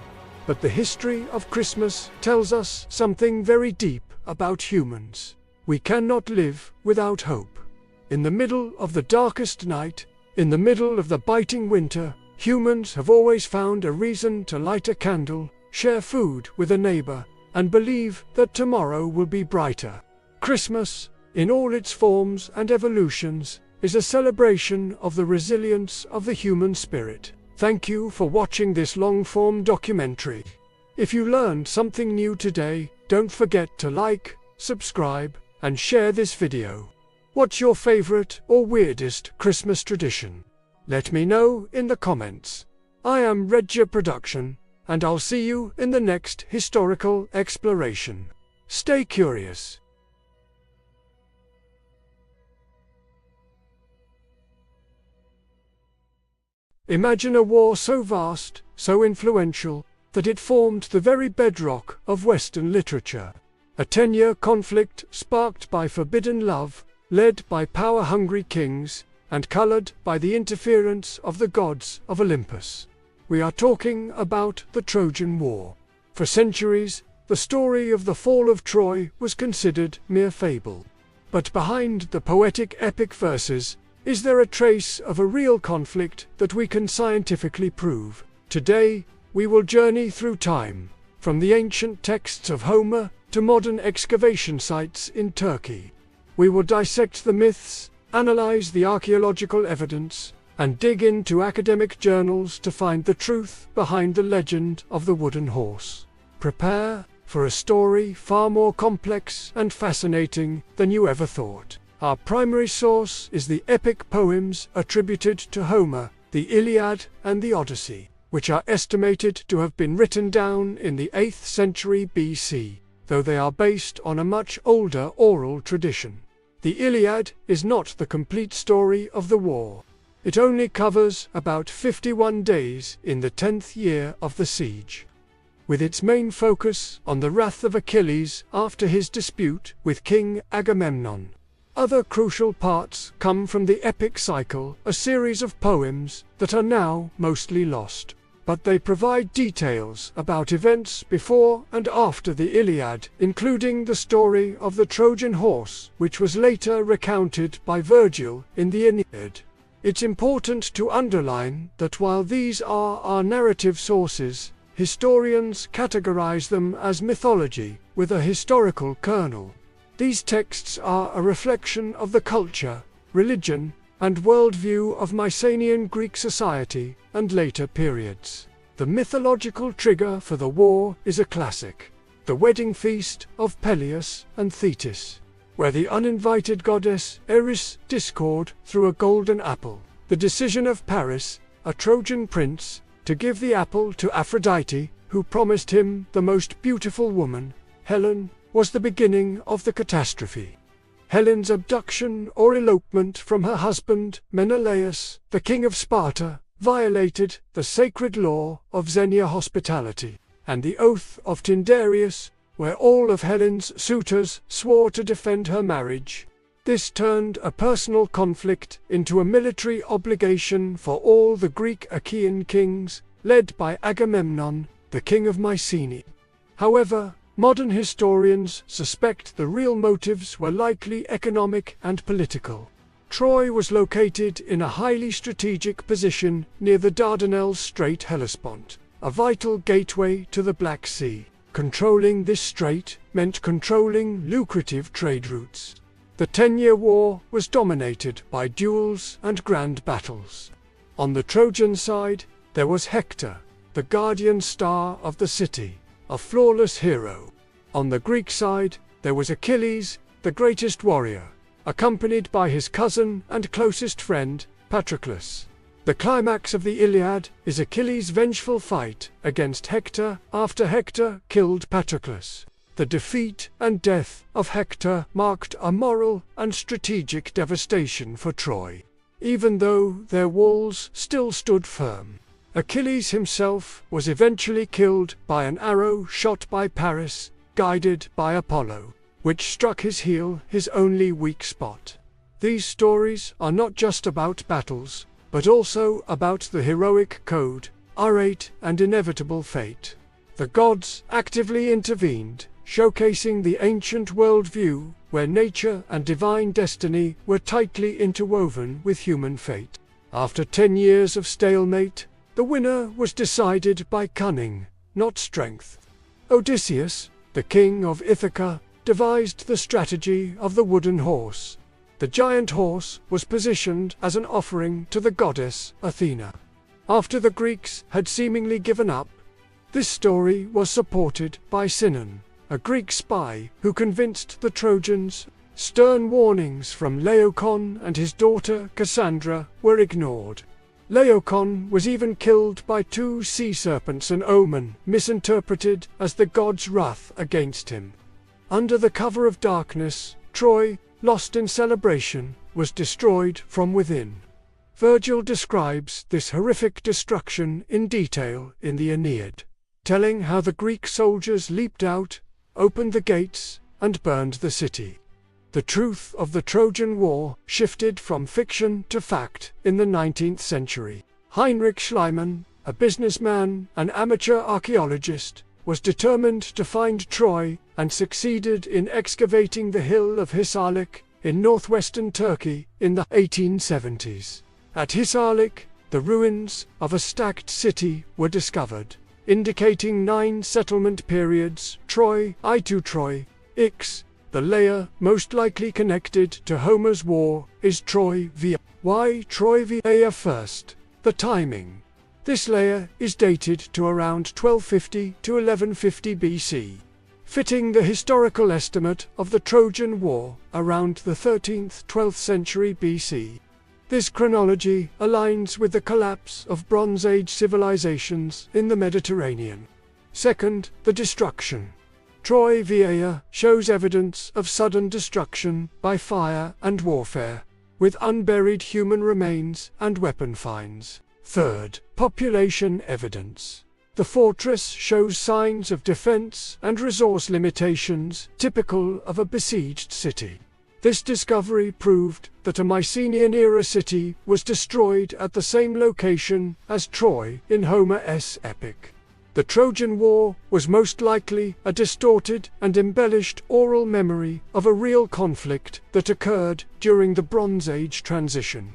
But the history of Christmas tells us something very deep about humans. We cannot live without hope. In the middle of the darkest night, in the middle of the biting winter, humans have always found a reason to light a candle, share food with a neighbor, and believe that tomorrow will be brighter. Christmas, in all its forms and evolutions, is a celebration of the resilience of the human spirit. Thank you for watching this long-form documentary. If you learned something new today, don't forget to like, subscribe, and share this video. What's your favorite or weirdest Christmas tradition? Let me know in the comments. I am Redja Production, and I'll see you in the next historical exploration. Stay curious. Imagine a war so vast, so influential, that it formed the very bedrock of Western literature. A 10-year conflict sparked by forbidden love, led by power-hungry kings, and colored by the interference of the gods of Olympus. We are talking about the Trojan War. For centuries, the story of the fall of Troy was considered mere fable. But behind the poetic epic verses, is there a trace of a real conflict that we can scientifically prove? Today, we will journey through time, from the ancient texts of Homer to modern excavation sites in Turkey. We will dissect the myths, analyze the archaeological evidence, and dig into academic journals to find the truth behind the legend of the wooden horse. Prepare for a story far more complex and fascinating than you ever thought. Our primary source is the epic poems attributed to Homer, the Iliad and the Odyssey, which are estimated to have been written down in the 8th century BC, though they are based on a much older oral tradition. The Iliad is not the complete story of the war. It only covers about 51 days in the 10th year of the siege, with its main focus on the wrath of Achilles after his dispute with King Agamemnon. Other crucial parts come from the epic cycle, a series of poems that are now mostly lost. But they provide details about events before and after the Iliad, including the story of the Trojan horse, which was later recounted by Virgil in the Aeneid. It's important to underline that while these are our narrative sources, Historians categorize them as mythology with a historical kernel. These texts are a reflection of the culture, religion, and worldview of Mycenaean Greek society and later periods. The mythological trigger for the war is a classic, the wedding feast of Peleus and Thetis, where the uninvited goddess Eris discord through a golden apple. The decision of Paris, a Trojan prince, to give the apple to Aphrodite, who promised him the most beautiful woman, Helen, was the beginning of the catastrophe. Helen's abduction or elopement from her husband, Menelaus, the king of Sparta, violated the sacred law of Xenia hospitality, and the oath of Tyndareus, where all of Helen's suitors swore to defend her marriage. This turned a personal conflict into a military obligation for all the Greek Achaean kings, led by Agamemnon, the king of Mycenae. However, modern historians suspect the real motives were likely economic and political. Troy was located in a highly strategic position near the Dardanelles Strait Hellespont, a vital gateway to the Black Sea. Controlling this strait meant controlling lucrative trade routes. The 10-year war was dominated by duels and grand battles. On the Trojan side, there was Hector, the guardian star of the city, a flawless hero. On the Greek side, there was Achilles, the greatest warrior, accompanied by his cousin and closest friend, Patroclus. The climax of the Iliad is Achilles' vengeful fight against Hector after Hector killed Patroclus. The defeat and death of Hector marked a moral and strategic devastation for Troy, even though their walls still stood firm. Achilles himself was eventually killed by an arrow shot by Paris, guided by Apollo, which struck his heel, his only weak spot. These stories are not just about battles, but also about the heroic code, arrate, and inevitable fate. The gods actively intervened, showcasing the ancient worldview where nature and divine destiny were tightly interwoven with human fate. After 10 years of stalemate, the winner was decided by cunning, not strength. Odysseus, the king of Ithaca, devised the strategy of the wooden horse. The giant horse was positioned as an offering to the goddess Athena. After the Greeks had seemingly given up, this story was supported by Sinon, a Greek spy who convinced the Trojans. Stern warnings from Laocoon and his daughter Cassandra were ignored. Laocoon was even killed by 2 sea serpents, an omen misinterpreted as the god's wrath against him. Under the cover of darkness, Troy, lost in celebration, was destroyed from within. Virgil describes this horrific destruction in detail in the Aeneid, telling how the Greek soldiers leaped out, opened the gates, and burned the city. The truth of the Trojan War shifted from fiction to fact in the 19th century. Heinrich Schliemann, a businessman and amateur archaeologist, was determined to find Troy and succeeded in excavating the hill of Hisarlik in northwestern Turkey in the 1870s. At Hisarlik, the ruins of a stacked city were discovered, indicating 9 settlement periods: Troy, I2 Troy, Ix. The layer most likely connected to Homer's war is Troy Via. Why Troy Via first? The timing. This layer is dated to around 1250 to 1150 BC, fitting the historical estimate of the Trojan War around the 13th–12th century BC. This chronology aligns with the collapse of Bronze Age civilizations in the Mediterranean. Second, the destruction. Troy Vieja shows evidence of sudden destruction by fire and warfare, with unburied human remains and weapon finds. Third, population evidence. The fortress shows signs of defense and resource limitations typical of a besieged city. This discovery proved that a Mycenaean-era city was destroyed at the same location as Troy in Homer's epic. The Trojan War was most likely a distorted and embellished oral memory of a real conflict that occurred during the Bronze Age transition.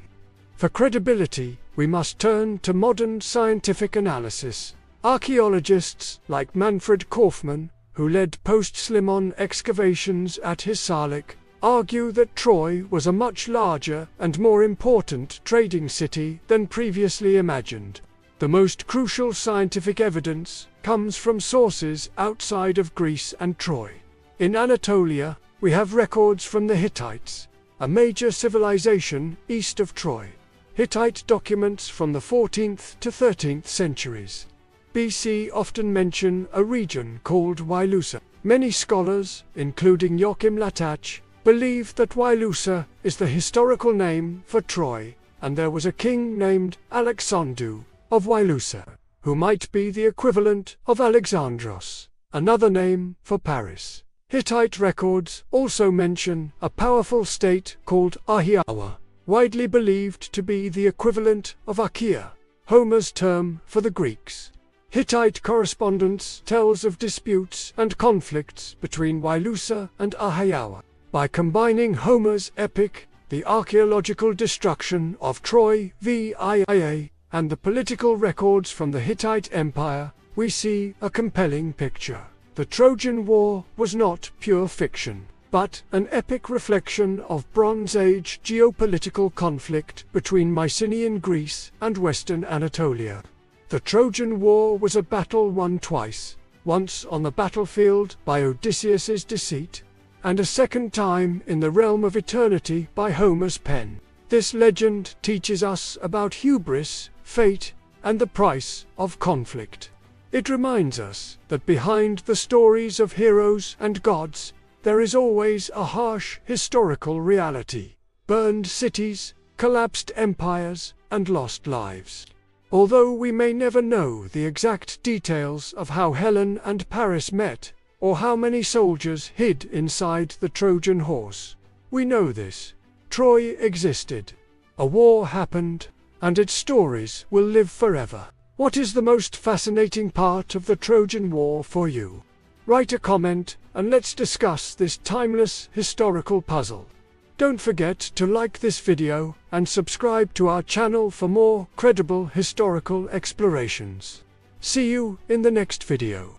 For credibility, we must turn to modern scientific analysis. Archaeologists like Manfred Kaufmann, who led post-Slimon excavations at Hisarlik, argue that Troy was a much larger and more important trading city than previously imagined. The most crucial scientific evidence comes from sources outside of Greece and Troy. In Anatolia, we have records from the Hittites, a major civilization east of Troy. Hittite documents from the 14th to 13th centuries BC often mention a region called Wailusa. Many scholars, including Joachim Latach, believe that Wailusa is the historical name for Troy, and there was a king named Alexandru of Wailusa, who might be the equivalent of Alexandros, another name for Paris. Hittite records also mention a powerful state called Ahiawa, widely believed to be the equivalent of Achaea, Homer's term for the Greeks. Hittite correspondence tells of disputes and conflicts between Wailusa and Ahiawa. By combining Homer's epic, the archaeological destruction of Troy via, and the political records from the Hittite Empire, we see a compelling picture. The Trojan War was not pure fiction, but an epic reflection of Bronze Age geopolitical conflict between Mycenaean Greece and Western Anatolia. The Trojan War was a battle won twice, once on the battlefield by Odysseus's deceit, and a second time in the realm of eternity by Homer's pen. This legend teaches us about hubris, fate, and the price of conflict. It reminds us that behind the stories of heroes and gods, there is always a harsh historical reality: burned cities, collapsed empires, and lost lives. Although we may never know the exact details of how Helen and Paris met, or how many soldiers hid inside the Trojan horse, we know this: Troy existed, a war happened, and its stories will live forever. What is the most fascinating part of the Trojan War for you? Write a comment and let's discuss this timeless historical puzzle. Don't forget to like this video and subscribe to our channel for more credible historical explorations. See you in the next video.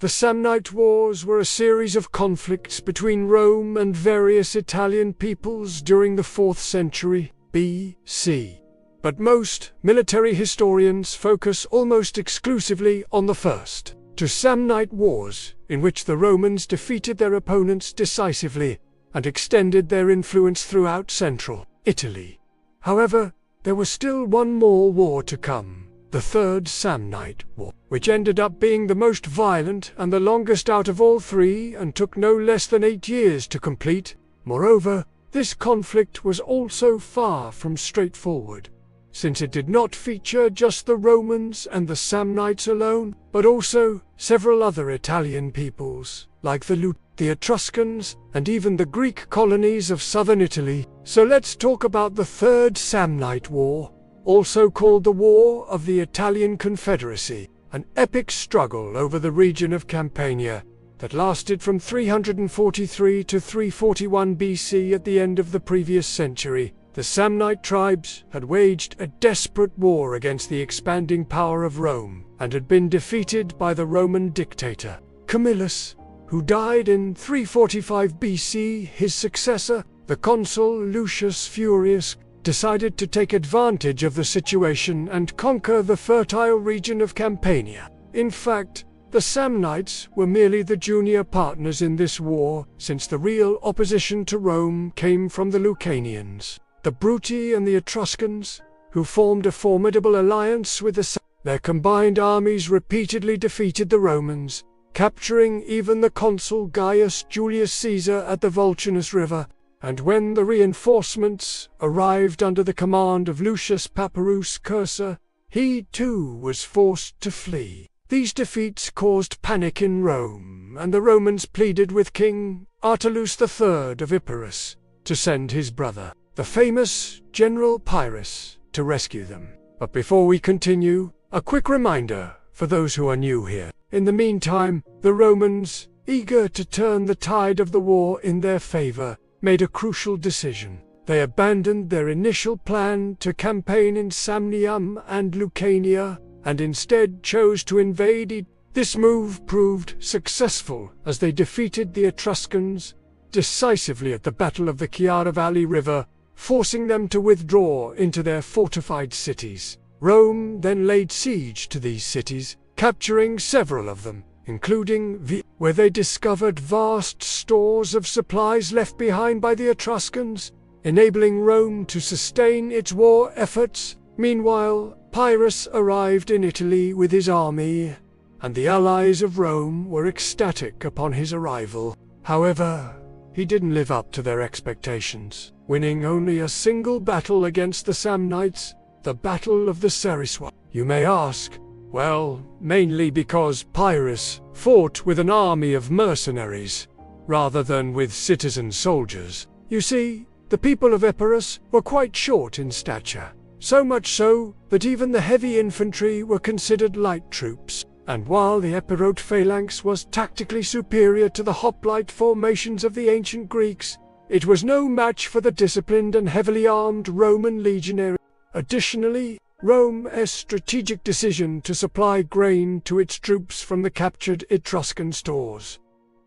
The Samnite Wars were a series of conflicts between Rome and various Italian peoples during the 4th century BC. But most military historians focus almost exclusively on the first two Samnite Wars, in which the Romans defeated their opponents decisively and extended their influence throughout central Italy. However, there was still one more war to come. The Third Samnite War, which ended up being the most violent and the longest out of all three and took no less than 8 years to complete. Moreover, this conflict was also far from straightforward, since it did not feature just the Romans and the Samnites alone, but also several other Italian peoples, like the Etruscans, and even the Greek colonies of southern Italy. So let's talk about the Third Samnite War, also called the War of the Italian Confederacy, an epic struggle over the region of Campania that lasted from 343 to 341 BC. At the end of the previous century, the Samnite tribes had waged a desperate war against the expanding power of Rome and had been defeated by the Roman dictator Camillus, who died in 345 BC. His successor, the consul Lucius Furius, decided to take advantage of the situation and conquer the fertile region of Campania. In fact, the Samnites were merely the junior partners in this war, since the real opposition to Rome came from the Lucanians, the Bruti and the Etruscans, who formed a formidable alliance with the Samnites. Their combined armies repeatedly defeated the Romans, capturing even the consul Gaius Julius Caesar at the Volturnus River. And when the reinforcements arrived under the command of Lucius Papirus Cursor, he too was forced to flee. These defeats caused panic in Rome, and the Romans pleaded with King Artulus III of Epirus to send his brother, the famous General Pyrrhus, to rescue them. But before we continue, a quick reminder for those who are new here. In the meantime, the Romans, eager to turn the tide of the war in their favor, made a crucial decision. They abandoned their initial plan to campaign in Samnium and Lucania, and instead chose to invade. This move proved successful as they defeated the Etruscans decisively at the Battle of the Chiara Valley River, forcing them to withdraw into their fortified cities. Rome then laid siege to these cities, capturing several of them, including Veii, where they discovered vast stores of supplies left behind by the Etruscans, enabling Rome to sustain its war efforts. Meanwhile, Pyrrhus arrived in Italy with his army, and the allies of Rome were ecstatic upon his arrival. However, he didn't live up to their expectations, winning only a single battle against the Samnites, the Battle of the Ceriswa. You may ask, well, mainly because Pyrrhus fought with an army of mercenaries, rather than with citizen soldiers. You see, the people of Epirus were quite short in stature, so much so that even the heavy infantry were considered light troops. And while the Epirote phalanx was tactically superior to the hoplite formations of the ancient Greeks, it was no match for the disciplined and heavily armed Roman legionary. Additionally, Rome's strategic decision to supply grain to its troops from the captured Etruscan stores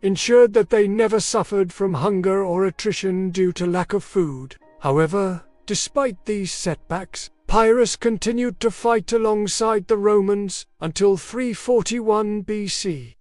ensured that they never suffered from hunger or attrition due to lack of food. However, despite these setbacks, Pyrrhus continued to fight alongside the Romans until 341 BC,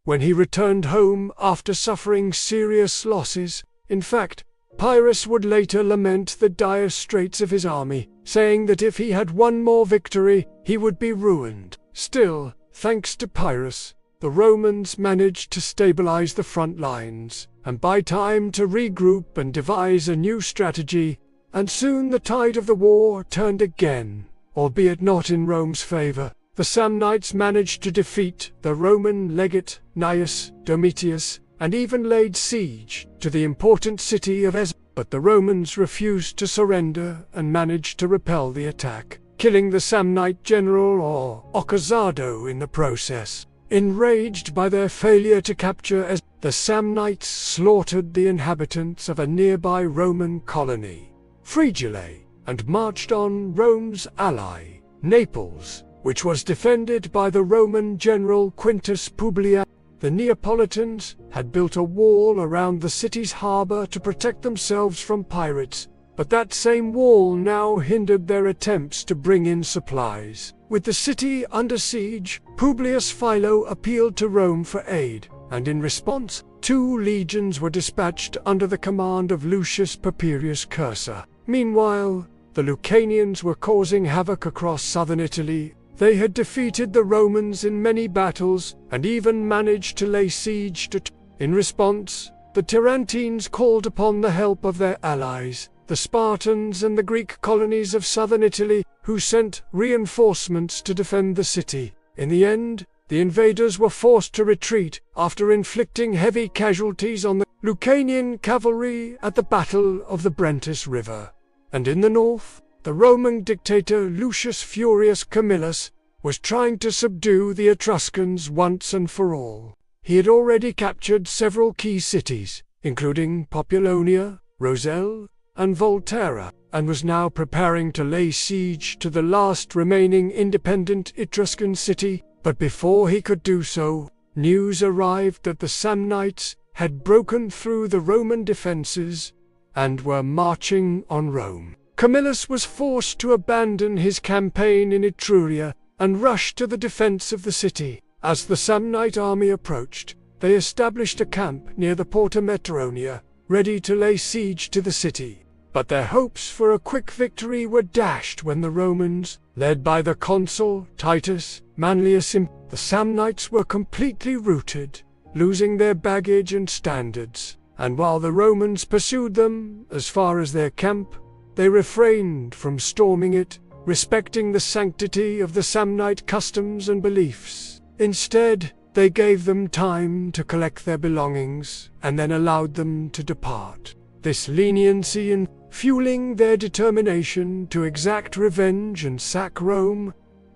when he returned home after suffering serious losses. In fact, Pyrrhus would later lament the dire straits of his army, saying that if he had one more victory, he would be ruined. Still, thanks to Pyrrhus, the Romans managed to stabilize the front lines and buy time to regroup and devise a new strategy, and soon the tide of the war turned again, albeit not in Rome's favor. The Samnites managed to defeat the Roman legate Gnaeus Domitius and even laid siege to the important city of Ess. But the Romans refused to surrender and managed to repel the attack, killing the Samnite general or Occasado in the process. Enraged by their failure to capture Ess, the Samnites slaughtered the inhabitants of a nearby Roman colony, Frigile, and marched on Rome's ally, Naples, which was defended by the Roman general Quintus Publius. The Neapolitans had built a wall around the city's harbor to protect themselves from pirates, but that same wall now hindered their attempts to bring in supplies. With the city under siege, Publius Philo appealed to Rome for aid, and in response, 2 legions were dispatched under the command of Lucius Papirius Cursor. Meanwhile, the Lucanians were causing havoc across southern Italy. They had defeated the Romans in many battles and even managed to lay siege to. In response, the Tarentines called upon the help of their allies, the Spartans and the Greek colonies of southern Italy, who sent reinforcements to defend the city. In the end, the invaders were forced to retreat after inflicting heavy casualties on the Lucanian cavalry at the Battle of the Brentis River. And in the north, the Roman dictator Lucius Furius Camillus was trying to subdue the Etruscans once and for all. He had already captured several key cities, including Populonia, Roselle, and Volterra, and was now preparing to lay siege to the last remaining independent Etruscan city. But before he could do so, news arrived that the Samnites had broken through the Roman defenses and were marching on Rome. Camillus was forced to abandon his campaign in Etruria and rush to the defense of the city. As the Samnite army approached, they established a camp near the Porta Metronia, ready to lay siege to the city. But their hopes for a quick victory were dashed when the Romans, led by the consul Titus Manlius, the Samnites were completely routed, losing their baggage and standards. And while the Romans pursued them as far as their camp, they refrained from storming it, respecting the sanctity of the Samnite customs and beliefs. Instead, they gave them time to collect their belongings and then allowed them to depart. This leniency in fueling their determination to exact revenge and sack Rome.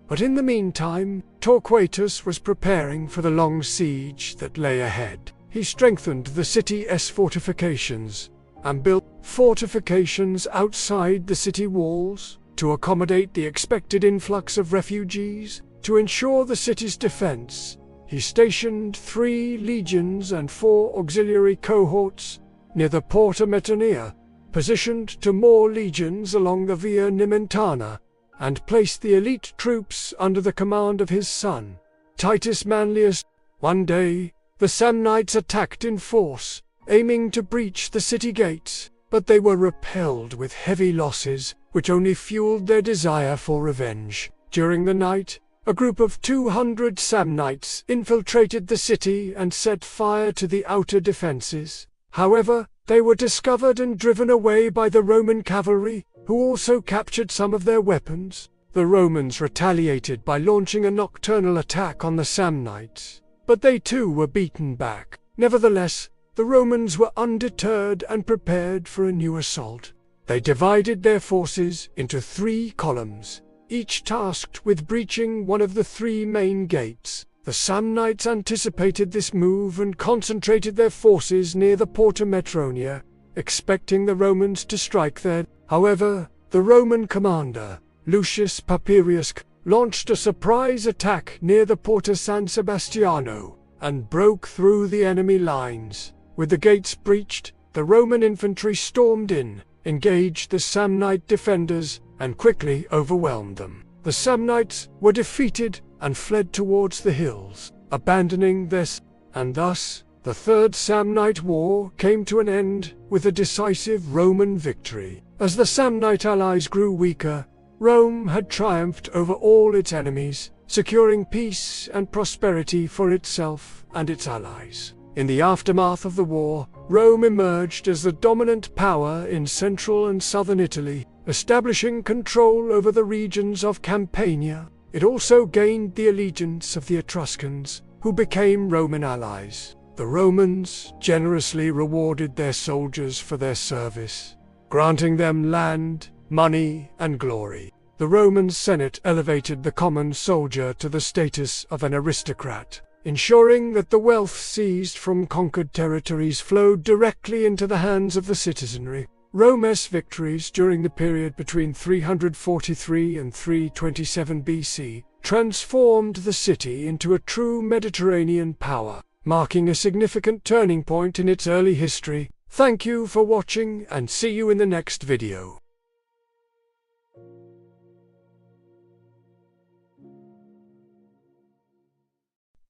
But in the meantime, Torquatus was preparing for the long siege that lay ahead. He strengthened the city's fortifications and built fortifications outside the city walls to accommodate the expected influx of refugees. To ensure the city's defense, he stationed 3 legions and 4 auxiliary cohorts near the Porta Metania, positioned to more legions along the Via Nimentana, and placed the elite troops under the command of his son, Titus Manlius. One day, the Samnites attacked in force, aiming to breach the city gates, but they were repelled with heavy losses, which only fueled their desire for revenge. During the night, a group of 200 Samnites infiltrated the city and set fire to the outer defenses. However, they were discovered and driven away by the Roman cavalry, who also captured some of their weapons. The Romans retaliated by launching a nocturnal attack on the Samnites, but they too were beaten back. Nevertheless, the Romans were undeterred and prepared for a new assault. They divided their forces into 3 columns, each tasked with breaching one of the 3 main gates. The Samnites anticipated this move and concentrated their forces near the Porta Metronia, expecting the Romans to strike there. However, the Roman commander, Lucius Papirius, launched a surprise attack near the Porta San Sebastiano and broke through the enemy lines. With the gates breached, the Roman infantry stormed in, engaged the Samnite defenders, and quickly overwhelmed them. The Samnites were defeated and fled towards the hills, abandoning this, and thus the Third Samnite War came to an end with a decisive Roman victory. As the Samnite allies grew weaker, Rome had triumphed over all its enemies, securing peace and prosperity for itself and its allies. In the aftermath of the war, Rome emerged as the dominant power in central and southern Italy, establishing control over the regions of Campania. It also gained the allegiance of the Etruscans, who became Roman allies. The Romans generously rewarded their soldiers for their service, granting them land, money, and glory. The Roman Senate elevated the common soldier to the status of an aristocrat, ensuring that the wealth seized from conquered territories flowed directly into the hands of the citizenry. Rome's victories during the period between 343 and 327 BC transformed the city into a true Mediterranean power, marking a significant turning point in its early history. Thank you for watching and see you in the next video.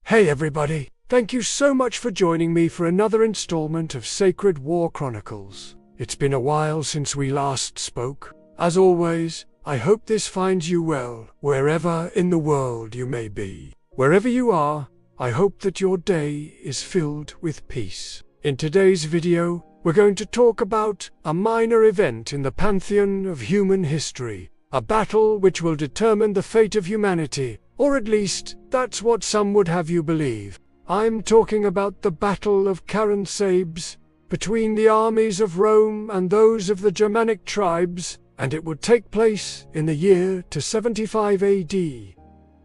Hey everybody, thank you so much for joining me for another installment of Sacred War Chronicles. It's been a while since we last spoke. As always, I hope this finds you well, wherever in the world you may be. Wherever you are, I hope that your day is filled with peace. In today's video, we're going to talk about a minor event in the pantheon of human history, a battle which will determine the fate of humanity, or at least, that's what some would have you believe. I'm talking about the Battle of Caransebe's, between the armies of Rome and those of the Germanic tribes, and it would take place in the year 275 AD.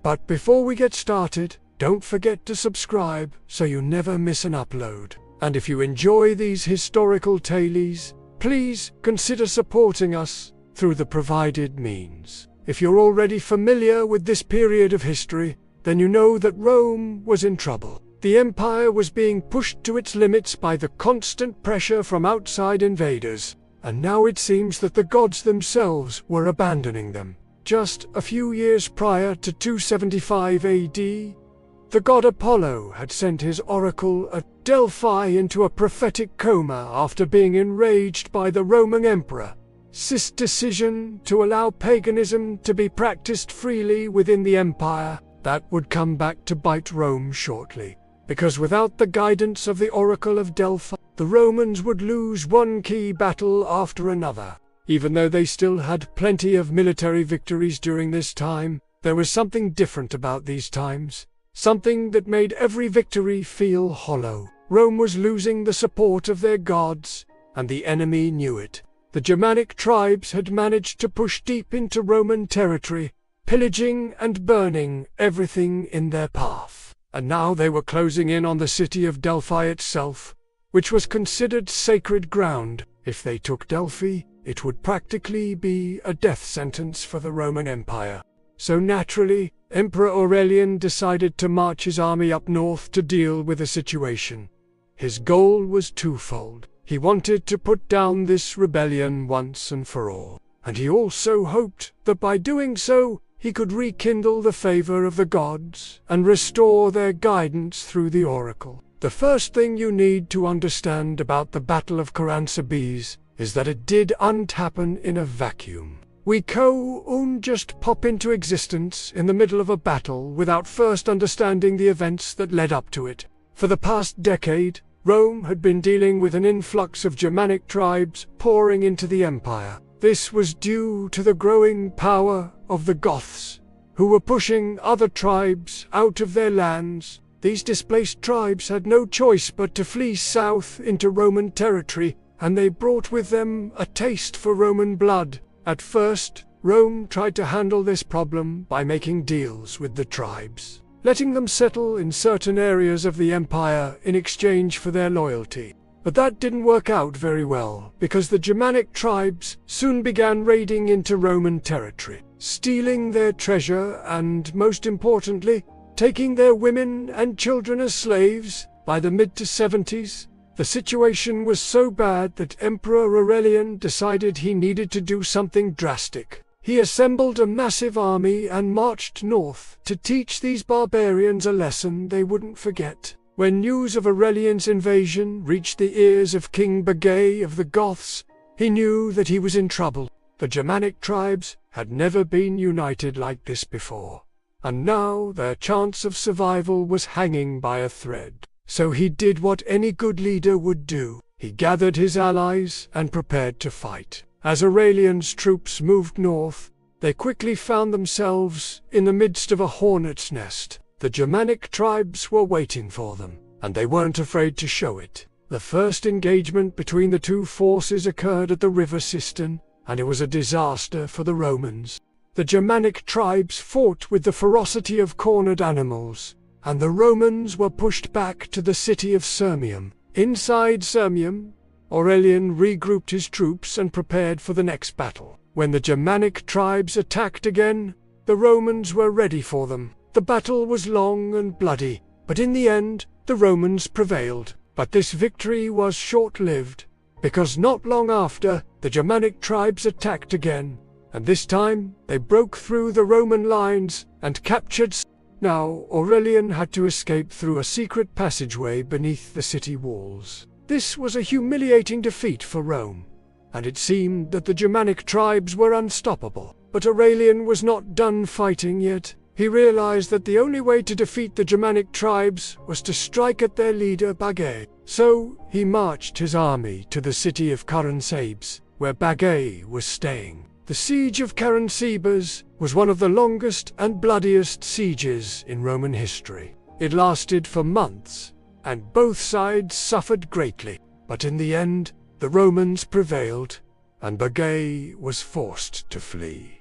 But before we get started, don't forget to subscribe so you never miss an upload. And if you enjoy these historical tales, please consider supporting us through the provided means. If you're already familiar with this period of history, then you know that Rome was in trouble. The empire was being pushed to its limits by the constant pressure from outside invaders, and now it seems that the gods themselves were abandoning them. Just a few years prior to 275 AD, the god Apollo had sent his oracle at Delphi into a prophetic coma after being enraged by the Roman emperor. This decision to allow paganism to be practiced freely within the empire, that would come back to bite Rome shortly. Because without the guidance of the Oracle of Delphi, the Romans would lose one key battle after another. Even though they still had plenty of military victories during this time, there was something different about these times. Something that made every victory feel hollow. Rome was losing the support of their gods, and the enemy knew it. The Germanic tribes had managed to push deep into Roman territory, pillaging and burning everything in their path. And now they were closing in on the city of Delphi itself, which was considered sacred ground. If they took Delphi, it would practically be a death sentence for the Roman Empire. So naturally, Emperor Aurelian decided to march his army up north to deal with the situation. His goal was twofold. He wanted to put down this rebellion once and for all, and he also hoped that by doing so, he could rekindle the favor of the gods and restore their guidance through the oracle. The first thing you need to understand about the Battle of Charansabes is that it didn't happen in a vacuum. We couldn't just pop into existence in the middle of a battle without first understanding the events that led up to it. For the past decade, Rome had been dealing with an influx of Germanic tribes pouring into the empire. This was due to the growing power of the Goths, who were pushing other tribes out of their lands. These displaced tribes had no choice but to flee south into Roman territory, and they brought with them a taste for Roman blood. At first, Rome tried to handle this problem by making deals with the tribes, letting them settle in certain areas of the empire in exchange for their loyalty. But that didn't work out very well, because the Germanic tribes soon began raiding into Roman territory, stealing their treasure and, most importantly, taking their women and children as slaves. By the mid-70s, the situation was so bad that Emperor Aurelian decided he needed to do something drastic. He assembled a massive army and marched north to teach these barbarians a lesson they wouldn't forget. When news of Aurelian's invasion reached the ears of King Bugei of the Goths, he knew that he was in trouble. The Germanic tribes had never been united like this before, and now their chance of survival was hanging by a thread. So he did what any good leader would do. He gathered his allies and prepared to fight. As Aurelian's troops moved north, they quickly found themselves in the midst of a hornet's nest. The Germanic tribes were waiting for them, and they weren't afraid to show it. The first engagement between the two forces occurred at the river Cistern, and it was a disaster for the Romans. The Germanic tribes fought with the ferocity of cornered animals, and the Romans were pushed back to the city of Sirmium. Inside Sirmium, Aurelian regrouped his troops and prepared for the next battle. When the Germanic tribes attacked again, the Romans were ready for them. The battle was long and bloody, but in the end, the Romans prevailed. But this victory was short-lived, because not long after, the Germanic tribes attacked again, and this time they broke through the Roman lines and captured. Now Aurelian had to escape through a secret passageway beneath the city walls. This was a humiliating defeat for Rome, and it seemed that the Germanic tribes were unstoppable. But Aurelian was not done fighting yet. He realized that the only way to defeat the Germanic tribes was to strike at their leader Bugei. So he marched his army to the city of Charansabes, where Bugei was staying. The siege of Charansabes was one of the longest and bloodiest sieges in Roman history. It lasted for months, and both sides suffered greatly. But in the end, the Romans prevailed, and Bugei was forced to flee.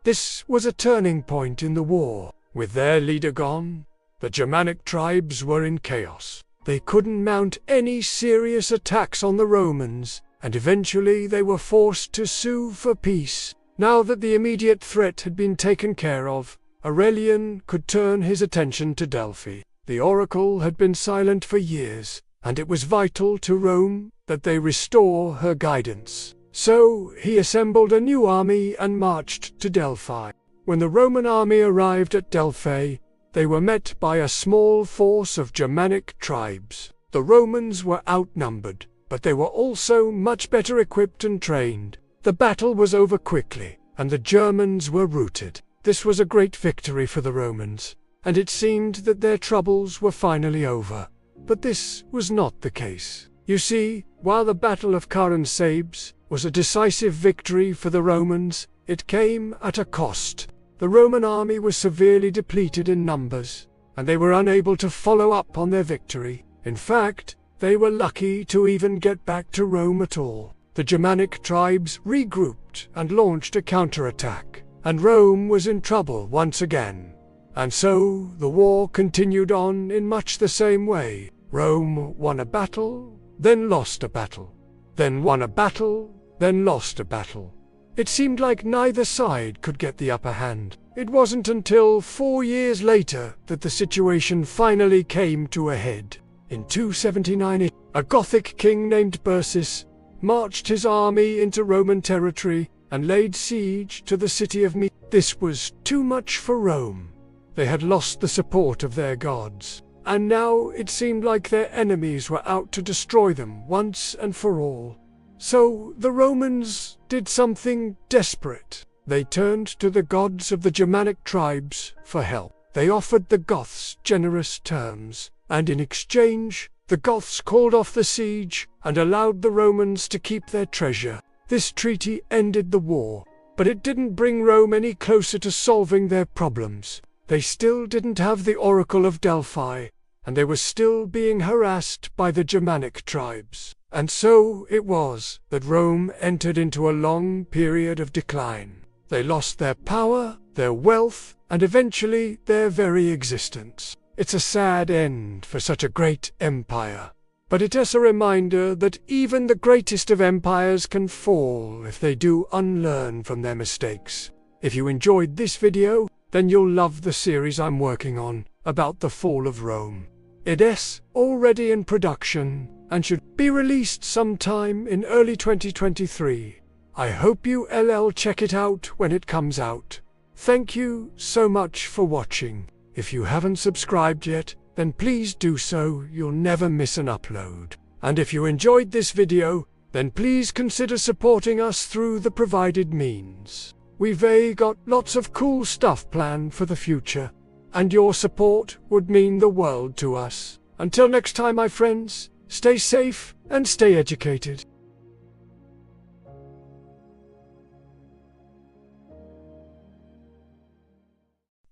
This was a turning point in the war. With their leader gone, the Germanic tribes were in chaos. They couldn't mount any serious attacks on the Romans, and eventually they were forced to sue for peace. Now that the immediate threat had been taken care of, Aurelian could turn his attention to Delphi. The oracle had been silent for years, and it was vital to Rome that they restore her guidance. So he assembled a new army and marched to Delphi. When the Roman army arrived at Delphi, they were met by a small force of Germanic tribes. The Romans were outnumbered, but they were also much better equipped and trained. The battle was over quickly, and the Germans were routed. This was a great victory for the Romans, and it seemed that their troubles were finally over. But this was not the case. You see, while the Battle of Charansabes was a decisive victory for the Romans, it came at a cost. The Roman army was severely depleted in numbers, and they were unable to follow up on their victory. In fact, they were lucky to even get back to Rome at all. The Germanic tribes regrouped and launched a counterattack, and Rome was in trouble once again. And so the war continued on in much the same way. Rome won a battle, then lost a battle, then won a battle, then lost a battle. It seemed like neither side could get the upper hand. It wasn't until 4 years later that the situation finally came to a head. In 279, a Gothic king named Bursis marched his army into Roman territory and laid siege to the city of Me. This was too much for Rome. They had lost the support of their gods, and now it seemed like their enemies were out to destroy them once and for all. So the Romans did something desperate. They turned to the gods of the Germanic tribes for help. They offered the Goths generous terms, and in exchange, the Goths called off the siege and allowed the Romans to keep their treasure. This treaty ended the war, but it didn't bring Rome any closer to solving their problems. They still didn't have the Oracle of Delphi, and they were still being harassed by the Germanic tribes. And so it was that Rome entered into a long period of decline. They lost their power, their wealth, and eventually their very existence. It's a sad end for such a great empire, but it is a reminder that even the greatest of empires can fall if they do unlearn from their mistakes. If you enjoyed this video, then you'll love the series I'm working on about the fall of Rome. It is already in production and should be released sometime in early 2023. I hope you'll check it out when it comes out. Thank you so much for watching. If you haven't subscribed yet, then please do so, you'll never miss an upload. And if you enjoyed this video, then please consider supporting us through the provided means. We've got lots of cool stuff planned for the future, and your support would mean the world to us. Until next time, my friends, stay safe and stay educated.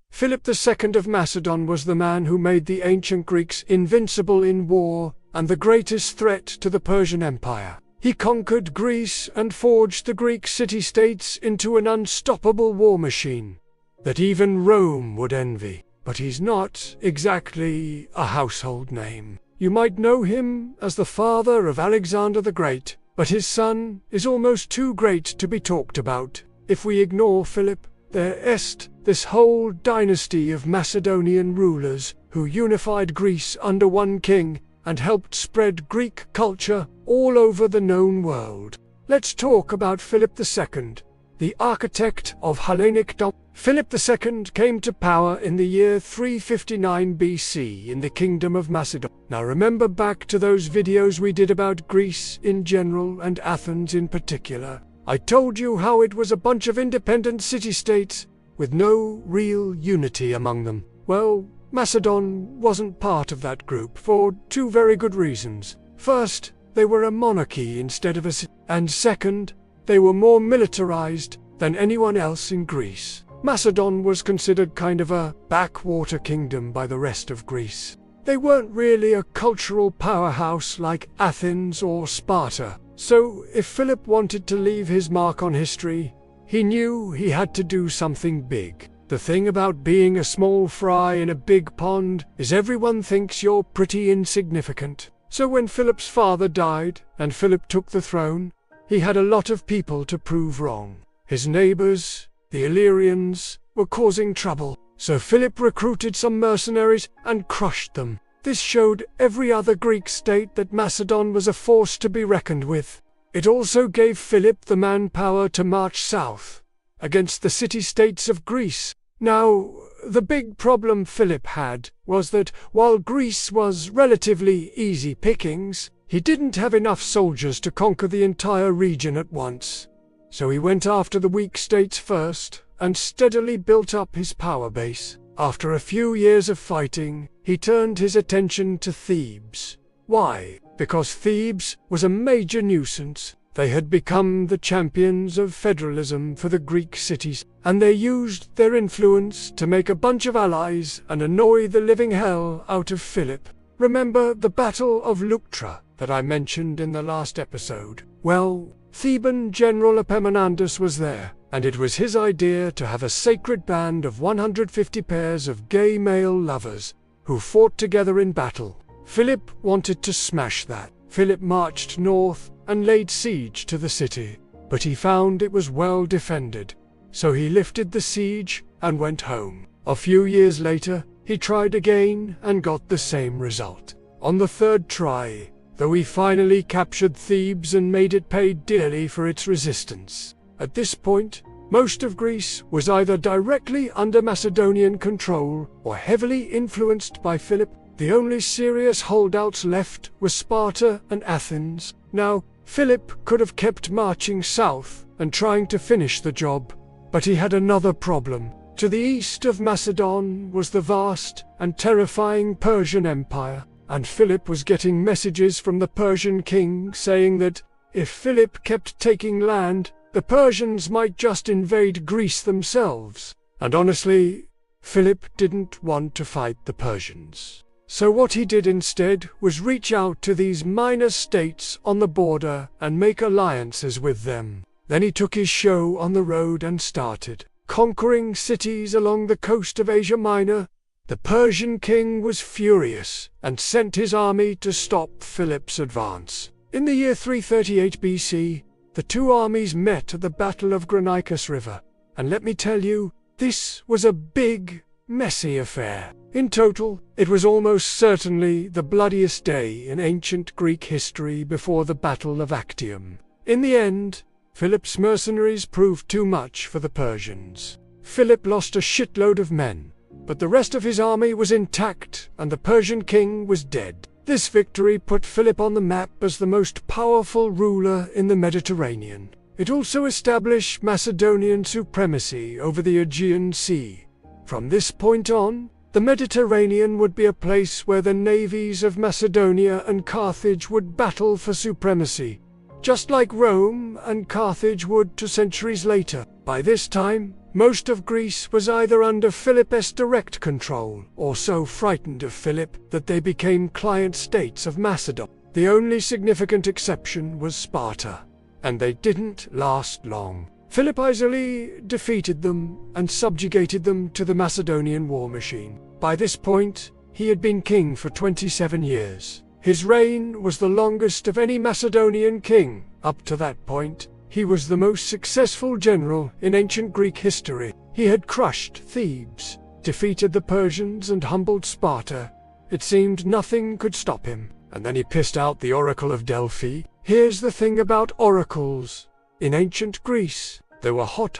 Philip II of Macedon was the man who made the ancient Greeks invincible in war and the greatest threat to the Persian Empire. He conquered Greece and forged the Greek city-states into an unstoppable war machine that even Rome would envy. But he's not exactly a household name. You might know him as the father of Alexander the Great, but his son is almost too great to be talked about. If we ignore Philip, there is this whole dynasty of Macedonian rulers who unified Greece under one king and helped spread Greek culture all over the known world. Let's talk about Philip II, the architect of Hellenic domination. Philip II came to power in the year 359 BC in the Kingdom of Macedon. Now remember back to those videos we did about Greece in general and Athens in particular. I told you how it was a bunch of independent city-states with no real unity among them. Well, Macedon wasn't part of that group for two very good reasons. First, they were a monarchy instead of a city, and second, they were more militarized than anyone else in Greece. Macedon was considered kind of a backwater kingdom by the rest of Greece. They weren't really a cultural powerhouse like Athens or Sparta. So if Philip wanted to leave his mark on history, he knew he had to do something big. The thing about being a small fry in a big pond is everyone thinks you're pretty insignificant. So when Philip's father died and Philip took the throne, he had a lot of people to prove wrong. His neighbors, the Illyrians, were causing trouble. So Philip recruited some mercenaries and crushed them. This showed every other Greek state that Macedon was a force to be reckoned with. It also gave Philip the manpower to march south against the city-states of Greece. Now, the big problem Philip had was that while Greece was relatively easy pickings, he didn't have enough soldiers to conquer the entire region at once. So he went after the weak states first and steadily built up his power base. After a few years of fighting, he turned his attention to Thebes. Why? Because Thebes was a major nuisance. They had become the champions of federalism for the Greek cities, and they used their influence to make a bunch of allies and annoy the living hell out of Philip. Remember the Battle of Leuctra that I mentioned in the last episode? Well, Theban General Epaminondas was there, and it was his idea to have a sacred band of 150 pairs of gay male lovers who fought together in battle. Philip wanted to smash that. Philip marched north and laid siege to the city. But he found it was well defended, so he lifted the siege and went home. A few years later, he tried again and got the same result. On the third try, though, he finally captured Thebes and made it pay dearly for its resistance. At this point, most of Greece was either directly under Macedonian control or heavily influenced by Philip. The only serious holdouts left were Sparta and Athens. Now, Philip could have kept marching south and trying to finish the job, but he had another problem. To the east of Macedon was the vast and terrifying Persian Empire, and Philip was getting messages from the Persian king saying that if Philip kept taking land, the Persians might just invade Greece themselves. And honestly, Philip didn't want to fight the Persians. So what he did instead was reach out to these minor states on the border and make alliances with them. Then he took his show on the road and started conquering cities along the coast of Asia Minor. The Persian king was furious and sent his army to stop Philip's advance. In the year 338 BC, the two armies met at the Battle of Granicus River, and let me tell you, this was a big, messy affair. In total, it was almost certainly the bloodiest day in ancient Greek history before the Battle of Actium. In the end, Philip's mercenaries proved too much for the Persians. Philip lost a shitload of men, but the rest of his army was intact and the Persian king was dead. This victory put Philip on the map as the most powerful ruler in the Mediterranean. It also established Macedonian supremacy over the Aegean Sea. From this point on, the Mediterranean would be a place where the navies of Macedonia and Carthage would battle for supremacy, just like Rome and Carthage would 2 centuries later. By this time, most of Greece was either under Philip's direct control or so frightened of Philip that they became client states of Macedon. The only significant exception was Sparta, and they didn't last long. Philip easily defeated them and subjugated them to the Macedonian war machine. By this point, he had been king for 27 years. His reign was the longest of any Macedonian king. Up to that point, he was the most successful general in ancient Greek history. He had crushed Thebes, defeated the Persians, and humbled Sparta. It seemed nothing could stop him. And then he pissed out the Oracle of Delphi. Here's the thing about oracles. In ancient Greece, they were hot.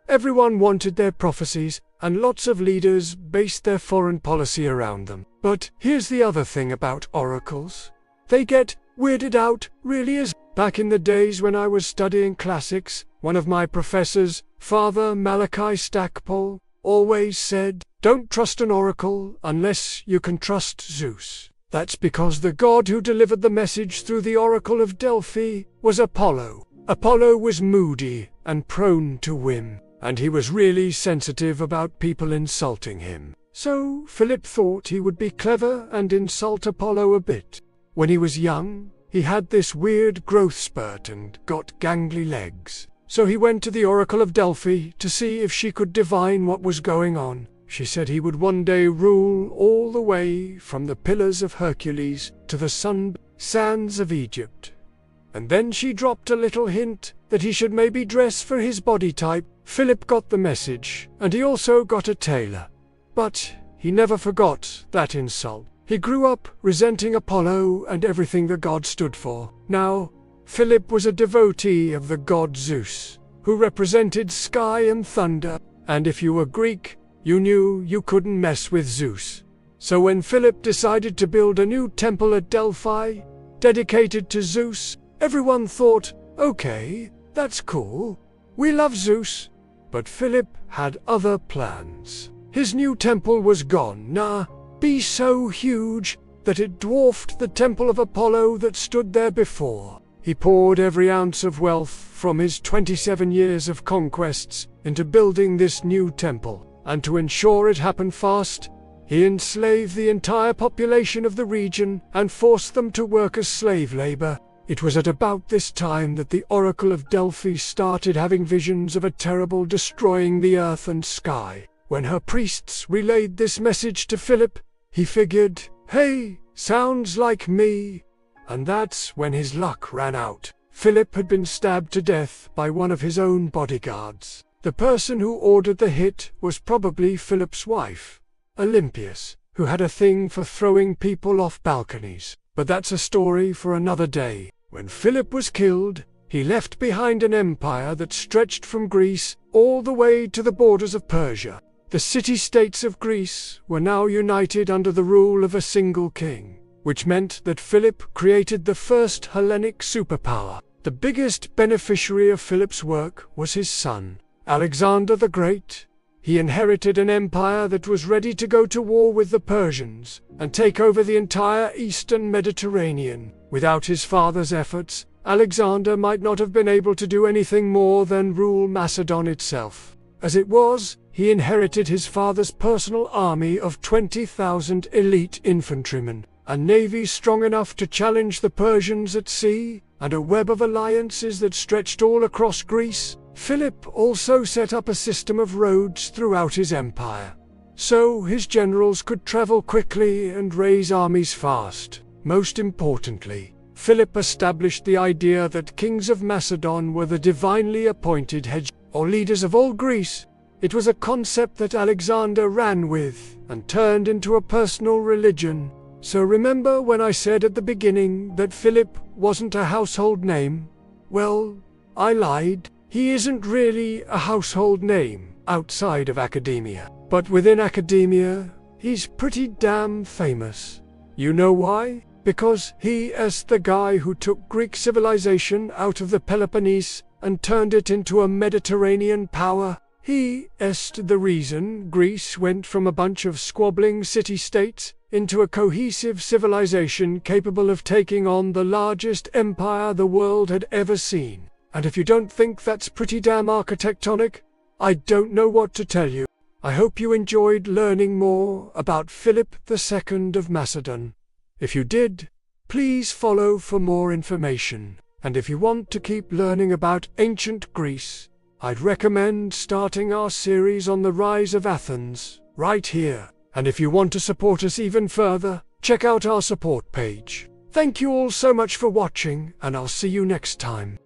Everyone wanted their prophecies, and lots of leaders based their foreign policy around them. But here's the other thing about oracles. They get weirded out, really is. Back in the days when I was studying classics, one of my professors, Father Malachi Stackpole, always said, "Don't trust an oracle unless you can trust Zeus." That's because the god who delivered the message through the Oracle of Delphi was Apollo. Apollo was moody and prone to whim, and he was really sensitive about people insulting him. So Philip thought he would be clever and insult Apollo a bit. When he was young, he had this weird growth spurt and got gangly legs. So he went to the Oracle of Delphi to see if she could divine what was going on. She said he would one day rule all the way from the Pillars of Hercules to the sands of Egypt. And then she dropped a little hint that he should maybe dress for his body type. Philip got the message, and he also got a tailor. But he never forgot that insult. He grew up resenting Apollo and everything the god stood for. Now, Philip was a devotee of the god Zeus, who represented sky and thunder, and if you were Greek, you knew you couldn't mess with Zeus. So when Philip decided to build a new temple at Delphi, dedicated to Zeus, everyone thought, okay, that's cool. We love Zeus. But Philip had other plans. His new temple was gonna be so huge that it dwarfed the temple of Apollo that stood there before. He poured every ounce of wealth from his 27 years of conquests into building this new temple. And to ensure it happened fast, he enslaved the entire population of the region and forced them to work as slave labor. It was at about this time that the Oracle of Delphi started having visions of a terrible destroying the earth and sky. When her priests relayed this message to Philip, he figured, hey, sounds like me. And that's when his luck ran out. Philip had been stabbed to death by one of his own bodyguards. The person who ordered the hit was probably Philip's wife, Olympias, who had a thing for throwing people off balconies. But that's a story for another day. When Philip was killed, he left behind an empire that stretched from Greece all the way to the borders of Persia. The city-states of Greece were now united under the rule of a single king, which meant that Philip created the first Hellenic superpower. The biggest beneficiary of Philip's work was his son, Alexander the Great. He inherited an empire that was ready to go to war with the Persians and take over the entire eastern Mediterranean. Without his father's efforts, Alexander might not have been able to do anything more than rule Macedon itself. As it was, he inherited his father's personal army of 20,000 elite infantrymen, a navy strong enough to challenge the Persians at sea, and a web of alliances that stretched all across Greece. Philip also set up a system of roads throughout his empire, so his generals could travel quickly and raise armies fast. Most importantly, Philip established the idea that kings of Macedon were the divinely appointed heads or leaders of all Greece. It was a concept that Alexander ran with and turned into a personal religion. So remember when I said at the beginning that Philip wasn't a household name? Well, I lied. He isn't really a household name outside of academia. But within academia, he's pretty damn famous. You know why? Because he is the guy who took Greek civilization out of the Peloponnese and turned it into a Mediterranean power. He is the reason Greece went from a bunch of squabbling city-states into a cohesive civilization capable of taking on the largest empire the world had ever seen. And if you don't think that's pretty damn architectonic, I don't know what to tell you. I hope you enjoyed learning more about Philip II of Macedon. If you did, please follow for more information. And if you want to keep learning about ancient Greece, I'd recommend starting our series on the rise of Athens right here. And if you want to support us even further, check out our support page. Thank you all so much for watching, and I'll see you next time.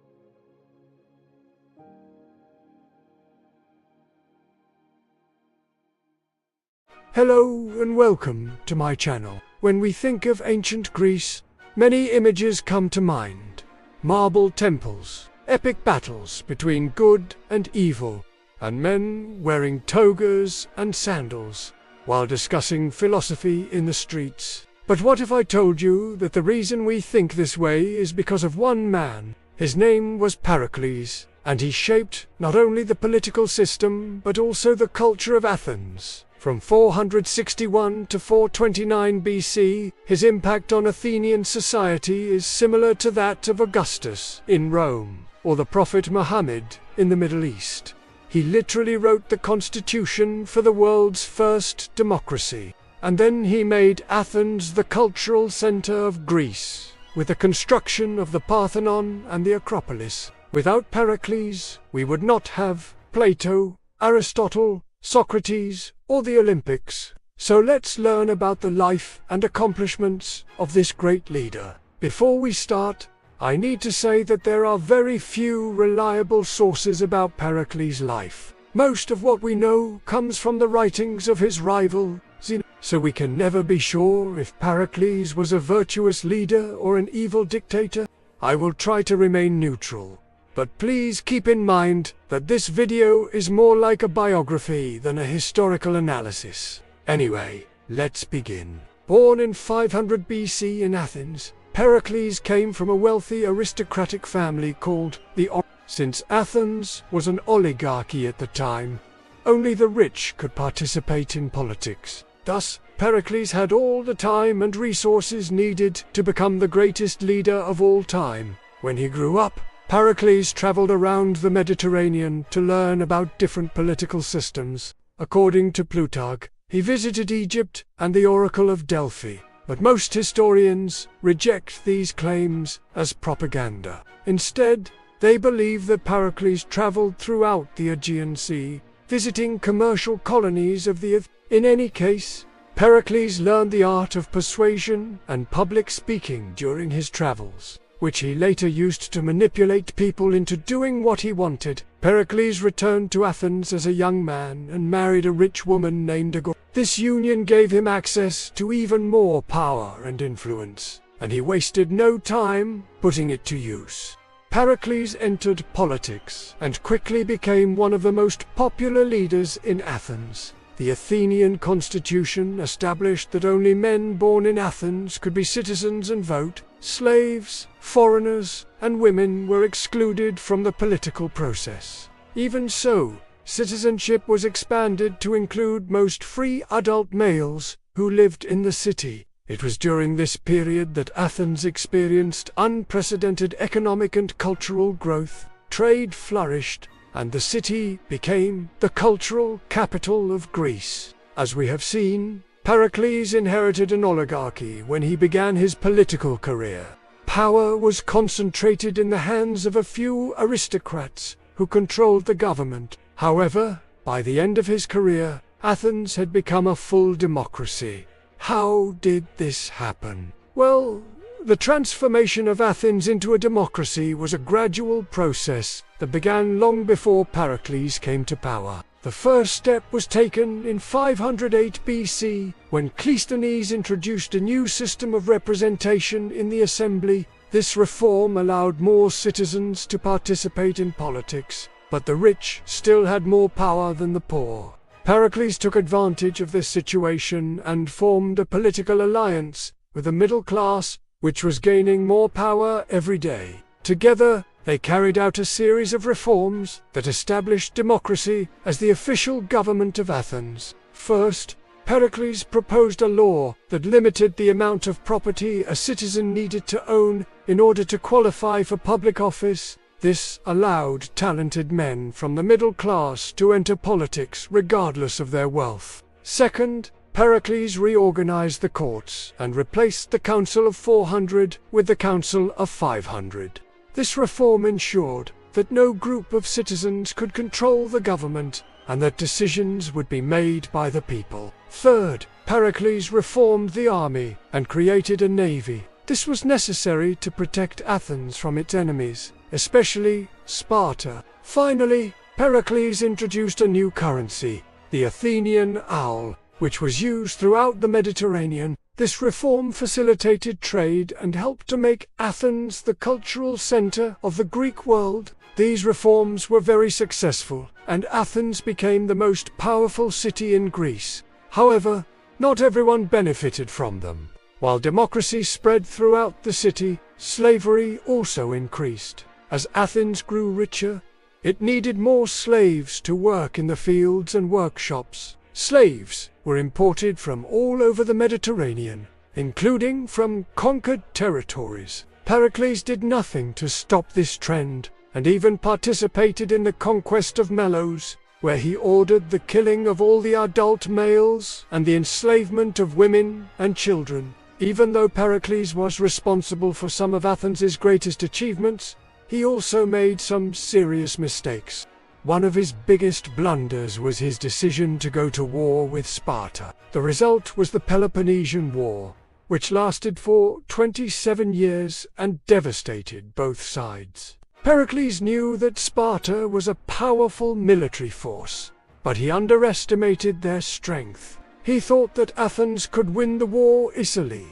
Hello and welcome to my channel. When we think of ancient Greece, many images come to mind. Marble temples, epic battles between good and evil, and men wearing togas and sandals while discussing philosophy in the streets. But what if I told you that the reason we think this way is because of one man? His name was Pericles, and he shaped not only the political system but also the culture of Athens. From 461 to 429 BC, his impact on Athenian society is similar to that of Augustus in Rome, or the Prophet Muhammad in the Middle East. He literally wrote the constitution for the world's first democracy. And then he made Athens the cultural center of Greece, with the construction of the Parthenon and the Acropolis. Without Pericles, we would not have Plato, Aristotle, Socrates, or the Olympics. So let's learn about the life and accomplishments of this great leader. Before we start, I need to say that there are very few reliable sources about Pericles' life. Most of what we know comes from the writings of his rival, Xenophon. So we can never be sure if Pericles was a virtuous leader or an evil dictator. I will try to remain neutral. But please keep in mind that this video is more like a biography than a historical analysis. Anyway, let's begin. Born in 500 BC in Athens, Pericles came from a wealthy aristocratic family called the Since Athens was an oligarchy at the time, only the rich could participate in politics. Thus, Pericles had all the time and resources needed to become the greatest leader of all time. When he grew up, Pericles traveled around the Mediterranean to learn about different political systems. According to Plutarch, he visited Egypt and the Oracle of Delphi. But most historians reject these claims as propaganda. Instead, they believe that Pericles traveled throughout the Aegean Sea, visiting commercial colonies of the In any case, Pericles learned the art of persuasion and public speaking during his travels. which he later used to manipulate people into doing what he wanted. Pericles returned to Athens as a young man and married a rich woman named Agora. This union gave him access to even more power and influence, and he wasted no time putting it to use. Pericles entered politics and quickly became one of the most popular leaders in Athens. The Athenian constitution established that only men born in Athens could be citizens and vote. Slaves, foreigners, and women were excluded from the political process. Even so, citizenship was expanded to include most free adult males who lived in the city. It was during this period that Athens experienced unprecedented economic and cultural growth. Trade flourished, and the city became the cultural capital of Greece. As we have seen, Pericles inherited an oligarchy when he began his political career. Power was concentrated in the hands of a few aristocrats who controlled the government. However, by the end of his career, Athens had become a full democracy. How did this happen? Well, the transformation of Athens into a democracy was a gradual process that began long before Pericles came to power. The first step was taken in 508 BC, when Cleisthenes introduced a new system of representation in the assembly. This reform allowed more citizens to participate in politics, but the rich still had more power than the poor. Pericles took advantage of this situation and formed a political alliance with the middle class, which was gaining more power every day. Together, they carried out a series of reforms that established democracy as the official government of Athens. First, Pericles proposed a law that limited the amount of property a citizen needed to own in order to qualify for public office. This allowed talented men from the middle class to enter politics regardless of their wealth. Second, Pericles reorganized the courts and replaced the Council of 400 with the Council of 500. This reform ensured that no group of citizens could control the government and that decisions would be made by the people. Third, Pericles reformed the army and created a navy. This was necessary to protect Athens from its enemies, especially Sparta. Finally, Pericles introduced a new currency, the Athenian owl, which was used throughout the Mediterranean. This reform facilitated trade and helped to make Athens the cultural center of the Greek world. These reforms were very successful, and Athens became the most powerful city in Greece. However, not everyone benefited from them. While democracy spread throughout the city, slavery also increased. As Athens grew richer, it needed more slaves to work in the fields and workshops. Slaves were imported from all over the Mediterranean, including from conquered territories. Pericles did nothing to stop this trend, and even participated in the conquest of Melos, where he ordered the killing of all the adult males and the enslavement of women and children. Even though Pericles was responsible for some of Athens' greatest achievements, he also made some serious mistakes. One of his biggest blunders was his decision to go to war with Sparta. The result was the Peloponnesian War, which lasted for 27 years and devastated both sides. Pericles knew that Sparta was a powerful military force, but he underestimated their strength. He thought that Athens could win the war easily,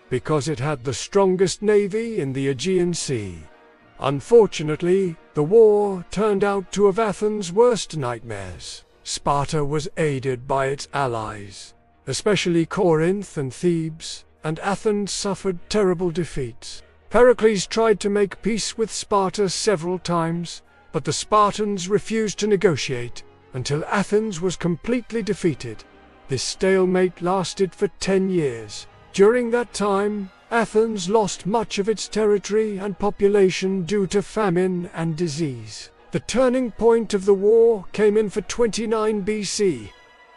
because it had the strongest navy in the Aegean Sea. Unfortunately, the war turned out to have Athens' worst nightmares. Sparta was aided by its allies, especially Corinth and Thebes, and Athens suffered terrible defeats. Pericles tried to make peace with Sparta several times, but the Spartans refused to negotiate until Athens was completely defeated. This stalemate lasted for 10 years. During that time, Athens lost much of its territory and population due to famine and disease. The turning point of the war came in 29 BC.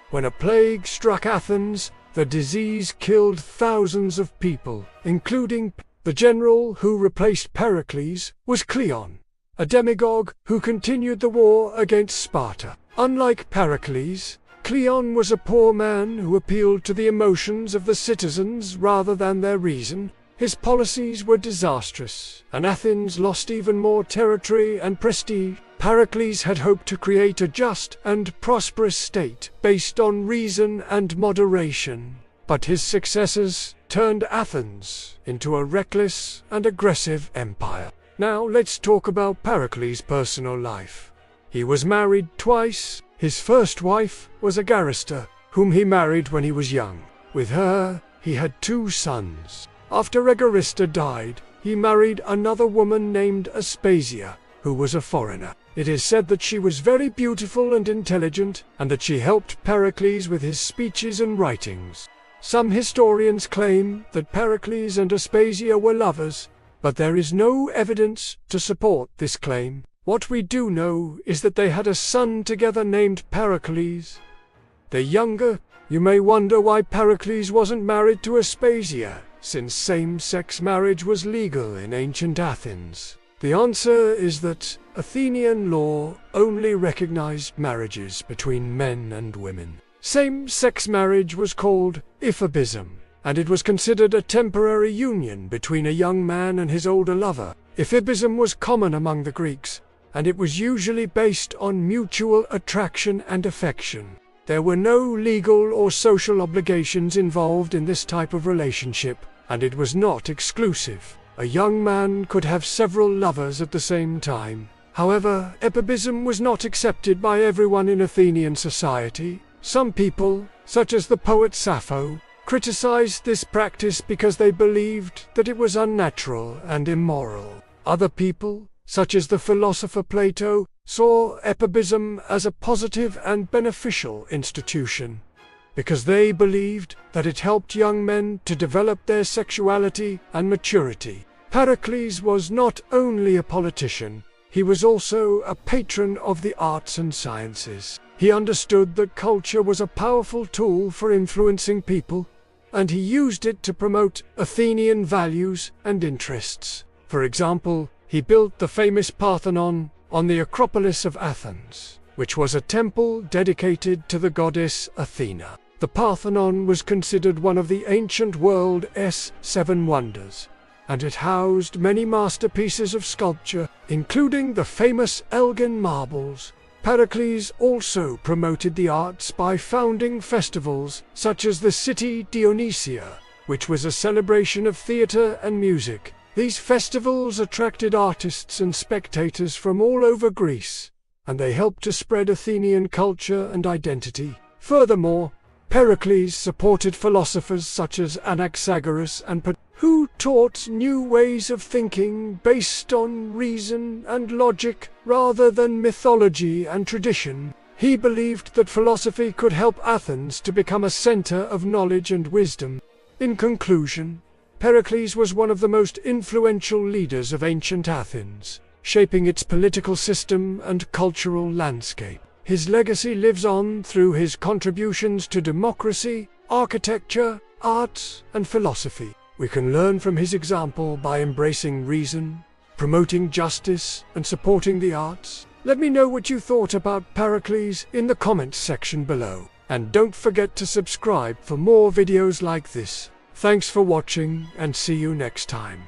When a plague struck Athens, the disease killed thousands of people, including the general who replaced Pericles was Cleon, a demagogue who continued the war against Sparta. Unlike Pericles, Cleon was a poor man who appealed to the emotions of the citizens rather than their reason. his policies were disastrous, and Athens lost even more territory and prestige. Pericles had hoped to create a just and prosperous state based on reason and moderation, but his successors turned Athens into a reckless and aggressive empire. Now let's talk about Pericles' personal life. He was married twice. His first wife was Agarista, whom he married when he was young. With her, he had 2 sons. After Agarista died, he married another woman named Aspasia, who was a foreigner. It is said that she was very beautiful and intelligent, and that she helped Pericles with his speeches and writings. Some historians claim that Pericles and Aspasia were lovers, but there is no evidence to support this claim. What we do know is that they had a son together named Pericles. The younger. You may wonder why Pericles wasn't married to Aspasia, since same-sex marriage was legal in ancient Athens. The answer is that Athenian law only recognized marriages between men and women. Same-sex marriage was called ephebism, and it was considered a temporary union between a young man and his older lover. Ephebism was common among the Greeks, and it was usually based on mutual attraction and affection. There were no legal or social obligations involved in this type of relationship, and it was not exclusive. A young man could have several lovers at the same time. However, ephebism was not accepted by everyone in Athenian society. Some people, such as the poet Sappho, criticized this practice because they believed that it was unnatural and immoral. Other people, such as the philosopher Plato, saw ephebism as a positive and beneficial institution, because they believed that it helped young men to develop their sexuality and maturity. Pericles was not only a politician, he was also a patron of the arts and sciences. He understood that culture was a powerful tool for influencing people, and he used it to promote Athenian values and interests. For example, he built the famous Parthenon on the Acropolis of Athens, which was a temple dedicated to the goddess Athena. The Parthenon was considered one of the ancient world's 7 wonders, and it housed many masterpieces of sculpture, including the famous Elgin marbles. Pericles also promoted the arts by founding festivals such as the City Dionysia, which was a celebration of theater and music. These festivals attracted artists and spectators from all over Greece, and they helped to spread Athenian culture and identity. Furthermore, Pericles supported philosophers such as Anaxagoras and Plato, who taught new ways of thinking based on reason and logic rather than mythology and tradition. He believed that philosophy could help Athens to become a center of knowledge and wisdom. In conclusion, Pericles was one of the most influential leaders of ancient Athens, shaping its political system and cultural landscape. His legacy lives on through his contributions to democracy, architecture, arts, and philosophy. We can learn from his example by embracing reason, promoting justice, and supporting the arts. Let me know what you thought about Pericles in the comments section below. And don't forget to subscribe for more videos like this. Thanks for watching, and see you next time.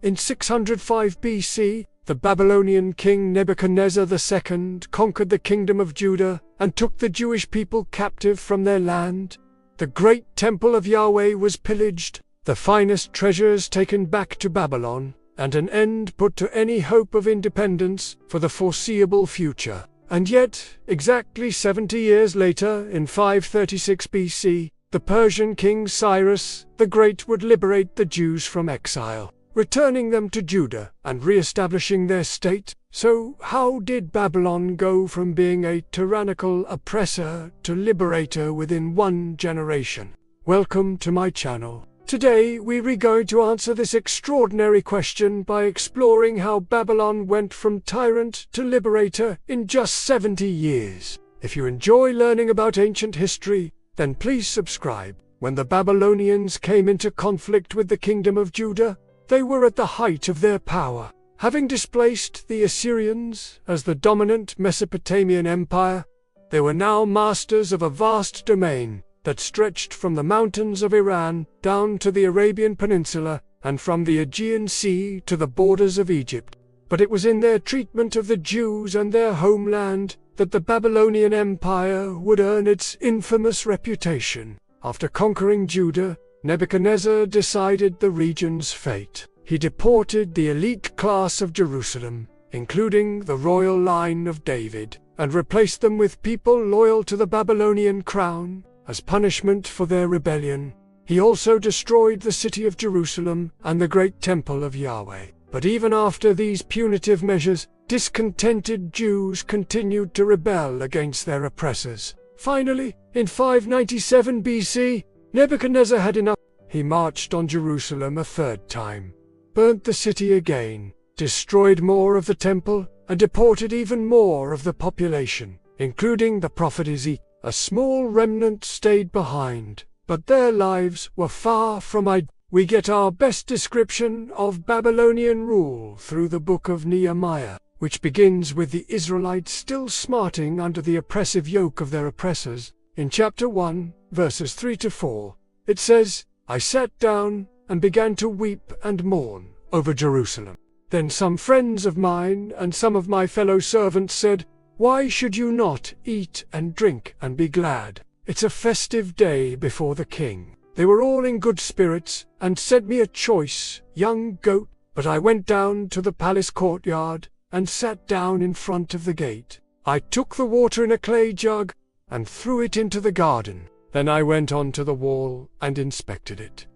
In 605 BC, the Babylonian king Nebuchadnezzar II conquered the kingdom of Judah and took the Jewish people captive from their land. The great temple of Yahweh was pillaged, the finest treasures taken back to Babylon, and an end put to any hope of independence for the foreseeable future. And yet, exactly 70 years later, in 536 BC, the Persian king Cyrus the Great would liberate the Jews from exile, returning them to Judah and re-establishing their state. So, how did Babylon go from being a tyrannical oppressor to liberator within one generation? Welcome to my channel. Today we're going to answer this extraordinary question by exploring how Babylon went from tyrant to liberator in just 70 years. If you enjoy learning about ancient history, then please subscribe. When the Babylonians came into conflict with the kingdom of Judah, they were at the height of their power. Having displaced the Assyrians as the dominant Mesopotamian empire, They were now masters of a vast domain that stretched from the mountains of Iran down to the Arabian Peninsula and from the Aegean Sea to the borders of Egypt. But it was in their treatment of the Jews and their homeland that the Babylonian Empire would earn its infamous reputation. After conquering Judah, Nebuchadnezzar decided the region's fate. He deported the elite class of Jerusalem, including the royal line of David, and replaced them with people loyal to the Babylonian crown as punishment for their rebellion. He also destroyed the city of Jerusalem and the great temple of Yahweh. But even after these punitive measures, discontented Jews continued to rebel against their oppressors. Finally, in 597 BC, Nebuchadnezzar had enough. He marched on Jerusalem a third time, burnt the city again, destroyed more of the temple, and deported even more of the population, including the prophet Ezekiel. A small remnant stayed behind, but their lives were far from ideal. We get our best description of Babylonian rule through the book of Nehemiah, which begins with the Israelites still smarting under the oppressive yoke of their oppressors. In chapter 1, verses 3 to 4, it says, "I sat down and began to weep and mourn over Jerusalem. Then some friends of mine and some of my fellow servants said, 'Why should you not eat and drink and be glad? It's a festive day before the king.' They were all in good spirits and sent me a choice young goat, but I went down to the palace courtyard and sat down in front of the gate. I took the water in a clay jug and threw it into the garden. Then I went on to the wall and inspected it."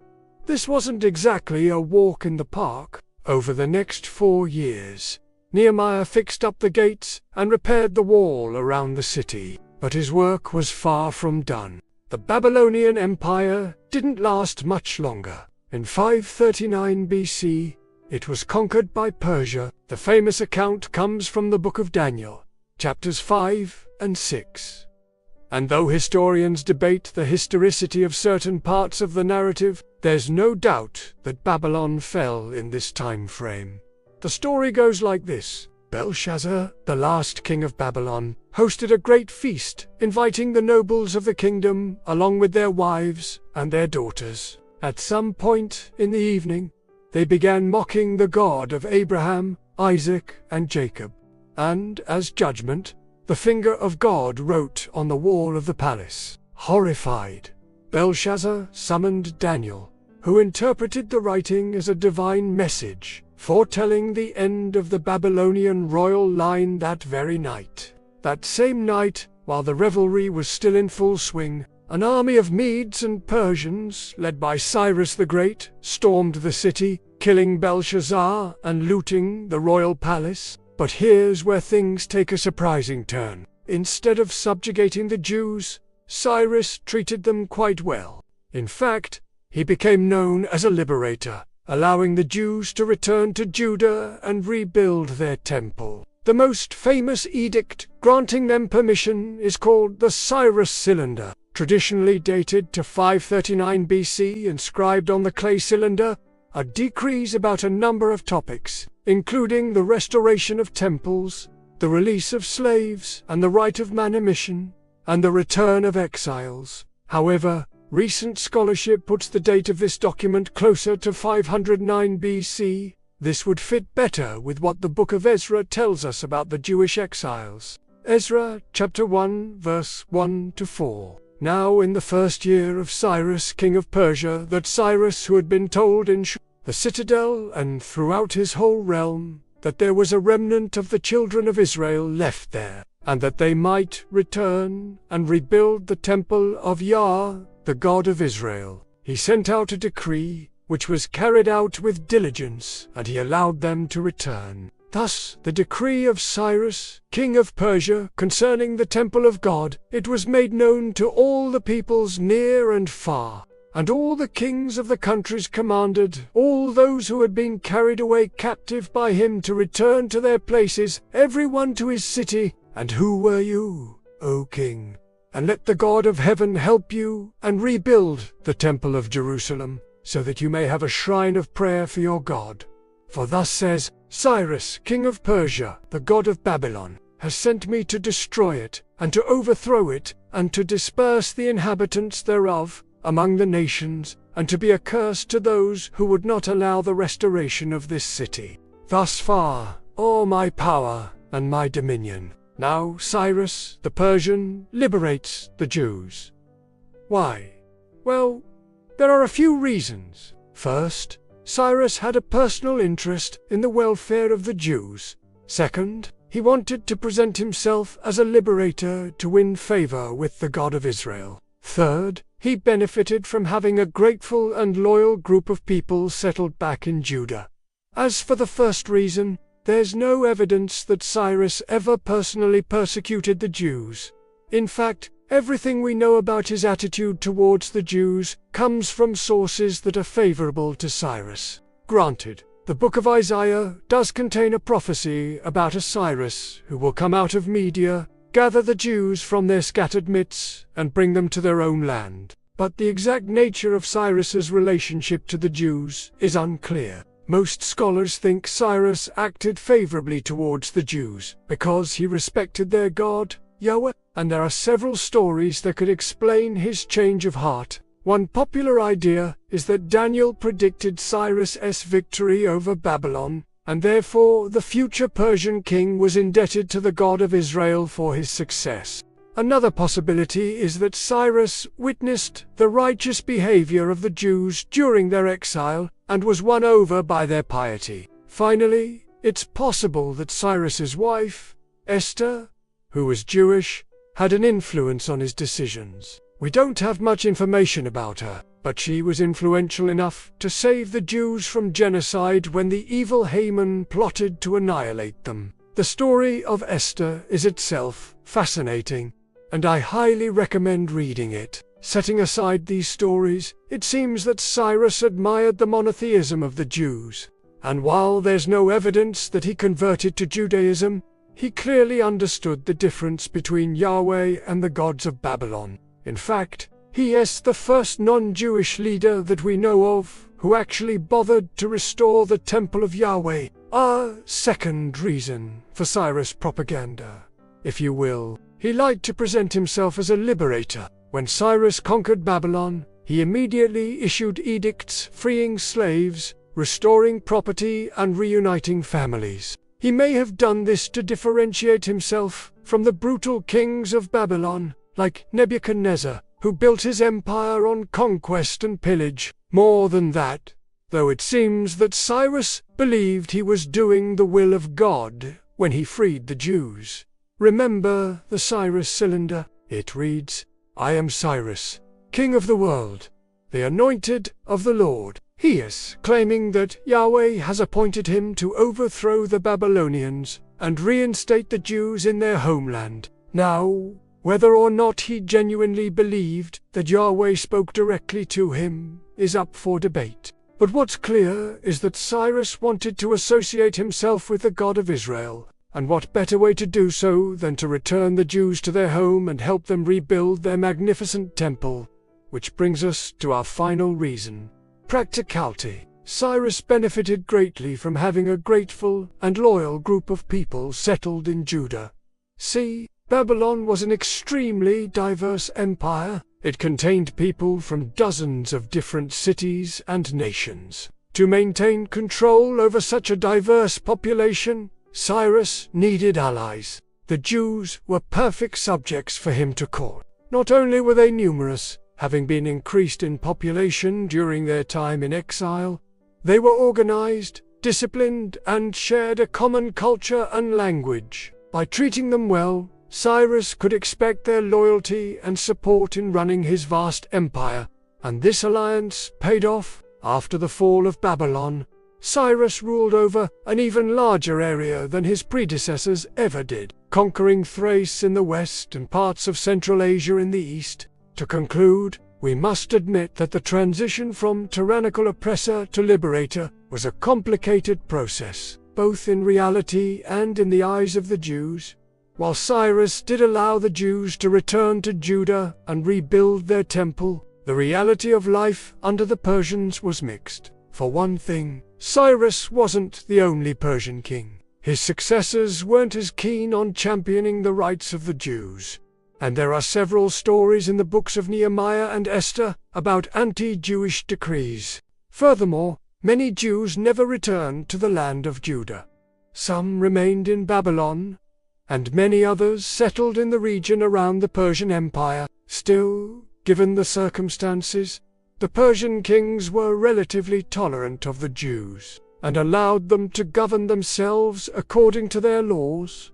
This wasn't exactly a walk in the park. Over the next 4 years, Nehemiah fixed up the gates and repaired the wall around the city, but his work was far from done. The Babylonian Empire didn't last much longer. In 539 BC, it was conquered by Persia. The famous account comes from the book of Daniel, chapters 5 and 6. And though historians debate the historicity of certain parts of the narrative, there's no doubt that Babylon fell in this time frame. The story goes like this. Belshazzar, the last king of Babylon, hosted a great feast, inviting the nobles of the kingdom along with their wives and their daughters. At some point in the evening, they began mocking the God of Abraham, Isaac, and Jacob. And, as judgment, the finger of God wrote on the wall of the palace. Horrified, Belshazzar summoned Daniel, who interpreted the writing as a divine message, foretelling the end of the Babylonian royal line that very night. That same night, while the revelry was still in full swing, an army of Medes and Persians, led by Cyrus the Great, stormed the city, killing Belshazzar and looting the royal palace. But here's where things take a surprising turn. Instead of subjugating the Jews, Cyrus treated them quite well. In fact, he became known as a liberator, allowing the Jews to return to Judah and rebuild their temple. The most famous edict granting them permission is called the Cyrus Cylinder, traditionally dated to 539 BC, inscribed on the clay cylinder are decrees about a number of topics, including the restoration of temples, the release of slaves, and the right of manumission, and the return of exiles. However, recent scholarship puts the date of this document closer to 509 BC. This would fit better with what the book of Ezra tells us about the Jewish exiles. Ezra chapter 1 verse 1 to 4. Now in the first year of Cyrus king of Persia, that Cyrus, who had been told in the citadel and throughout his whole realm that there was a remnant of the children of Israel left there, and that they might return and rebuild the temple of Yah, the God of Israel, he sent out a decree, which was carried out with diligence, and he allowed them to return. Thus, the decree of Cyrus, king of Persia, concerning the temple of God, it was made known to all the peoples near and far, and all the kings of the countries commanded all those who had been carried away captive by him to return to their places, every one to his city. And who were you, O king? And let the God of heaven help you and rebuild the temple of Jerusalem, so that you may have a shrine of prayer for your God. For thus says Cyrus, king of Persia, the God of Babylon, has sent me to destroy it, and to overthrow it, and to disperse the inhabitants thereof among the nations, and to be a curse to those who would not allow the restoration of this city. Thus far, all my power and my dominion. Now Cyrus, the Persian, liberates the Jews. Why? Well, there are a few reasons. First, Cyrus had a personal interest in the welfare of the Jews. Second, he wanted to present himself as a liberator to win favor with the God of Israel. Third, he benefited from having a grateful and loyal group of people settled back in Judah. As for the first reason, there's no evidence that Cyrus ever personally persecuted the Jews. In fact, everything we know about his attitude towards the Jews comes from sources that are favorable to Cyrus. Granted, the book of Isaiah does contain a prophecy about a Cyrus who will come out of Media, gather the Jews from their scattered midst, and bring them to their own land. But the exact nature of Cyrus's relationship to the Jews is unclear. Most scholars think Cyrus acted favorably towards the Jews because he respected their God, Yahweh, and there are several stories that could explain his change of heart. One popular idea is that Daniel predicted Cyrus's victory over Babylon, and therefore the future Persian king was indebted to the God of Israel for his success. Another possibility is that Cyrus witnessed the righteous behavior of the Jews during their exile and was won over by their piety. Finally, it's possible that Cyrus's wife, Esther, who was Jewish, had an influence on his decisions. We don't have much information about her, but she was influential enough to save the Jews from genocide when the evil Haman plotted to annihilate them. The story of Esther is itself fascinating, and I highly recommend reading it. Setting aside these stories, it seems that Cyrus admired the monotheism of the Jews, and while there's no evidence that he converted to Judaism, he clearly understood the difference between Yahweh and the gods of Babylon. In fact, he is the first non-Jewish leader that we know of who actually bothered to restore the temple of Yahweh. A second reason for Cyrus' propaganda, if you will. He liked to present himself as a liberator. When Cyrus conquered Babylon, he immediately issued edicts freeing slaves, restoring property, and reuniting families. He may have done this to differentiate himself from the brutal kings of Babylon, like Nebuchadnezzar, who built his empire on conquest and pillage. More than that, though it seems that Cyrus believed he was doing the will of God when he freed the Jews. Remember the Cyrus cylinder? It reads, "I am Cyrus, king of the world, the anointed of the Lord." He is claiming that Yahweh has appointed him to overthrow the Babylonians and reinstate the Jews in their homeland. Now, whether or not he genuinely believed that Yahweh spoke directly to him is up for debate. But what's clear is that Cyrus wanted to associate himself with the God of Israel, and what better way to do so than to return the Jews to their home and help them rebuild their magnificent temple? Which brings us to our final reason. Practicality. Cyrus benefited greatly from having a grateful and loyal group of people settled in Judah. See, Babylon was an extremely diverse empire. It contained people from dozens of different cities and nations. To maintain control over such a diverse population, Cyrus needed allies. The Jews were perfect subjects for him to court. Not only were they numerous, having been increased in population during their time in exile, they were organized, disciplined, and shared a common culture and language. By treating them well, Cyrus could expect their loyalty and support in running his vast empire, and this alliance paid off. After the fall of Babylon, Cyrus ruled over an even larger area than his predecessors ever did, conquering Thrace in the west and parts of Central Asia in the east. To conclude, we must admit that the transition from tyrannical oppressor to liberator was a complicated process, both in reality and in the eyes of the Jews. While Cyrus did allow the Jews to return to Judah and rebuild their temple, the reality of life under the Persians was mixed. For one thing, Cyrus wasn't the only Persian king. his successors weren't as keen on championing the rights of the Jews. And there are several stories in the books of Nehemiah and Esther about anti-Jewish decrees. Furthermore, many Jews never returned to the land of Judah. Some remained in Babylon, and many others settled in the region around the Persian Empire. Still, given the circumstances, the Persian kings were relatively tolerant of the Jews, and allowed them to govern themselves according to their laws.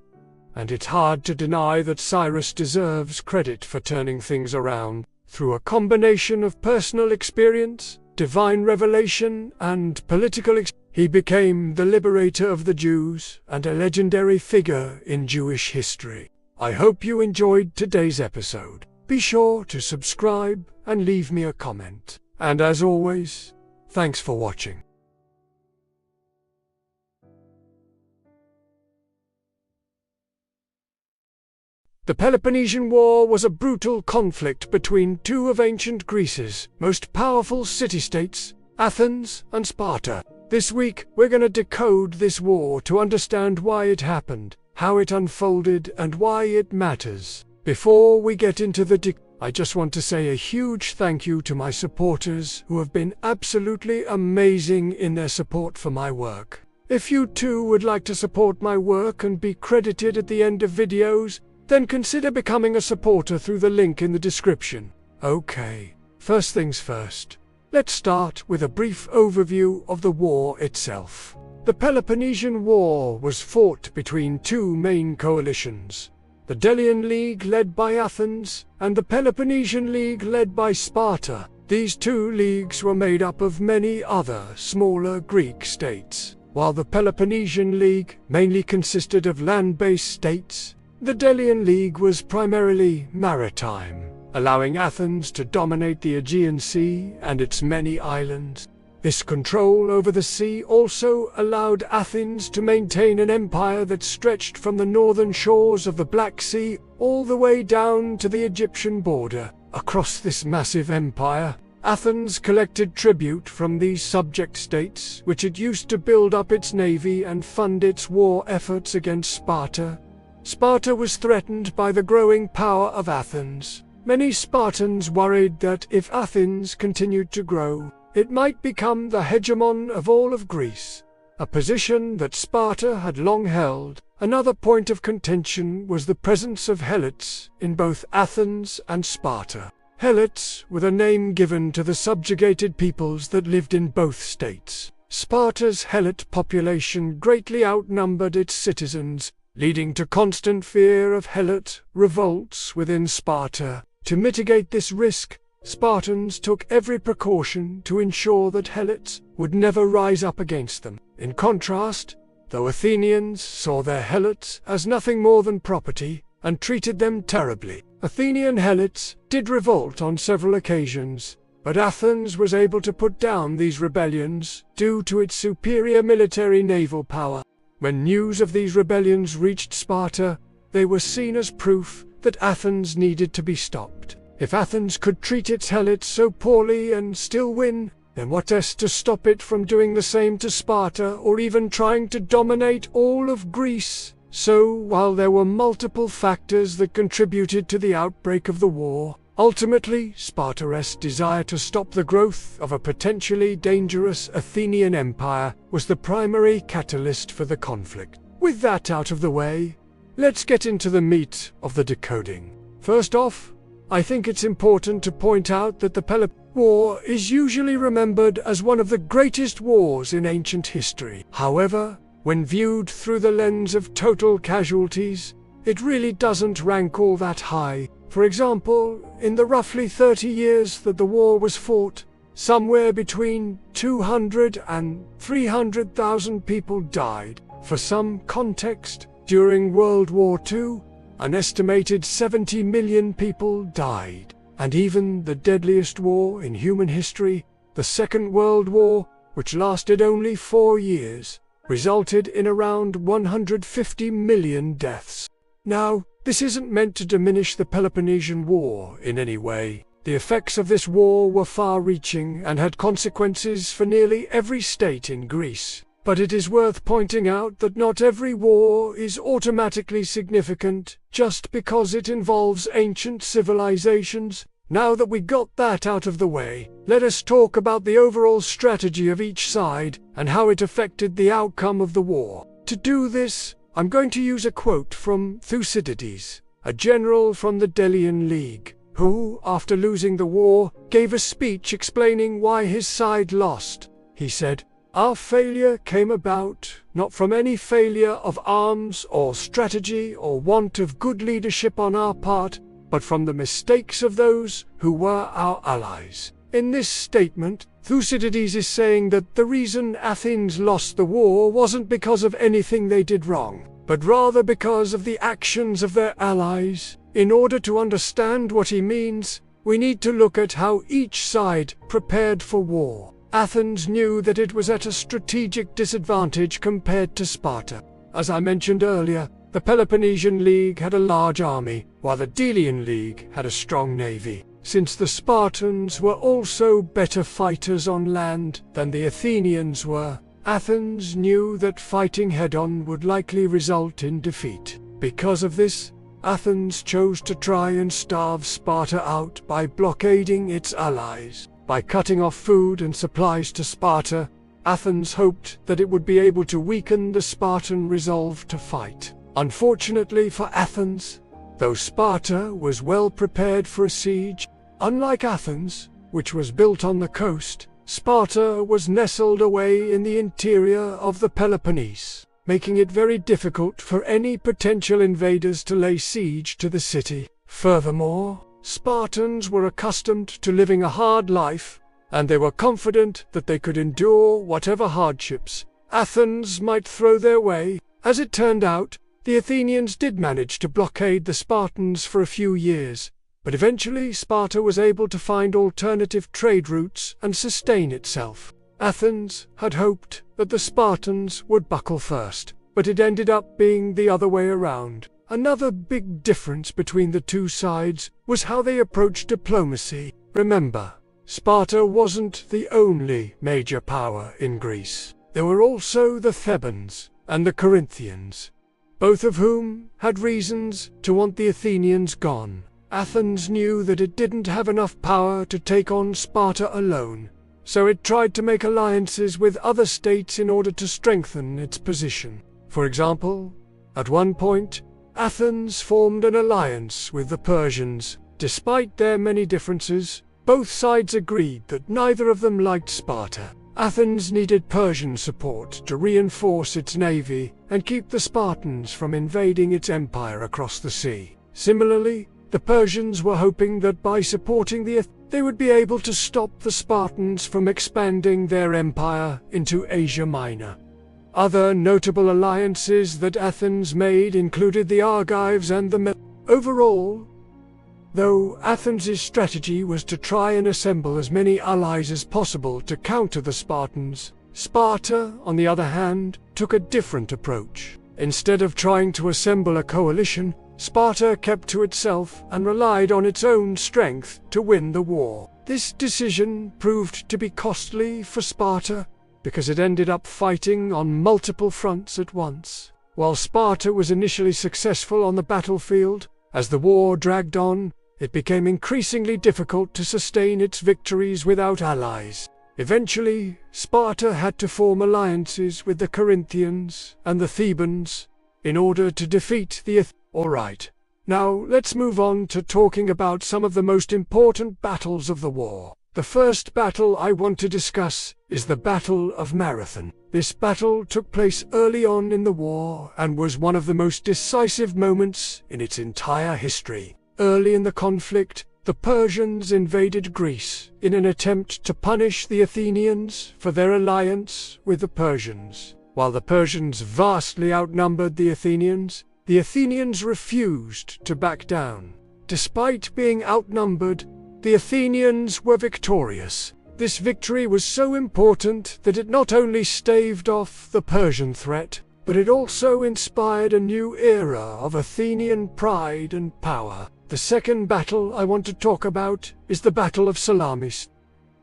And it's hard to deny that Cyrus deserves credit for turning things around. Through a combination of personal experience, divine revelation, and political he became the liberator of the Jews and a legendary figure in Jewish history. I hope you enjoyed today's episode. Be sure to subscribe and leave me a comment. And as always, thanks for watching. The Peloponnesian War was a brutal conflict between two of ancient Greece's most powerful city-states, Athens and Sparta. This week, we're going to decode this war to understand why it happened, how it unfolded, and why it matters. Before we get into the I just want to say a huge thank you to my supporters who have been absolutely amazing in their support for my work. If you too would like to support my work and be credited at the end of videos, then consider becoming a supporter through the link in the description. Okay, first things first. Let's start with a brief overview of the war itself. The Peloponnesian War was fought between two main coalitions, the Delian League led by Athens and the Peloponnesian League led by Sparta. These two leagues were made up of many other smaller Greek states. While the Peloponnesian League mainly consisted of land-based states, the Delian League was primarily maritime, allowing Athens to dominate the Aegean Sea and its many islands. This control over the sea also allowed Athens to maintain an empire that stretched from the northern shores of the Black Sea all the way down to the Egyptian border. Across this massive empire, Athens collected tribute from these subject states, which it used to build up its navy and fund its war efforts against Sparta. Sparta was threatened by the growing power of Athens. Many Spartans worried that if Athens continued to grow, it might become the hegemon of all of Greece, a position that Sparta had long held. Another point of contention was the presence of Helots in both Athens and Sparta. Helots were the name given to the subjugated peoples that lived in both states. Sparta's Helot population greatly outnumbered its citizens, leading to constant fear of Helot revolts within Sparta. To mitigate this risk, Spartans took every precaution to ensure that Helots would never rise up against them. In contrast, though Athenians saw their Helots as nothing more than property and treated them terribly, Athenian Helots did revolt on several occasions, but Athens was able to put down these rebellions due to its superior military naval power. When news of these rebellions reached Sparta, they were seen as proof that Athens needed to be stopped. If Athens could treat its Helots so poorly and still win, then what else to stop it from doing the same to Sparta or even trying to dominate all of Greece? So, while there were multiple factors that contributed to the outbreak of the war, ultimately Sparta's desire to stop the growth of a potentially dangerous Athenian empire was the primary catalyst for the conflict. With that out of the way, let's get into the meat of the decoding. First off, I think it's important to point out that the Peloponnesian War is usually remembered as one of the greatest wars in ancient history. However, when viewed through the lens of total casualties, it really doesn't rank all that high. For example, in the roughly 30 years that the war was fought, somewhere between 200 and 300,000 people died. For some context, during World War II, an estimated 70 million people died. And even the deadliest war in human history, the Second World War, which lasted only 4 years, resulted in around 150 million deaths. Now, this isn't meant to diminish the Peloponnesian War in any way. The effects of this war were far-reaching and had consequences for nearly every state in Greece. But it is worth pointing out that not every war is automatically significant just because it involves ancient civilizations. Now that we got that out of the way, let us talk about the overall strategy of each side and how it affected the outcome of the war. To do this, I'm going to use a quote from Thucydides, a general from the Delian League, who, after losing the war, gave a speech explaining why his side lost. He said, "Our failure came about not from any failure of arms or strategy or want of good leadership on our part, but from the mistakes of those who were our allies." In this statement, Thucydides is saying that the reason Athens lost the war wasn't because of anything they did wrong, but rather because of the actions of their allies. In order to understand what he means, we need to look at how each side prepared for war. Athens knew that it was at a strategic disadvantage compared to Sparta. As I mentioned earlier, the Peloponnesian League had a large army, while the Delian League had a strong navy. Since the Spartans were also better fighters on land than the Athenians were, Athens knew that fighting head-on would likely result in defeat. Because of this, Athens chose to try and starve Sparta out by blockading its allies. By cutting off food and supplies to Sparta, Athens hoped that it would be able to weaken the Spartan resolve to fight. Unfortunately for Athens, though Sparta was well prepared for a siege, unlike Athens, which was built on the coast, Sparta was nestled away in the interior of the Peloponnese, making it very difficult for any potential invaders to lay siege to the city. Furthermore, Spartans were accustomed to living a hard life, and they were confident that they could endure whatever hardships Athens might throw their way. As it turned out, the Athenians did manage to blockade the Spartans for a few years, but eventually Sparta was able to find alternative trade routes and sustain itself. Athens had hoped that the Spartans would buckle first, but it ended up being the other way around. Another big difference between the two sides was how they approached diplomacy. Remember, Sparta wasn't the only major power in Greece. There were also the Thebans and the Corinthians, both of whom had reasons to want the Athenians gone. Athens knew that it didn't have enough power to take on Sparta alone, so it tried to make alliances with other states in order to strengthen its position. For example, at one point, Athens formed an alliance with the Persians. Despite their many differences, both sides agreed that neither of them liked Sparta. Athens needed Persian support to reinforce its navy and keep the Spartans from invading its empire across the sea. Similarly, the Persians were hoping that by supporting they would be able to stop the Spartans from expanding their empire into Asia Minor. Other notable alliances that Athens made included the Argives and the Overall, though Athens' strategy was to try and assemble as many allies as possible to counter the Spartans, Sparta, on the other hand, took a different approach. Instead of trying to assemble a coalition, Sparta kept to itself and relied on its own strength to win the war. This decision proved to be costly for Sparta, because it ended up fighting on multiple fronts at once. While Sparta was initially successful on the battlefield, as the war dragged on, it became increasingly difficult to sustain its victories without allies. Eventually, Sparta had to form alliances with the Corinthians and the Thebans in order to defeat the Alright, now let's move on to talking about some of the most important battles of the war. The first battle I want to discuss is the Battle of Marathon. This battle took place early on in the war and was one of the most decisive moments in its entire history. Early in the conflict, the Persians invaded Greece in an attempt to punish the Athenians for their alliance with the Persians. While the Persians vastly outnumbered the Athenians refused to back down. Despite being outnumbered, the Athenians were victorious. This victory was so important that it not only staved off the Persian threat, but it also inspired a new era of Athenian pride and power. The second battle I want to talk about is the Battle of Salamis.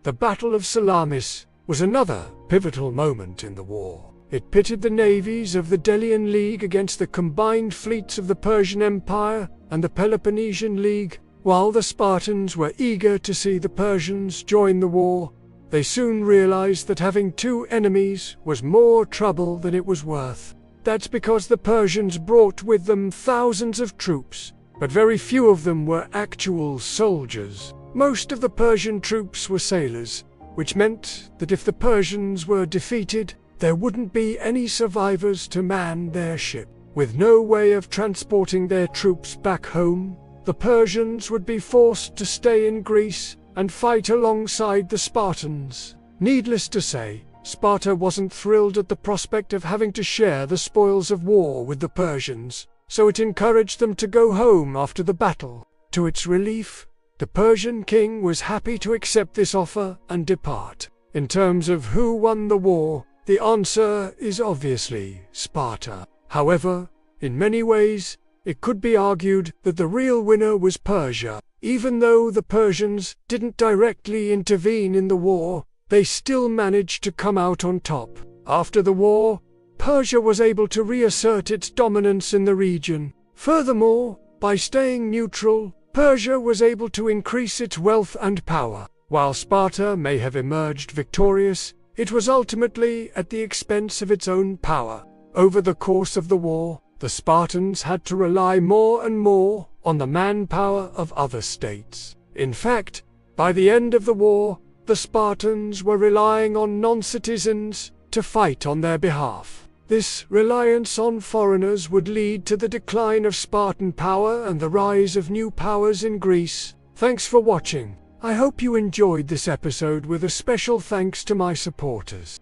The Battle of Salamis was another pivotal moment in the war. It pitted the navies of the Delian League against the combined fleets of the Persian Empire and the Peloponnesian League. While the Spartans were eager to see the Persians join the war, they soon realized that having two enemies was more trouble than it was worth. That's because the Persians brought with them thousands of troops, but very few of them were actual soldiers. Most of the Persian troops were sailors, which meant that if the Persians were defeated, there wouldn't be any survivors to man their ship. With no way of transporting their troops back home, the Persians would be forced to stay in Greece and fight alongside the Spartans. Needless to say, Sparta wasn't thrilled at the prospect of having to share the spoils of war with the Persians, so it encouraged them to go home after the battle. To its relief, the Persian king was happy to accept this offer and depart. In terms of who won the war, the answer is obviously Sparta. However, in many ways, it could be argued that the real winner was Persia. Even though the Persians didn't directly intervene in the war, they still managed to come out on top. After the war, Persia was able to reassert its dominance in the region. Furthermore, by staying neutral, Persia was able to increase its wealth and power. While Sparta may have emerged victorious, it was ultimately at the expense of its own power. Over the course of the war, the Spartans had to rely more and more on the manpower of other states. In fact, by the end of the war, the Spartans were relying on non-citizens to fight on their behalf. This reliance on foreigners would lead to the decline of Spartan power and the rise of new powers in Greece. Thanks for watching. I hope you enjoyed this episode, with a special thanks to my supporters.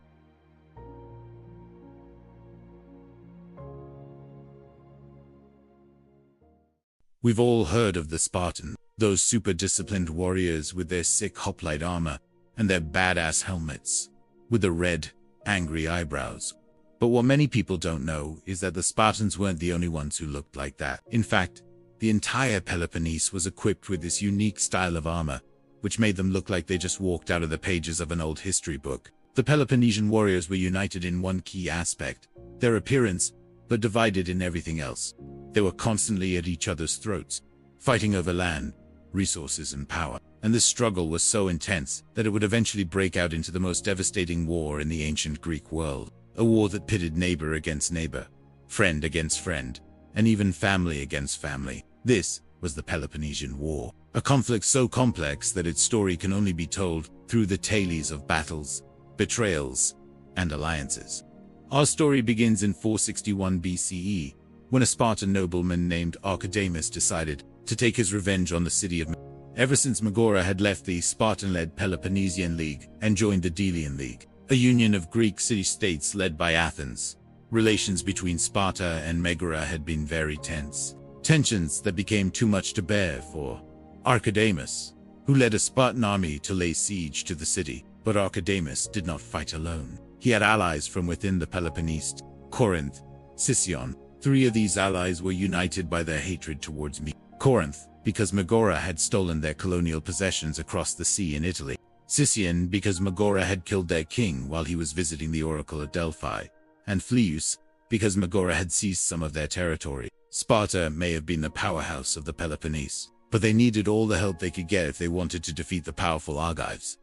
We've all heard of the Spartan, those super disciplined warriors with their sick hoplite armor and their badass helmets, with the red, angry eyebrows. But what many people don't know is that the Spartans weren't the only ones who looked like that. In fact, the entire Peloponnese was equipped with this unique style of armor, which made them look like they just walked out of the pages of an old history book. The Peloponnesian warriors were united in one key aspect, their appearance, but divided in everything else. They were constantly at each other's throats, fighting over land, resources, and power. And this struggle was so intense that it would eventually break out into the most devastating war in the ancient Greek world. A war that pitted neighbor against neighbor, friend against friend, and even family against family. This was the Peloponnesian War, a conflict so complex that its story can only be told through the tales of battles, betrayals, and alliances. Our story begins in 461 BCE, when a Spartan nobleman named Archidamus decided to take his revenge on the city of Ever since Megara had left the Spartan-led Peloponnesian League and joined the Delian League, a union of Greek city-states led by Athens, relations between Sparta and Megara had been very tense. Tensions that became too much to bear for Archidamus, who led a Spartan army to lay siege to the city. But Archidamus did not fight alone. He had allies from within the Peloponnese: Corinth, Sicyon. Three of these allies were united by their hatred towards me. Corinth, because Megara had stolen their colonial possessions across the sea in Italy. Sicyon, because Megara had killed their king while he was visiting the oracle at Delphi. And Phlius, because Megara had seized some of their territory. Sparta may have been the powerhouse of the Peloponnese, but they needed all the help they could get if they wanted to defeat the powerful Argives.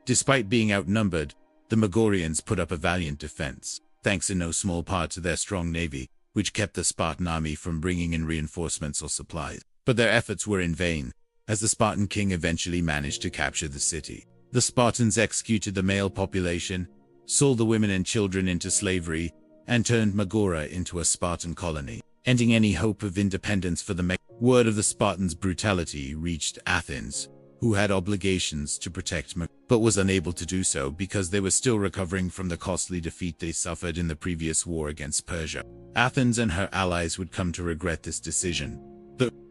Despite being outnumbered, the Megarians put up a valiant defense, thanks in no small part to their strong navy, which kept the Spartan army from bringing in reinforcements or supplies. But their efforts were in vain, as the Spartan king eventually managed to capture the city. The Spartans executed the male population, sold the women and children into slavery, and turned Megara into a Spartan colony, ending any hope of independence for the Word of the Spartans' brutality reached Athens, who had obligations to protect Megara, but was unable to do so because they were still recovering from the costly defeat they suffered in the previous war against Persia. Athens and her allies would come to regret this decision,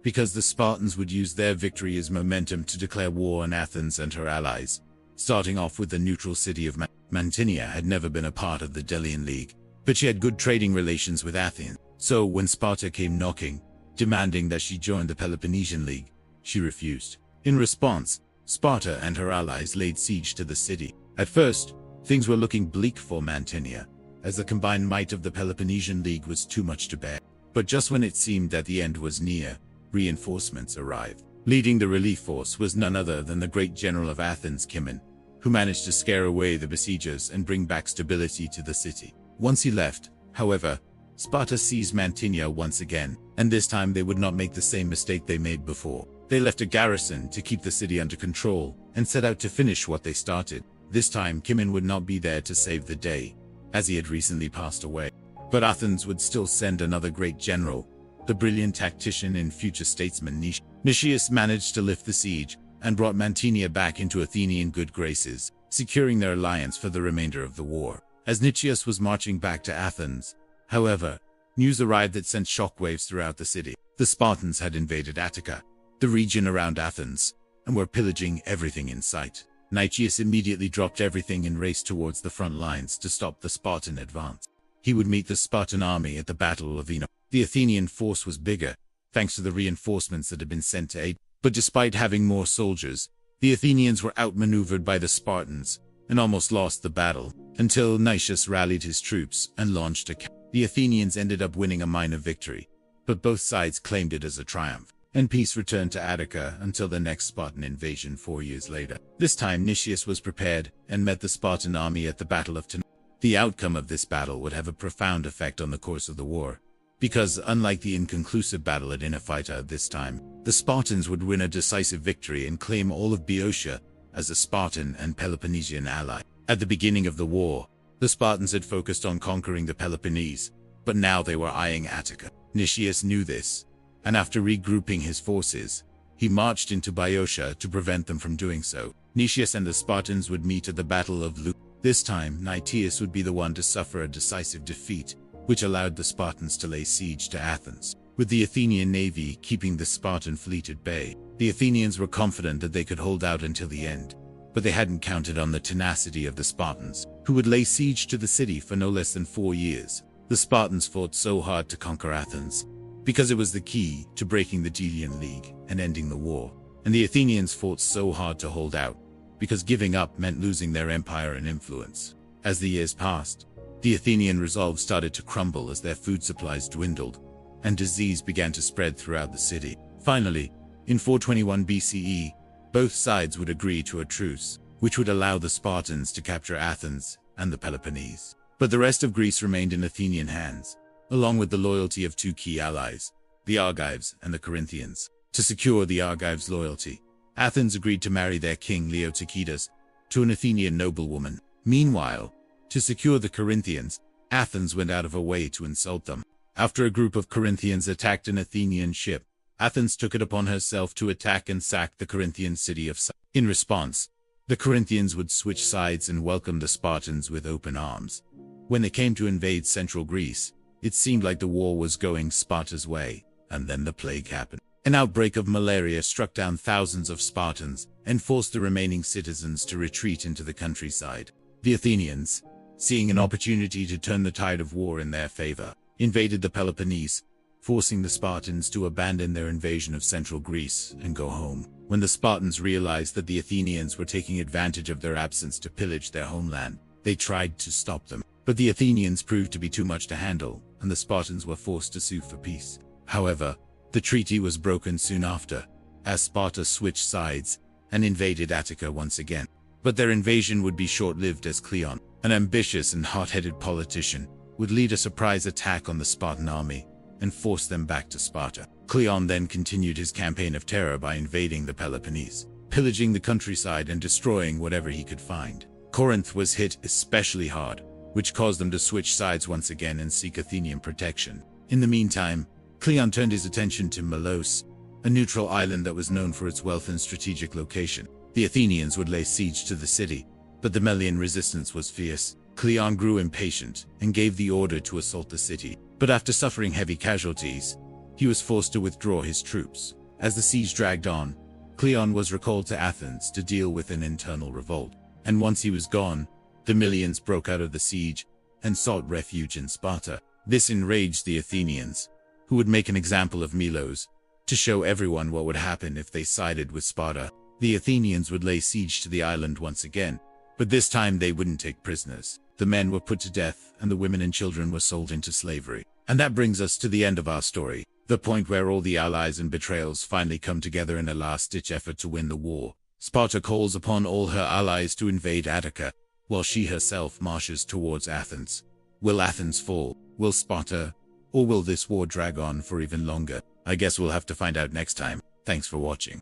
because the Spartans would use their victory as momentum to declare war on Athens and her allies. Starting off with the neutral city of Mantinea had never been a part of the Delian League, but she had good trading relations with Athens. So when Sparta came knocking, demanding that she join the Peloponnesian League, she refused. In response, Sparta and her allies laid siege to the city. At first, things were looking bleak for Mantinea, as the combined might of the Peloponnesian League was too much to bear. But just when it seemed that the end was near, reinforcements arrived. Leading the relief force was none other than the great general of Athens, Cimon, who managed to scare away the besiegers and bring back stability to the city. Once he left, however, Sparta seized Mantinea once again, and this time they would not make the same mistake they made before. They left a garrison to keep the city under control and set out to finish what they started. This time Cimon would not be there to save the day, as he had recently passed away. But Athens would still send another great general, the brilliant tactician and future statesman Nicias managed to lift the siege and brought Mantinea back into Athenian good graces, securing their alliance for the remainder of the war. As Nicias was marching back to Athens, however, news arrived that sent shockwaves throughout the city. The Spartans had invaded Attica, the region around Athens, and were pillaging everything in sight. Nicias immediately dropped everything and raced towards the front lines to stop the Spartan advance. He would meet the Spartan army at the Battle of Eno. The Athenian force was bigger, thanks to the reinforcements that had been sent to aid. But despite having more soldiers, the Athenians were outmaneuvered by the Spartans and almost lost the battle, until Nicias rallied his troops and launched a counter. The Athenians ended up winning a minor victory, but both sides claimed it as a triumph, and peace returned to Attica until the next Spartan invasion 4 years later. This time Nicias was prepared and met the Spartan army at the Battle of Tanais. The outcome of this battle would have a profound effect on the course of the war, because unlike the inconclusive battle at Inophyta this time, the Spartans would win a decisive victory and claim all of Boeotia as a Spartan and Peloponnesian ally. At the beginning of the war, the Spartans had focused on conquering the Peloponnese, but now they were eyeing Attica. Nicias knew this, and after regrouping his forces, he marched into Boeotia to prevent them from doing so. Nicias and the Spartans would meet at the Battle of Leucas. This time, Nicias would be the one to suffer a decisive defeat, which allowed the Spartans to lay siege to Athens. With the Athenian navy keeping the Spartan fleet at bay, the Athenians were confident that they could hold out until the end. But they hadn't counted on the tenacity of the Spartans, who would lay siege to the city for no less than 4 years. The Spartans fought so hard to conquer Athens, because it was the key to breaking the Delian League and ending the war. And the Athenians fought so hard to hold out, because giving up meant losing their empire and influence. As the years passed, the Athenian resolve started to crumble as their food supplies dwindled, and disease began to spread throughout the city. Finally, in 421 BCE, both sides would agree to a truce, which would allow the Spartans to capture Athens and the Peloponnese. But the rest of Greece remained in Athenian hands, along with the loyalty of two key allies, the Argives and the Corinthians. To secure the Argives' loyalty, Athens agreed to marry their king Leotychides to an Athenian noblewoman. Meanwhile, to secure the Corinthians, Athens went out of her way to insult them. After a group of Corinthians attacked an Athenian ship, Athens took it upon herself to attack and sack the Corinthian city of Samos. In response, the Corinthians would switch sides and welcome the Spartans with open arms. When they came to invade central Greece, it seemed like the war was going Sparta's way, and then the plague happened. An outbreak of malaria struck down thousands of Spartans and forced the remaining citizens to retreat into the countryside. The Athenians, seeing an opportunity to turn the tide of war in their favor, invaded the Peloponnese, forcing the Spartans to abandon their invasion of central Greece and go home. When the Spartans realized that the Athenians were taking advantage of their absence to pillage their homeland, they tried to stop them. But the Athenians proved to be too much to handle, and the Spartans were forced to sue for peace. However, the treaty was broken soon after, as Sparta switched sides and invaded Attica once again. But their invasion would be short-lived, as Cleon, an ambitious and hot-headed politician, would lead a surprise attack on the Spartan army and force them back to Sparta. Cleon then continued his campaign of terror by invading the Peloponnese, pillaging the countryside and destroying whatever he could find. Corinth was hit especially hard, which caused them to switch sides once again and seek Athenian protection. In the meantime, Cleon turned his attention to Melos, a neutral island that was known for its wealth and strategic location. The Athenians would lay siege to the city, but the Melian resistance was fierce. Cleon grew impatient and gave the order to assault the city. But after suffering heavy casualties, he was forced to withdraw his troops. As the siege dragged on, Cleon was recalled to Athens to deal with an internal revolt. And once he was gone, the Melians broke out of the siege and sought refuge in Sparta. This enraged the Athenians, who would make an example of Melos to show everyone what would happen if they sided with Sparta. The Athenians would lay siege to the island once again, but this time they wouldn't take prisoners. the men were put to death, and the women and children were sold into slavery. And that brings us to the end of our story, the point where all the allies and betrayals finally come together in a last-ditch effort to win the war. Sparta calls upon all her allies to invade Attica, while she herself marches towards Athens. Will Athens fall? Will Sparta? Or will this war drag on for even longer? I guess we'll have to find out next time. Thanks for watching.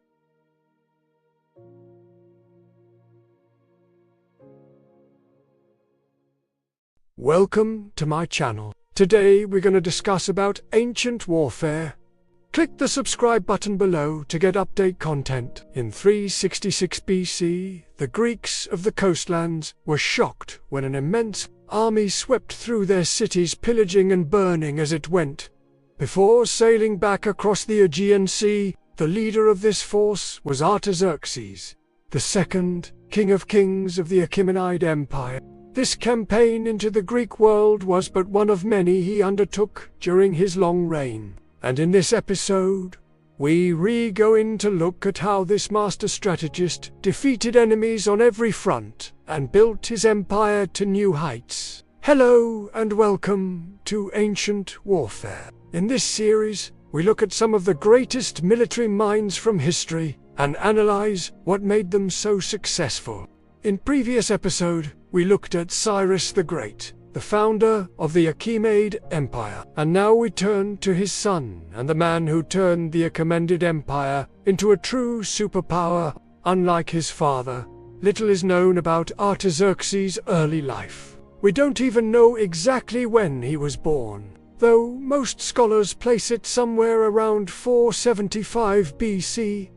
Welcome to my channel. Today we're going to discuss about ancient warfare. Click the subscribe button below to get update content. In 366 BC, the Greeks of the coastlands were shocked when an immense army swept through their cities, pillaging and burning as it went. Before sailing back across the Aegean Sea, the leader of this force was Artaxerxes, the second king of kings of the Achaemenid Empire. This campaign into the Greek world was but one of many he undertook during his long reign. And in this episode, we go in to look at how this master strategist defeated enemies on every front and built his empire to new heights. Hello and welcome to Ancient Warfare. In this series, we look at some of the greatest military minds from history and analyze what made them so successful. In previous episode, we looked at Cyrus the Great, the founder of the Achaemenid Empire, and now we turn to his son and the man who turned the Achaemenid Empire into a true superpower. Unlike his father, little is known about Artaxerxes' early life. We don't even know exactly when he was born, though most scholars place it somewhere around 475 BC.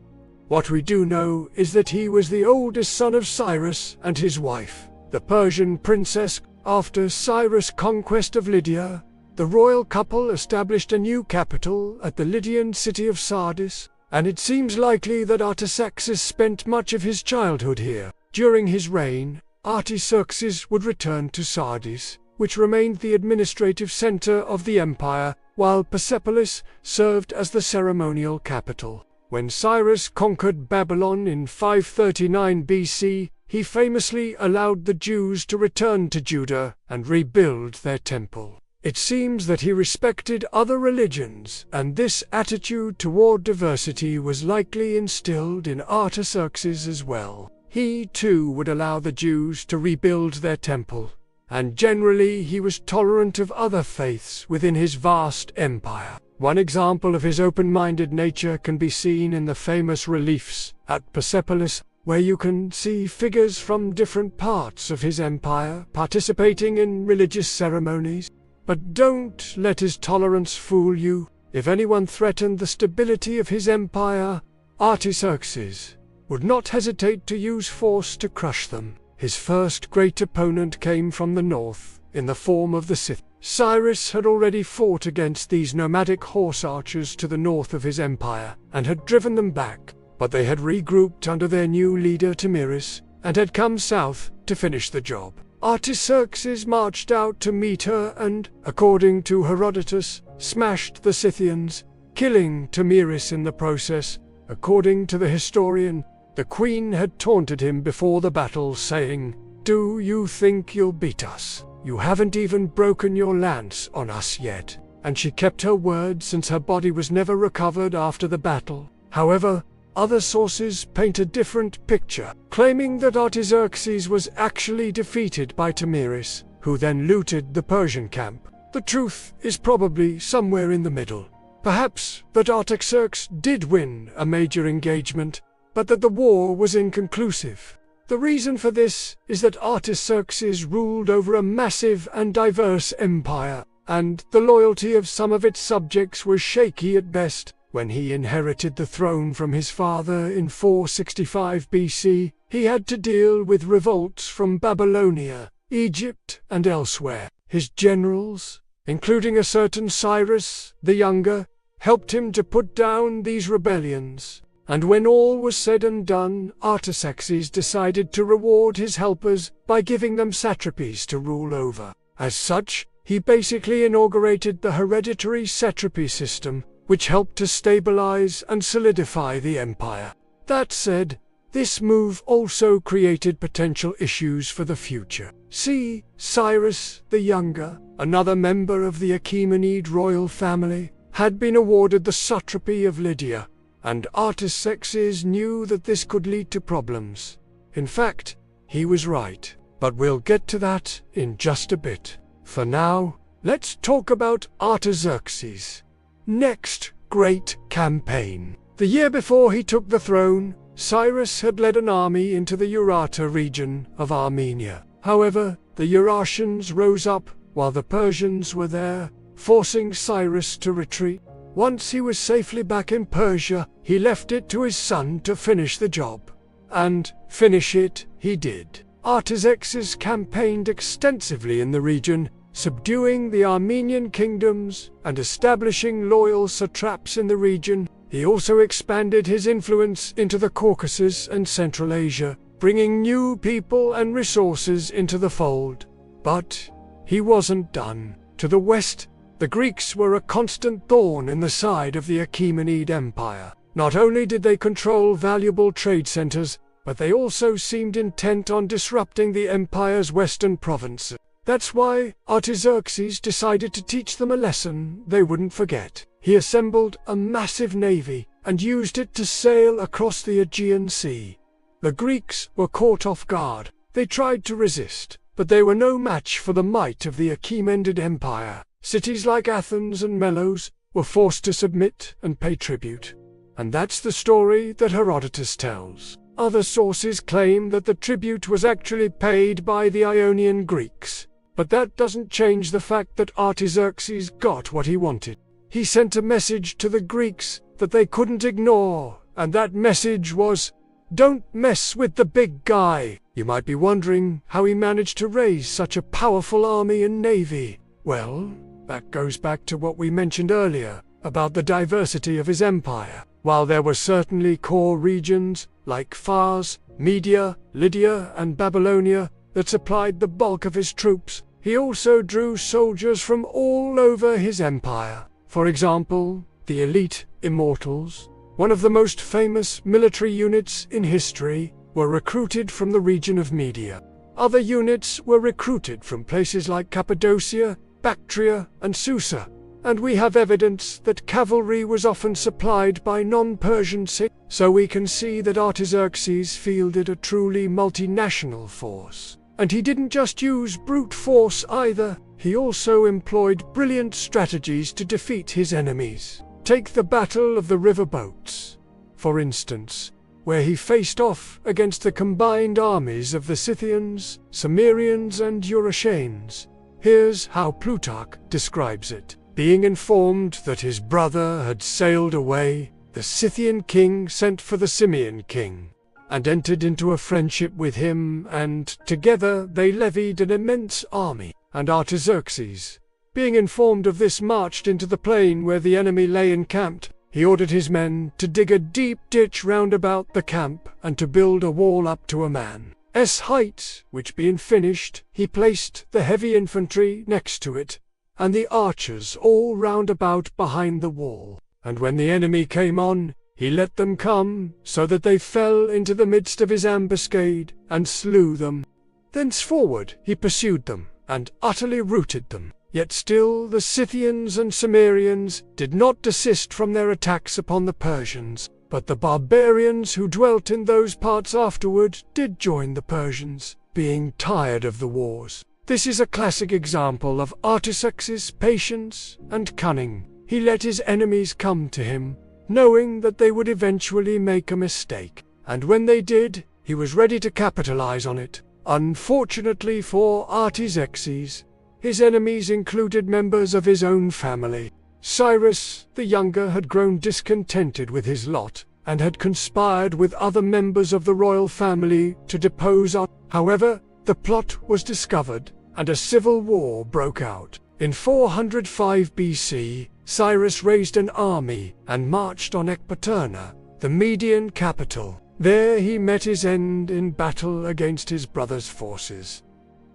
What we do know is that he was the oldest son of Cyrus and his wife, the Persian princess. After Cyrus' conquest of Lydia, the royal couple established a new capital at the Lydian city of Sardis, and it seems likely that Artaxerxes spent much of his childhood here. During his reign, Artaxerxes would return to Sardis, which remained the administrative center of the empire, while Persepolis served as the ceremonial capital. When Cyrus conquered Babylon in 539 BC, he famously allowed the Jews to return to Judah and rebuild their temple. It seems that he respected other religions, and this attitude toward diversity was likely instilled in Artaxerxes as well. He too would allow the Jews to rebuild their temple, and generally he was tolerant of other faiths within his vast empire. One example of his open-minded nature can be seen in the famous reliefs at Persepolis, where you can see figures from different parts of his empire participating in religious ceremonies. But don't let his tolerance fool you. If anyone threatened the stability of his empire, Artaxerxes would not hesitate to use force to crush them. His first great opponent came from the north, in the form of the Scythians. Cyrus had already fought against these nomadic horse archers to the north of his empire, and had driven them back. But they had regrouped under their new leader Tamiris, and had come south to finish the job. Artaxerxes marched out to meet her and, according to Herodotus, smashed the Scythians, killing Tamiris in the process. According to the historian, the queen had taunted him before the battle, saying, "Do you think you'll beat us? You haven't even broken your lance on us yet." And she kept her word, since her body was never recovered after the battle. However, other sources paint a different picture, claiming that Artaxerxes was actually defeated by Tamiris, who then looted the Persian camp. The truth is probably somewhere in the middle. Perhaps that Artaxerxes did win a major engagement, but that the war was inconclusive. The reason for this is that Artaxerxes ruled over a massive and diverse empire, and the loyalty of some of its subjects was shaky at best. When he inherited the throne from his father in 465 BC, he had to deal with revolts from Babylonia, Egypt, and elsewhere. His generals, including a certain Cyrus the Younger, helped him to put down these rebellions. And when all was said and done, Artaxerxes decided to reward his helpers by giving them satrapies to rule over. As such, he basically inaugurated the hereditary satrapy system, which helped to stabilize and solidify the empire. That said, This move also created potential issues for the future. See, Cyrus the Younger, another member of the Achaemenid royal family, had been awarded the satrapy of Lydia, and Artaxerxes knew that this could lead to problems. In fact, he was right, but we'll get to that in just a bit. For now, let's talk about Artaxerxes' next great campaign. The year before he took the throne, Cyrus had led an army into the Urarta region of Armenia. However, the Urartians rose up while the Persians were there, forcing Cyrus to retreat. Once he was safely back in Persia, he left it to his son to finish the job. And finish it he did. Artaxerxes campaigned extensively in the region, subduing the Armenian kingdoms and establishing loyal satraps in the region. He also expanded his influence into the Caucasus and Central Asia, bringing new people and resources into the fold. But he wasn't done. To the west, the Greeks were a constant thorn in the side of the Achaemenid Empire. Not only did they control valuable trade centers, but they also seemed intent on disrupting the empire's western provinces. That's why Artaxerxes decided to teach them a lesson they wouldn't forget. He assembled a massive navy and used it to sail across the Aegean Sea. The Greeks were caught off guard. They tried to resist, but they were no match for the might of the Achaemenid Empire. Cities like Athens and Melos were forced to submit and pay tribute. And that's the story that Herodotus tells. Other sources claim that the tribute was actually paid by the Ionian Greeks. But that doesn't change the fact that Artaxerxes got what he wanted. He sent a message to the Greeks that they couldn't ignore, and that message was, "Don't mess with the big guy." You might be wondering how he managed to raise such a powerful army and navy. Well, that goes back to what we mentioned earlier about the diversity of his empire. While there were certainly core regions like Fars, Media, Lydia, and Babylonia that supplied the bulk of his troops, he also drew soldiers from all over his empire. For example, the elite Immortals, one of the most famous military units in history, were recruited from the region of Media. Other units were recruited from places like Cappadocia, Bactria, and Susa, and we have evidence that cavalry was often supplied by non-Persian cities. So we can see that Artaxerxes fielded a truly multinational force. And he didn't just use brute force either, he also employed brilliant strategies to defeat his enemies. Take the Battle of the River Boats, for instance, where he faced off against the combined armies of the Scythians, Cimmerians, and Eurasians. Here's how Plutarch describes it. Being informed that his brother had sailed away, the Scythian king sent for the Cimmerian king, and entered into a friendship with him, and together they levied an immense army. And Artaxerxes, being informed of this, marched into the plain where the enemy lay encamped. He ordered his men to dig a deep ditch round about the camp, and to build a wall up to a man's height, which being finished, he placed the heavy infantry next to it, and the archers all round about behind the wall. And when the enemy came on, he let them come, so that they fell into the midst of his ambuscade, and slew them. Thenceforward he pursued them, and utterly routed them. Yet still the Scythians and Cimmerians did not desist from their attacks upon the Persians, but the barbarians who dwelt in those parts afterward did join the Persians, being tired of the wars. This is a classic example of Artaxerxes' patience and cunning. He let his enemies come to him, knowing that they would eventually make a mistake. And when they did, he was ready to capitalize on it. Unfortunately for Artaxerxes, his enemies included members of his own family. Cyrus the Younger had grown discontented with his lot, and had conspired with other members of the royal family to depose Artaxerxes. However, the plot was discovered, and a civil war broke out. In 405 BC, Cyrus raised an army and marched on Ecbatana, the Median capital. There he met his end in battle against his brother's forces.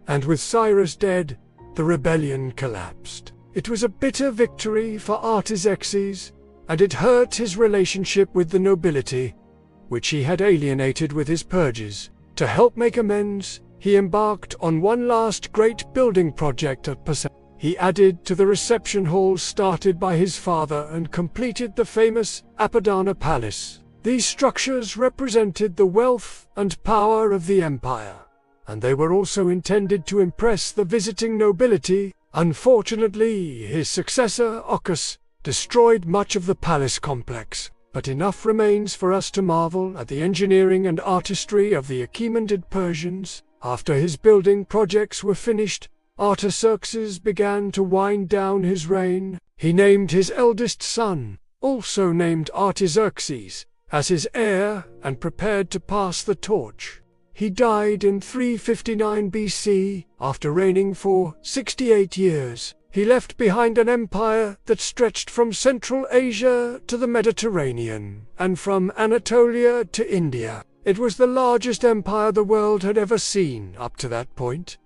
And with Cyrus dead, the rebellion collapsed. It was a bitter victory for Artaxerxes, and it hurt his relationship with the nobility. which he had alienated with his purges. To help make amends, he embarked on one last great building project at Persepolis. He added to the reception halls started by his father and completed the famous Apadana Palace. These structures represented the wealth and power of the empire, and they were also intended to impress the visiting nobility. Unfortunately, his successor, Ocus, destroyed much of the palace complex, but enough remains for us to marvel at the engineering and artistry of the Achaemenid Persians. After his building projects were finished, Artaxerxes began to wind down his reign. He named his eldest son, also named Artaxerxes, as his heir and prepared to pass the torch. He died in 359 BC, after reigning for 68 years. He left behind an empire that stretched from Central Asia to the Mediterranean, and from Anatolia to India. It was the largest empire the world had ever seen up to that point,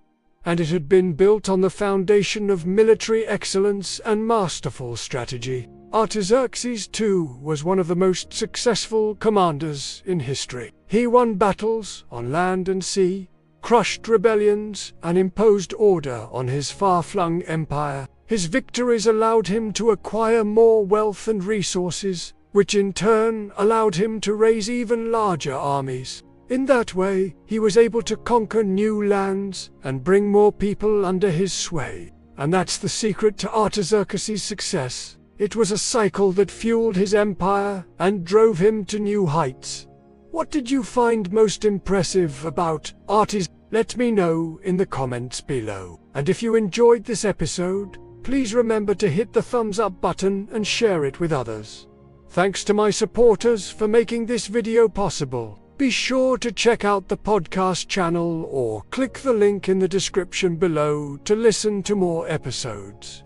and it had been built on the foundation of military excellence and masterful strategy. Artaxerxes, too, was one of the most successful commanders in history. He won battles on land and sea, crushed rebellions, and imposed order on his far-flung empire. His victories allowed him to acquire more wealth and resources, which in turn allowed him to raise even larger armies. In that way, he was able to conquer new lands and bring more people under his sway. And that's the secret to Artaxerxes' success. It was a cycle that fueled his empire and drove him to new heights. What did you find most impressive about Artaxerxes? Let me know in the comments below. And if you enjoyed this episode, please remember to hit the thumbs up button and share it with others. Thanks to my supporters for making this video possible. Be sure to check out the podcast channel or click the link in the description below to listen to more episodes.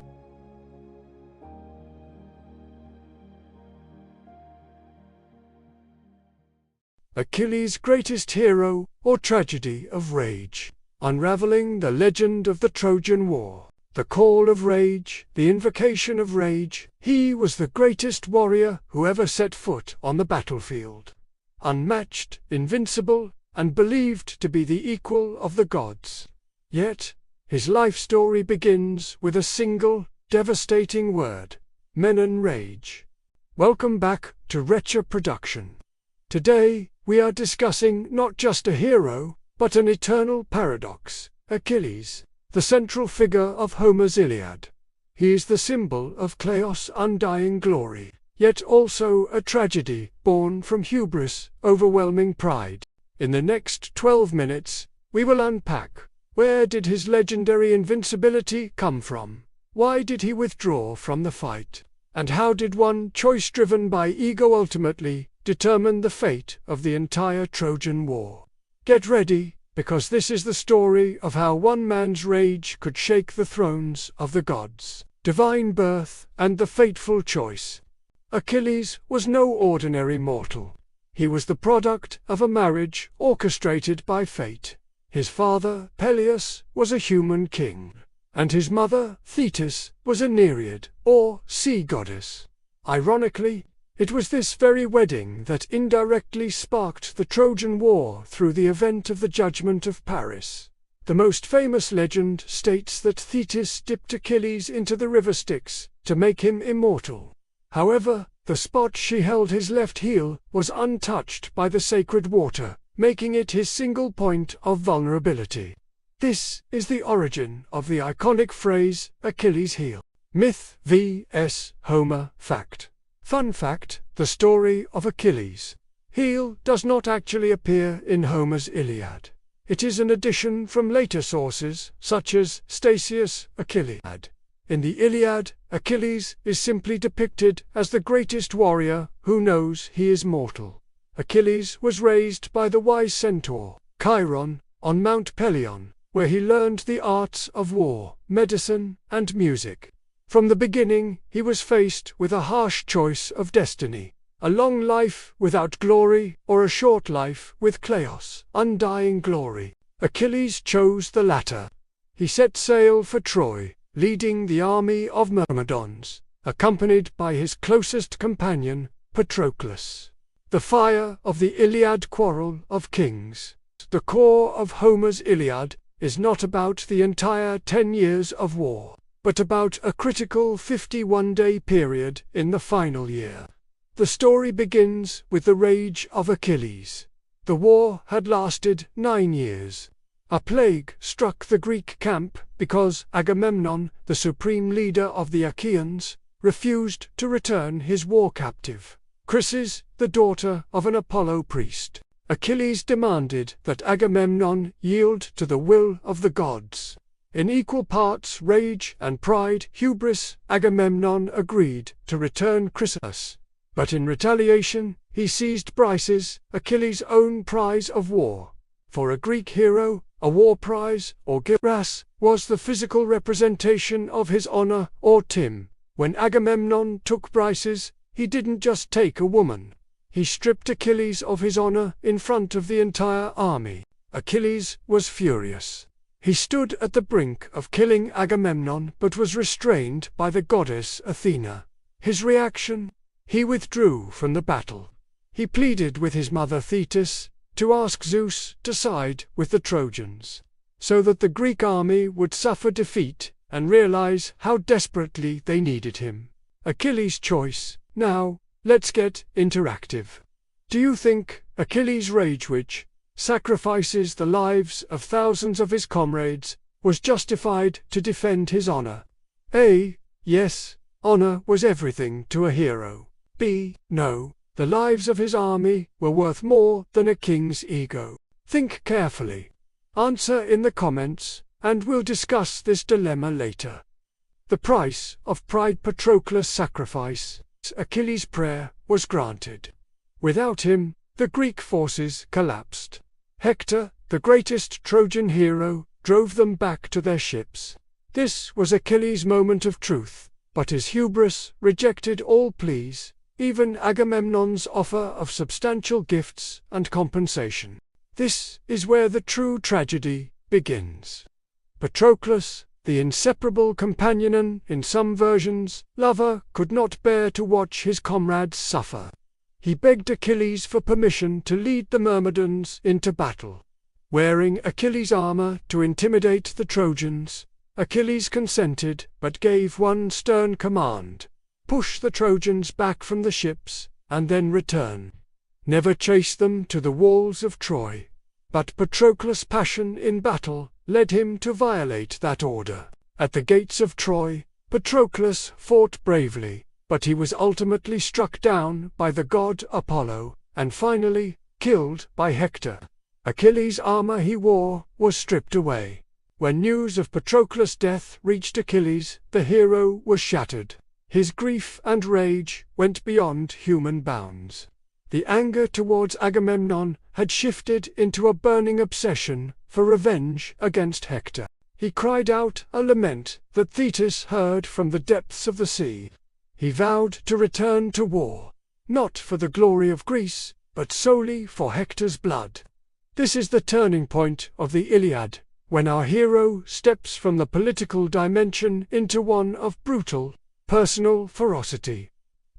Achilles' greatest hero or tragedy of rage. Unraveling the legend of the Trojan War. The call of rage, the invocation of rage. He was the greatest warrior who ever set foot on the battlefield. Unmatched, invincible, and believed to be the equal of the gods. Yet, his life story begins with a single, devastating word: Menon rage. Welcome back to Retcher Production. Today, we are discussing not just a hero, but an eternal paradox, Achilles, the central figure of Homer's Iliad. He is the symbol of Kleos' undying glory, yet also a tragedy born from hubris, overwhelming pride. In the next 12 minutes, we will unpack: where did his legendary invincibility come from? Why did he withdraw from the fight? And how did one choice driven by ego ultimately determine the fate of the entire Trojan War? Get ready, because this is the story of how one man's rage could shake the thrones of the gods. Divine birth and the fateful choice. Achilles was no ordinary mortal. He was the product of a marriage orchestrated by fate. His father, Peleus, was a human king, and his mother, Thetis, was a Nereid, or sea goddess. Ironically, it was this very wedding that indirectly sparked the Trojan War through the event of the Judgment of Paris. The most famous legend states that Thetis dipped Achilles into the river Styx to make him immortal. However, the spot she held his left heel was untouched by the sacred water, making it his single point of vulnerability. This is the origin of the iconic phrase, Achilles' heel. Myth vs. Homer fact. Fun fact, the story of Achilles' heel does not actually appear in Homer's Iliad. It is an addition from later sources, such as Statius' Achilliad. In the Iliad, Achilles is simply depicted as the greatest warrior who knows he is mortal. Achilles was raised by the wise centaur, Chiron, on Mount Pelion, where he learned the arts of war, medicine, and music. From the beginning, he was faced with a harsh choice of destiny: a long life without glory, or a short life with Kleos' undying glory. Achilles chose the latter. He set sail for Troy, leading the army of Myrmidons, accompanied by his closest companion, Patroclus. The fire of the Iliad Quarrel of Kings. The core of Homer's Iliad is not about the entire 10 years of war, but about a critical 51-day period in the final year. The story begins with the rage of Achilles. The war had lasted 9 years. A plague struck the Greek camp because Agamemnon, the supreme leader of the Achaeans, refused to return his war captive, Chryses, the daughter of an Apollo priest. Achilles demanded that Agamemnon yield to the will of the gods. In equal parts rage and pride, hubris, Agamemnon agreed to return Chryses. But in retaliation, he seized Briseis, Achilles' own prize of war. For a Greek hero, a war prize, or giras, was the physical representation of his honor, or tim. When Agamemnon took Briseis, he didn't just take a woman. He stripped Achilles of his honor in front of the entire army. Achilles was furious. He stood at the brink of killing Agamemnon but was restrained by the goddess Athena. His reaction? He withdrew from the battle. He pleaded with his mother Thetis to ask Zeus to side with the Trojans, so that the Greek army would suffer defeat and realize how desperately they needed him. Achilles' choice. Now, let's get interactive. Do you think Achilles' rage, which sacrifices the lives of thousands of his comrades, was justified to defend his honor? A. Yes, honor was everything to a hero. B. No, the lives of his army were worth more than a king's ego. Think carefully. Answer in the comments, and we'll discuss this dilemma later. The price of pride. Patroclus' sacrifice. Achilles' prayer was granted. Without him, the Greek forces collapsed. Hector, the greatest Trojan hero, drove them back to their ships. This was Achilles' moment of truth, but his hubris rejected all pleas, even Agamemnon's offer of substantial gifts and compensation. This is where the true tragedy begins. Patroclus, the inseparable companion and, in some versions, lover, could not bear to watch his comrades suffer. He begged Achilles for permission to lead the Myrmidons into battle. Wearing Achilles' armor to intimidate the Trojans, Achilles consented but gave one stern command: push the Trojans back from the ships, and then return. Never chase them to the walls of Troy. But Patroclus' passion in battle led him to violate that order. At the gates of Troy, Patroclus fought bravely, but he was ultimately struck down by the god Apollo, and finally killed by Hector. Achilles' armor he wore was stripped away. When news of Patroclus' death reached Achilles, the hero was shattered. His grief and rage went beyond human bounds. The anger towards Agamemnon had shifted into a burning obsession for revenge against Hector. He cried out a lament that Thetis heard from the depths of the sea. He vowed to return to war, not for the glory of Greece, but solely for Hector's blood. This is the turning point of the Iliad, when our hero steps from the political dimension into one of brutal, personal ferocity.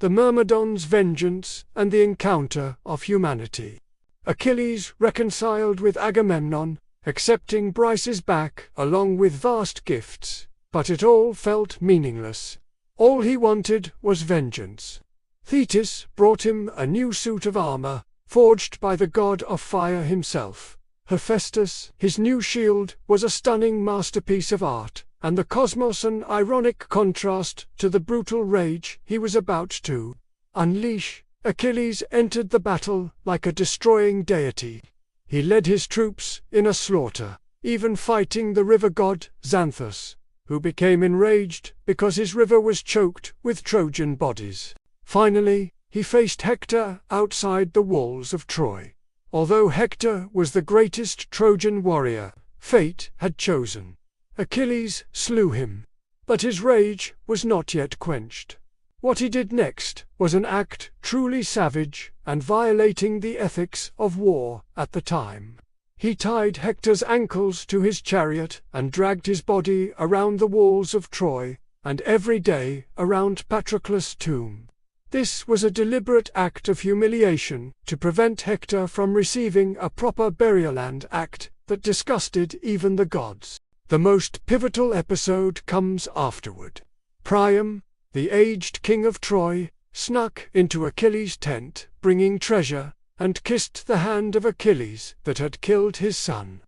The Myrmidons' vengeance and the encounter of humanity. Achilles reconciled with Agamemnon, accepting Briseis back along with vast gifts, but it all felt meaningless. All he wanted was vengeance. Thetis brought him a new suit of armor, forged by the god of fire himself. Hephaestus, his new shield, was a stunning masterpiece of art, and the cosmos an ironic contrast to the brutal rage he was about to unleash. Achilles entered the battle like a destroying deity. He led his troops in a slaughter, even fighting the river god Xanthus, who became enraged because his river was choked with Trojan bodies. Finally, he faced Hector outside the walls of Troy. Although Hector was the greatest Trojan warrior fate had chosen, Achilles slew him. But his rage was not yet quenched. What he did next was an act truly savage and violating the ethics of war at the time. He tied Hector's ankles to his chariot and dragged his body around the walls of Troy, and every day around Patroclus' tomb. This was a deliberate act of humiliation to prevent Hector from receiving a proper burial and act that disgusted even the gods. The most pivotal episode comes afterward. Priam, the aged king of Troy, snuck into Achilles' tent, bringing treasure, and kissed the hand of Achilles that had killed his son.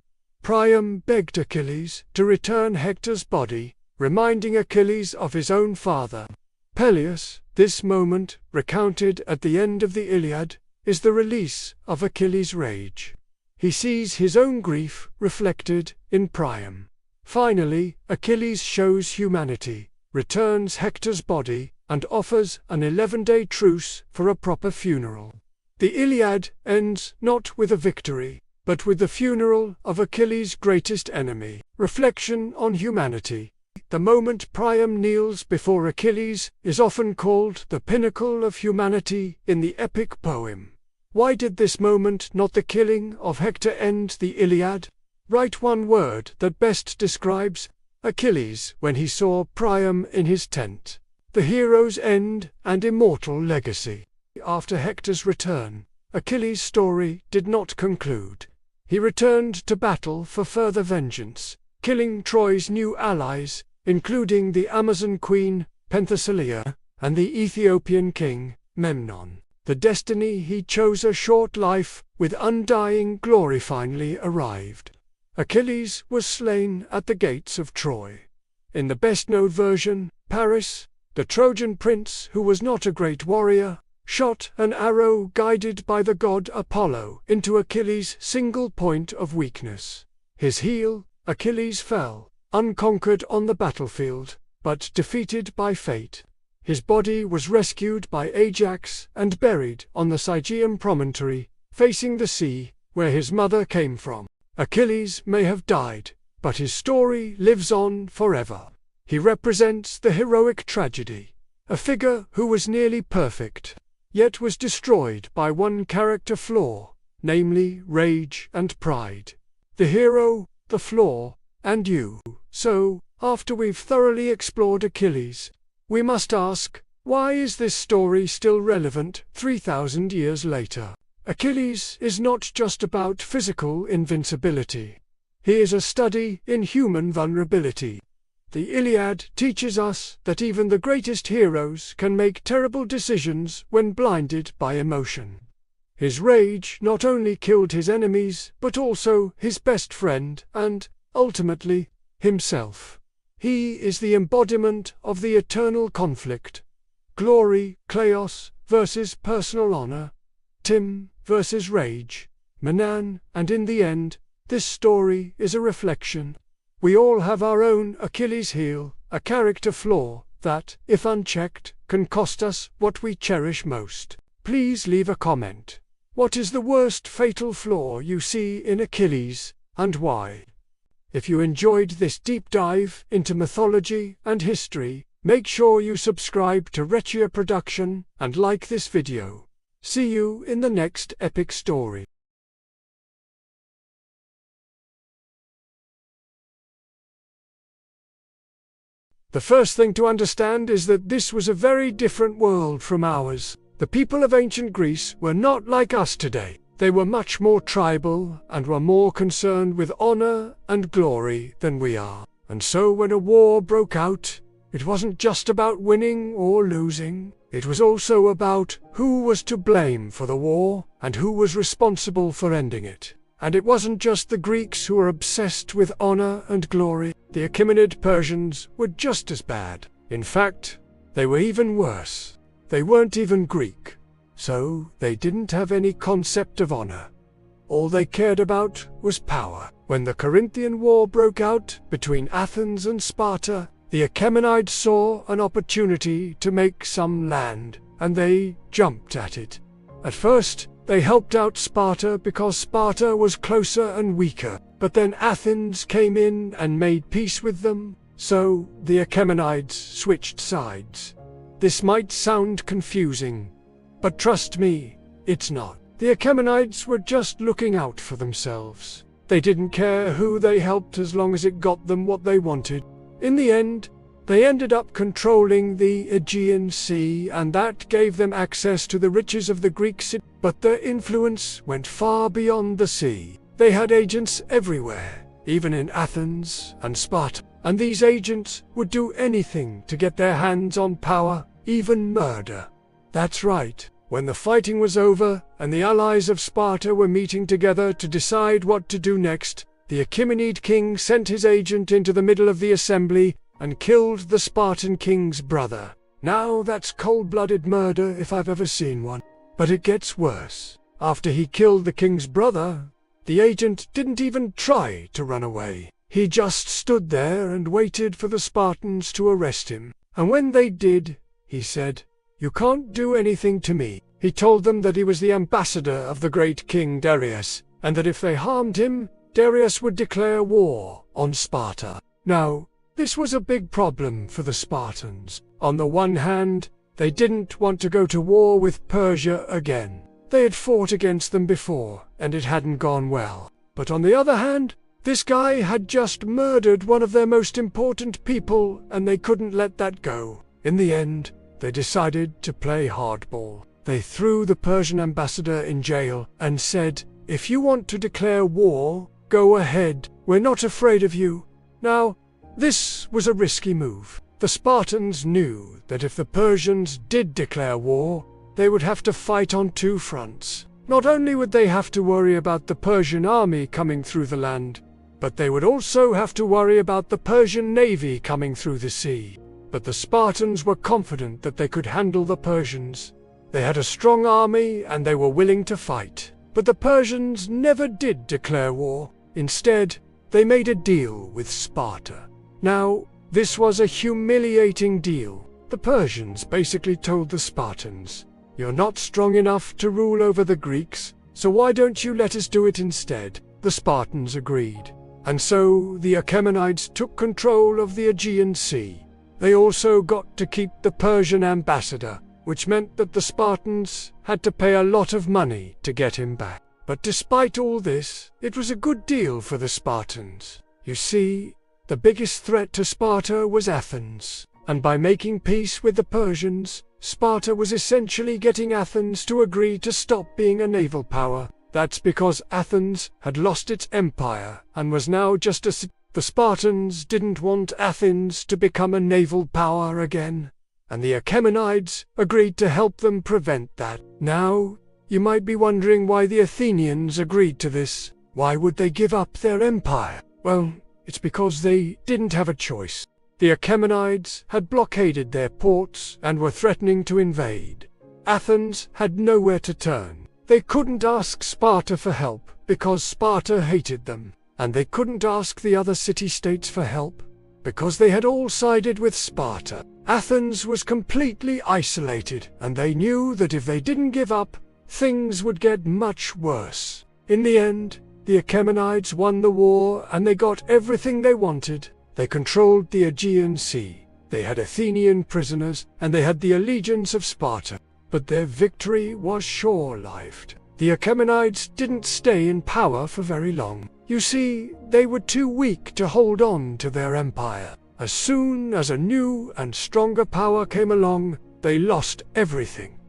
Priam begged Achilles to return Hector's body, reminding Achilles of his own father. Peleus, this moment, recounted at the end of the Iliad, is the release of Achilles' rage. He sees his own grief reflected in Priam. Finally, Achilles shows humanity, returns Hector's body, and offers an 11-day truce for a proper funeral. The Iliad ends not with a victory, but with the funeral of Achilles' greatest enemy. Reflection on humanity. The moment Priam kneels before Achilles is often called the pinnacle of humanity in the epic poem. Why did this moment, not the killing of Hector, end the Iliad? Write one word that best describes Achilles when he saw Priam in his tent. The hero's end and immortal legacy. After Hector's return, Achilles' story did not conclude. He returned to battle for further vengeance, killing Troy's new allies, including the Amazon queen, Penthesilea, and the Ethiopian king, Memnon. The destiny he chose, a short life with undying glory, finally arrived. Achilles was slain at the gates of Troy. In the best-known version, Paris, the Trojan prince who was not a great warrior, shot an arrow guided by the god Apollo into Achilles' single point of weakness. His heel, Achilles fell, unconquered on the battlefield, but defeated by fate. His body was rescued by Ajax and buried on the Sigeum promontory, facing the sea, where his mother came from. Achilles may have died, but his story lives on forever. He represents the heroic tragedy, a figure who was nearly perfect, yet was destroyed by one character flaw, namely rage and pride. The hero, the flaw, and you. So, after we've thoroughly explored Achilles, we must ask, why is this story still relevant 3,000 years later? Achilles is not just about physical invincibility. He is a study in human vulnerability. The Iliad teaches us that even the greatest heroes can make terrible decisions when blinded by emotion. His rage not only killed his enemies, but also his best friend and, ultimately, himself. He is the embodiment of the eternal conflict. Glory, Kleos, versus personal honor. Tim versus rage. Manan, and in the end, this story is a reflection. We all have our own Achilles heel, a character flaw that, if unchecked, can cost us what we cherish most. Please leave a comment. What is the worst fatal flaw you see in Achilles, and why? If you enjoyed this deep dive into mythology and history, make sure you subscribe to Recchia Production and like this video. See you in the next epic story. The first thing to understand is that this was a very different world from ours. The people of ancient Greece were not like us today. They were much more tribal and were more concerned with honor and glory than we are. And so when a war broke out, it wasn't just about winning or losing. It was also about who was to blame for the war and who was responsible for ending it. And it wasn't just the Greeks who were obsessed with honor and glory. The Achaemenid Persians were just as bad. In fact, they were even worse. They weren't even Greek, so they didn't have any concept of honor. All they cared about was power. When the Corinthian War broke out between Athens and Sparta, the Achaemenids saw an opportunity to make some land, and they jumped at it. At first, they helped out Sparta because Sparta was closer and weaker, but then Athens came in and made peace with them, so the Achaemenids switched sides. This might sound confusing, but trust me, it's not. The Achaemenids were just looking out for themselves. They didn't care who they helped as long as it got them what they wanted. In the end, They ended up controlling the Aegean Sea, and that gave them access to the riches of the Greek city. But their influence went far beyond the sea. They had agents everywhere, even in Athens and Sparta. And these agents would do anything to get their hands on power, even murder. That's right. When the fighting was over and the allies of Sparta were meeting together to decide what to do next, the Achaemenid king sent his agent into the middle of the assembly and killed the Spartan king's brother. Now that's cold-blooded murder if I've ever seen one. But it gets worse. After he killed the king's brother, the agent didn't even try to run away. He just stood there and waited for the Spartans to arrest him. And when they did, he said, "You can't do anything to me." He told them that he was the ambassador of the great king Darius, and that if they harmed him, Darius would declare war on Sparta. Now, this was a big problem for the Spartans. On the one hand, they didn't want to go to war with Persia again. They had fought against them before, and it hadn't gone well. But on the other hand, this guy had just murdered one of their most important people, and they couldn't let that go. In the end, they decided to play hardball. They threw the Persian ambassador in jail and said, "If you want to declare war, go ahead. We're not afraid of you." Now, this was a risky move. The Spartans knew that if the Persians did declare war, they would have to fight on two fronts. Not only would they have to worry about the Persian army coming through the land, but they would also have to worry about the Persian navy coming through the sea. But the Spartans were confident that they could handle the Persians. They had a strong army and they were willing to fight. But the Persians never did declare war. Instead, they made a deal with Sparta. Now, this was a humiliating deal. The Persians basically told the Spartans, "You're not strong enough to rule over the Greeks, so why don't you let us do it instead?" The Spartans agreed. And so the Achaemenids took control of the Aegean Sea. They also got to keep the Persian ambassador, which meant that the Spartans had to pay a lot of money to get him back. But despite all this, it was a good deal for the Spartans. You see, the biggest threat to Sparta was Athens, and by making peace with the Persians, Sparta was essentially getting Athens to agree to stop being a naval power. That's because Athens had lost its empire and was now just a city. The Spartans didn't want Athens to become a naval power again, and the Achaemenids agreed to help them prevent that. Now, you might be wondering why the Athenians agreed to this. Why would they give up their empire? Well, it's because they didn't have a choice. The Achaemenids had blockaded their ports and were threatening to invade. Athens had nowhere to turn. They couldn't ask Sparta for help because Sparta hated them. And they couldn't ask the other city-states for help, because they had all sided with Sparta. Athens was completely isolated, and they knew that if they didn't give up, things would get much worse. In the end, the Achaemenids won the war, and they got everything they wanted. They controlled the Aegean Sea, they had Athenian prisoners, and they had the allegiance of Sparta. But their victory was short-lived. The Achaemenids didn't stay in power for very long. You see, they were too weak to hold on to their empire. As soon as a new and stronger power came along, they lost everything.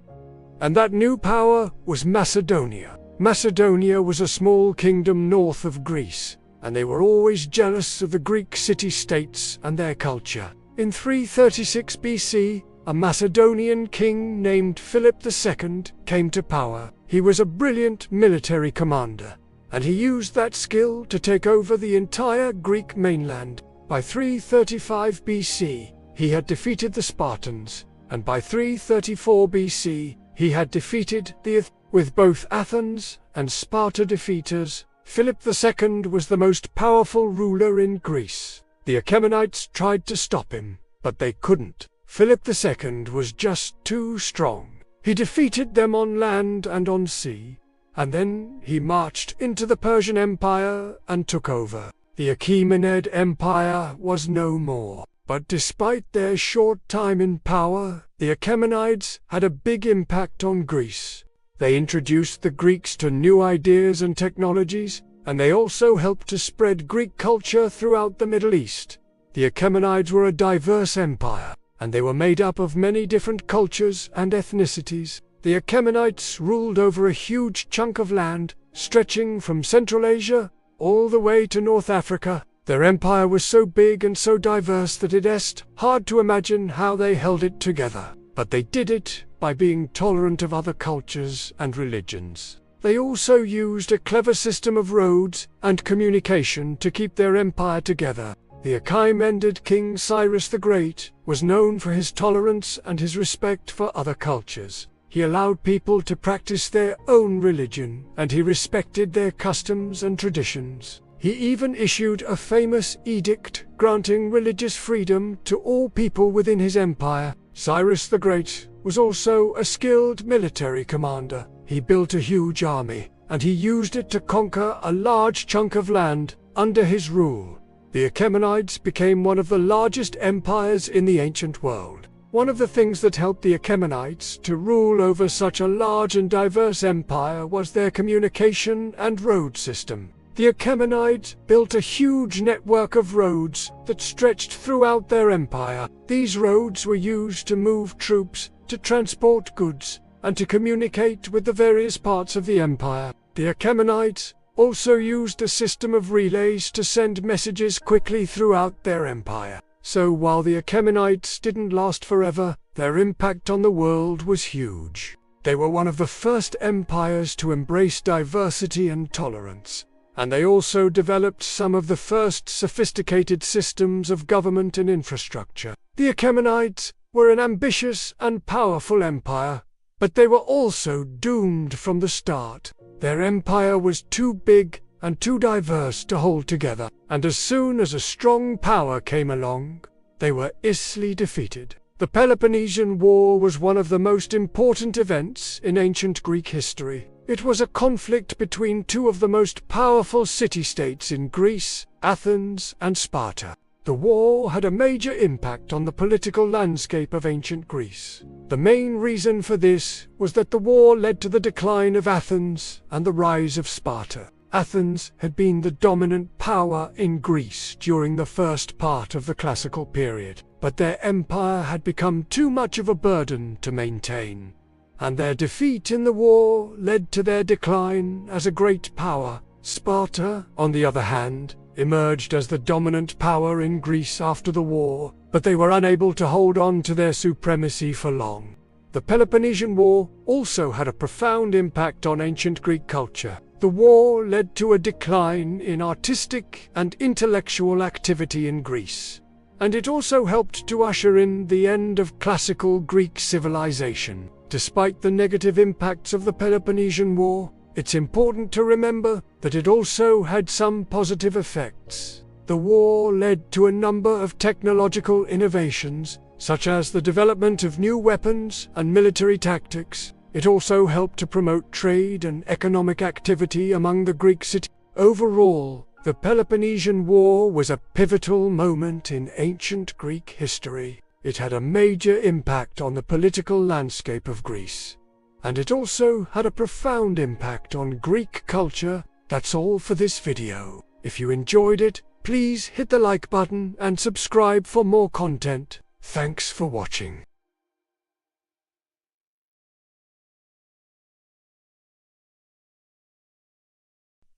And that new power was Macedonia. Macedonia was a small kingdom north of Greece, and they were always jealous of the Greek city-states and their culture. In 336 BC, a Macedonian king named Philip II came to power. He was a brilliant military commander, and he used that skill to take over the entire Greek mainland. By 335 BC, he had defeated the Spartans, and by 334 BC, he had defeated the With both Athens and Sparta defeated, Philip II was the most powerful ruler in Greece. The Achaemenids tried to stop him, but they couldn't. Philip II was just too strong. He defeated them on land and on sea, and then he marched into the Persian Empire and took over. The Achaemenid Empire was no more. But despite their short time in power, the Achaemenids had a big impact on Greece. They introduced the Greeks to new ideas and technologies, and they also helped to spread Greek culture throughout the Middle East. The Achaemenids were a diverse empire, and they were made up of many different cultures and ethnicities. The Achaemenids ruled over a huge chunk of land, stretching from Central Asia all the way to North Africa. Their empire was so big and so diverse that it's hard to imagine how they held it together. But they did it by being tolerant of other cultures and religions. They also used a clever system of roads and communication to keep their empire together. The Achaemenid king Cyrus the Great was known for his tolerance and his respect for other cultures. He allowed people to practice their own religion, and he respected their customs and traditions. He even issued a famous edict granting religious freedom to all people within his empire. Cyrus the Great was also a skilled military commander. He built a huge army, and he used it to conquer a large chunk of land under his rule. The Achaemenids became one of the largest empires in the ancient world. One of the things that helped the Achaemenids to rule over such a large and diverse empire was their communication and road system. The Achaemenids built a huge network of roads that stretched throughout their empire. These roads were used to move troops, to transport goods, and to communicate with the various parts of the empire. The Achaemenids also used a system of relays to send messages quickly throughout their empire. So while the Achaemenids didn't last forever, their impact on the world was huge. They were one of the first empires to embrace diversity and tolerance, and they also developed some of the first sophisticated systems of government and infrastructure. The Achaemenids were an ambitious and powerful empire, but they were also doomed from the start. Their empire was too big and too diverse to hold together, and as soon as a strong power came along, they were easily defeated. The Peloponnesian War was one of the most important events in ancient Greek history. It was a conflict between two of the most powerful city-states in Greece, Athens and Sparta. The war had a major impact on the political landscape of ancient Greece. The main reason for this was that the war led to the decline of Athens and the rise of Sparta. Athens had been the dominant power in Greece during the first part of the classical period, but their empire had become too much of a burden to maintain, and their defeat in the war led to their decline as a great power. Sparta, on the other hand, emerged as the dominant power in Greece after the war, but they were unable to hold on to their supremacy for long. The Peloponnesian War also had a profound impact on ancient Greek culture. The war led to a decline in artistic and intellectual activity in Greece, and it also helped to usher in the end of classical Greek civilization. Despite the negative impacts of the Peloponnesian War, it's important to remember that it also had some positive effects. The war led to a number of technological innovations, such as the development of new weapons and military tactics. It also helped to promote trade and economic activity among the Greek cities. Overall, the Peloponnesian War was a pivotal moment in ancient Greek history. It had a major impact on the political landscape of Greece, and it also had a profound impact on Greek culture. That's all for this video. If you enjoyed it, please hit the like button and subscribe for more content. Thanks for watching.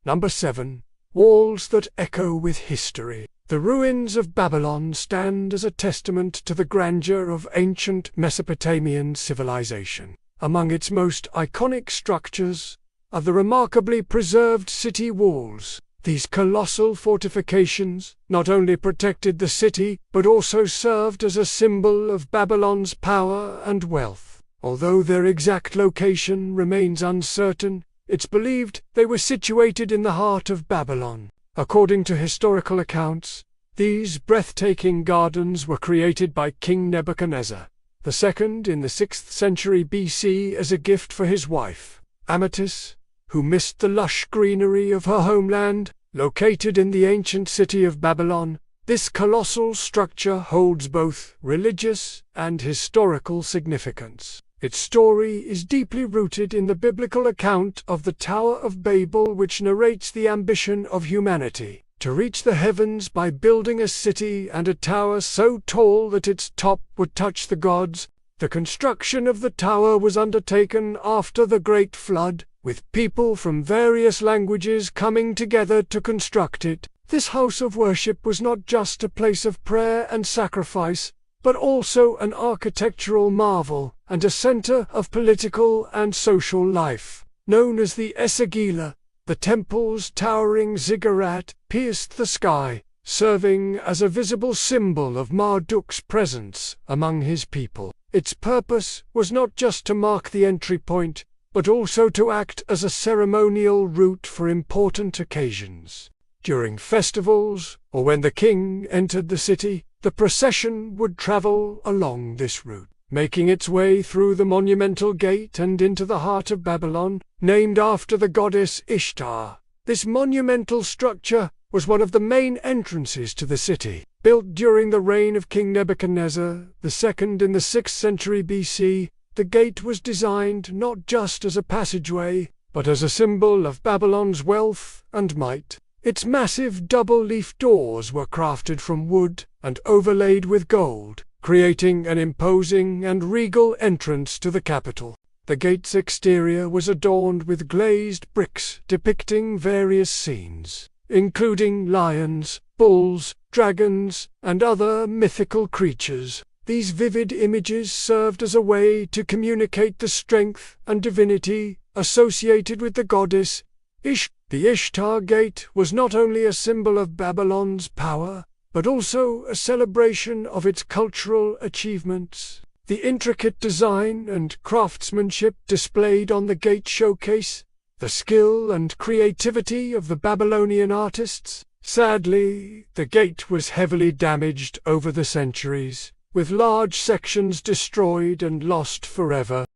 Number 7. Walls that echo with history. The ruins of Babylon stand as a testament to the grandeur of ancient Mesopotamian civilization. Among its most iconic structures are the remarkably preserved city walls. These colossal fortifications not only protected the city, but also served as a symbol of Babylon's power and wealth. Although their exact location remains uncertain, it's believed they were situated in the heart of Babylon. According to historical accounts, these breathtaking gardens were created by King Nebuchadnezzar II in the 6th century BC as a gift for his wife, Amytis, who missed the lush greenery of her homeland. Located in the ancient city of Babylon, this colossal structure holds both religious and historical significance. Its story is deeply rooted in the biblical account of the Tower of Babel, which narrates the ambition of humanity to reach the heavens by building a city and a tower so tall that its top would touch the gods. The construction of the tower was undertaken after the Great Flood, with people from various languages coming together to construct it. This house of worship was not just a place of prayer and sacrifice, but also an architectural marvel and a center of political and social life. Known as the Esagila, the temple's towering ziggurat pierced the sky, serving as a visible symbol of Marduk's presence among his people. Its purpose was not just to mark the entry point, but also to act as a ceremonial route for important occasions. During festivals, or when the king entered the city, the procession would travel along this route, making its way through the monumental gate and into the heart of Babylon, named after the goddess Ishtar. This monumental structure was one of the main entrances to the city. Built during the reign of King Nebuchadnezzar II in the 6th century BC, the gate was designed not just as a passageway, but as a symbol of Babylon's wealth and might. Its massive double-leaf doors were crafted from wood and overlaid with gold, creating an imposing and regal entrance to the capital. The gate's exterior was adorned with glazed bricks depicting various scenes, including lions, bulls, dragons, and other mythical creatures. These vivid images served as a way to communicate the strength and divinity associated with the goddess Ishtar. The Ishtar Gate was not only a symbol of Babylon's power, but also a celebration of its cultural achievements. The intricate design and craftsmanship displayed on the gate showcase the skill and creativity of the Babylonian artists. Sadly, the gate was heavily damaged over the centuries, with large sections destroyed and lost forever.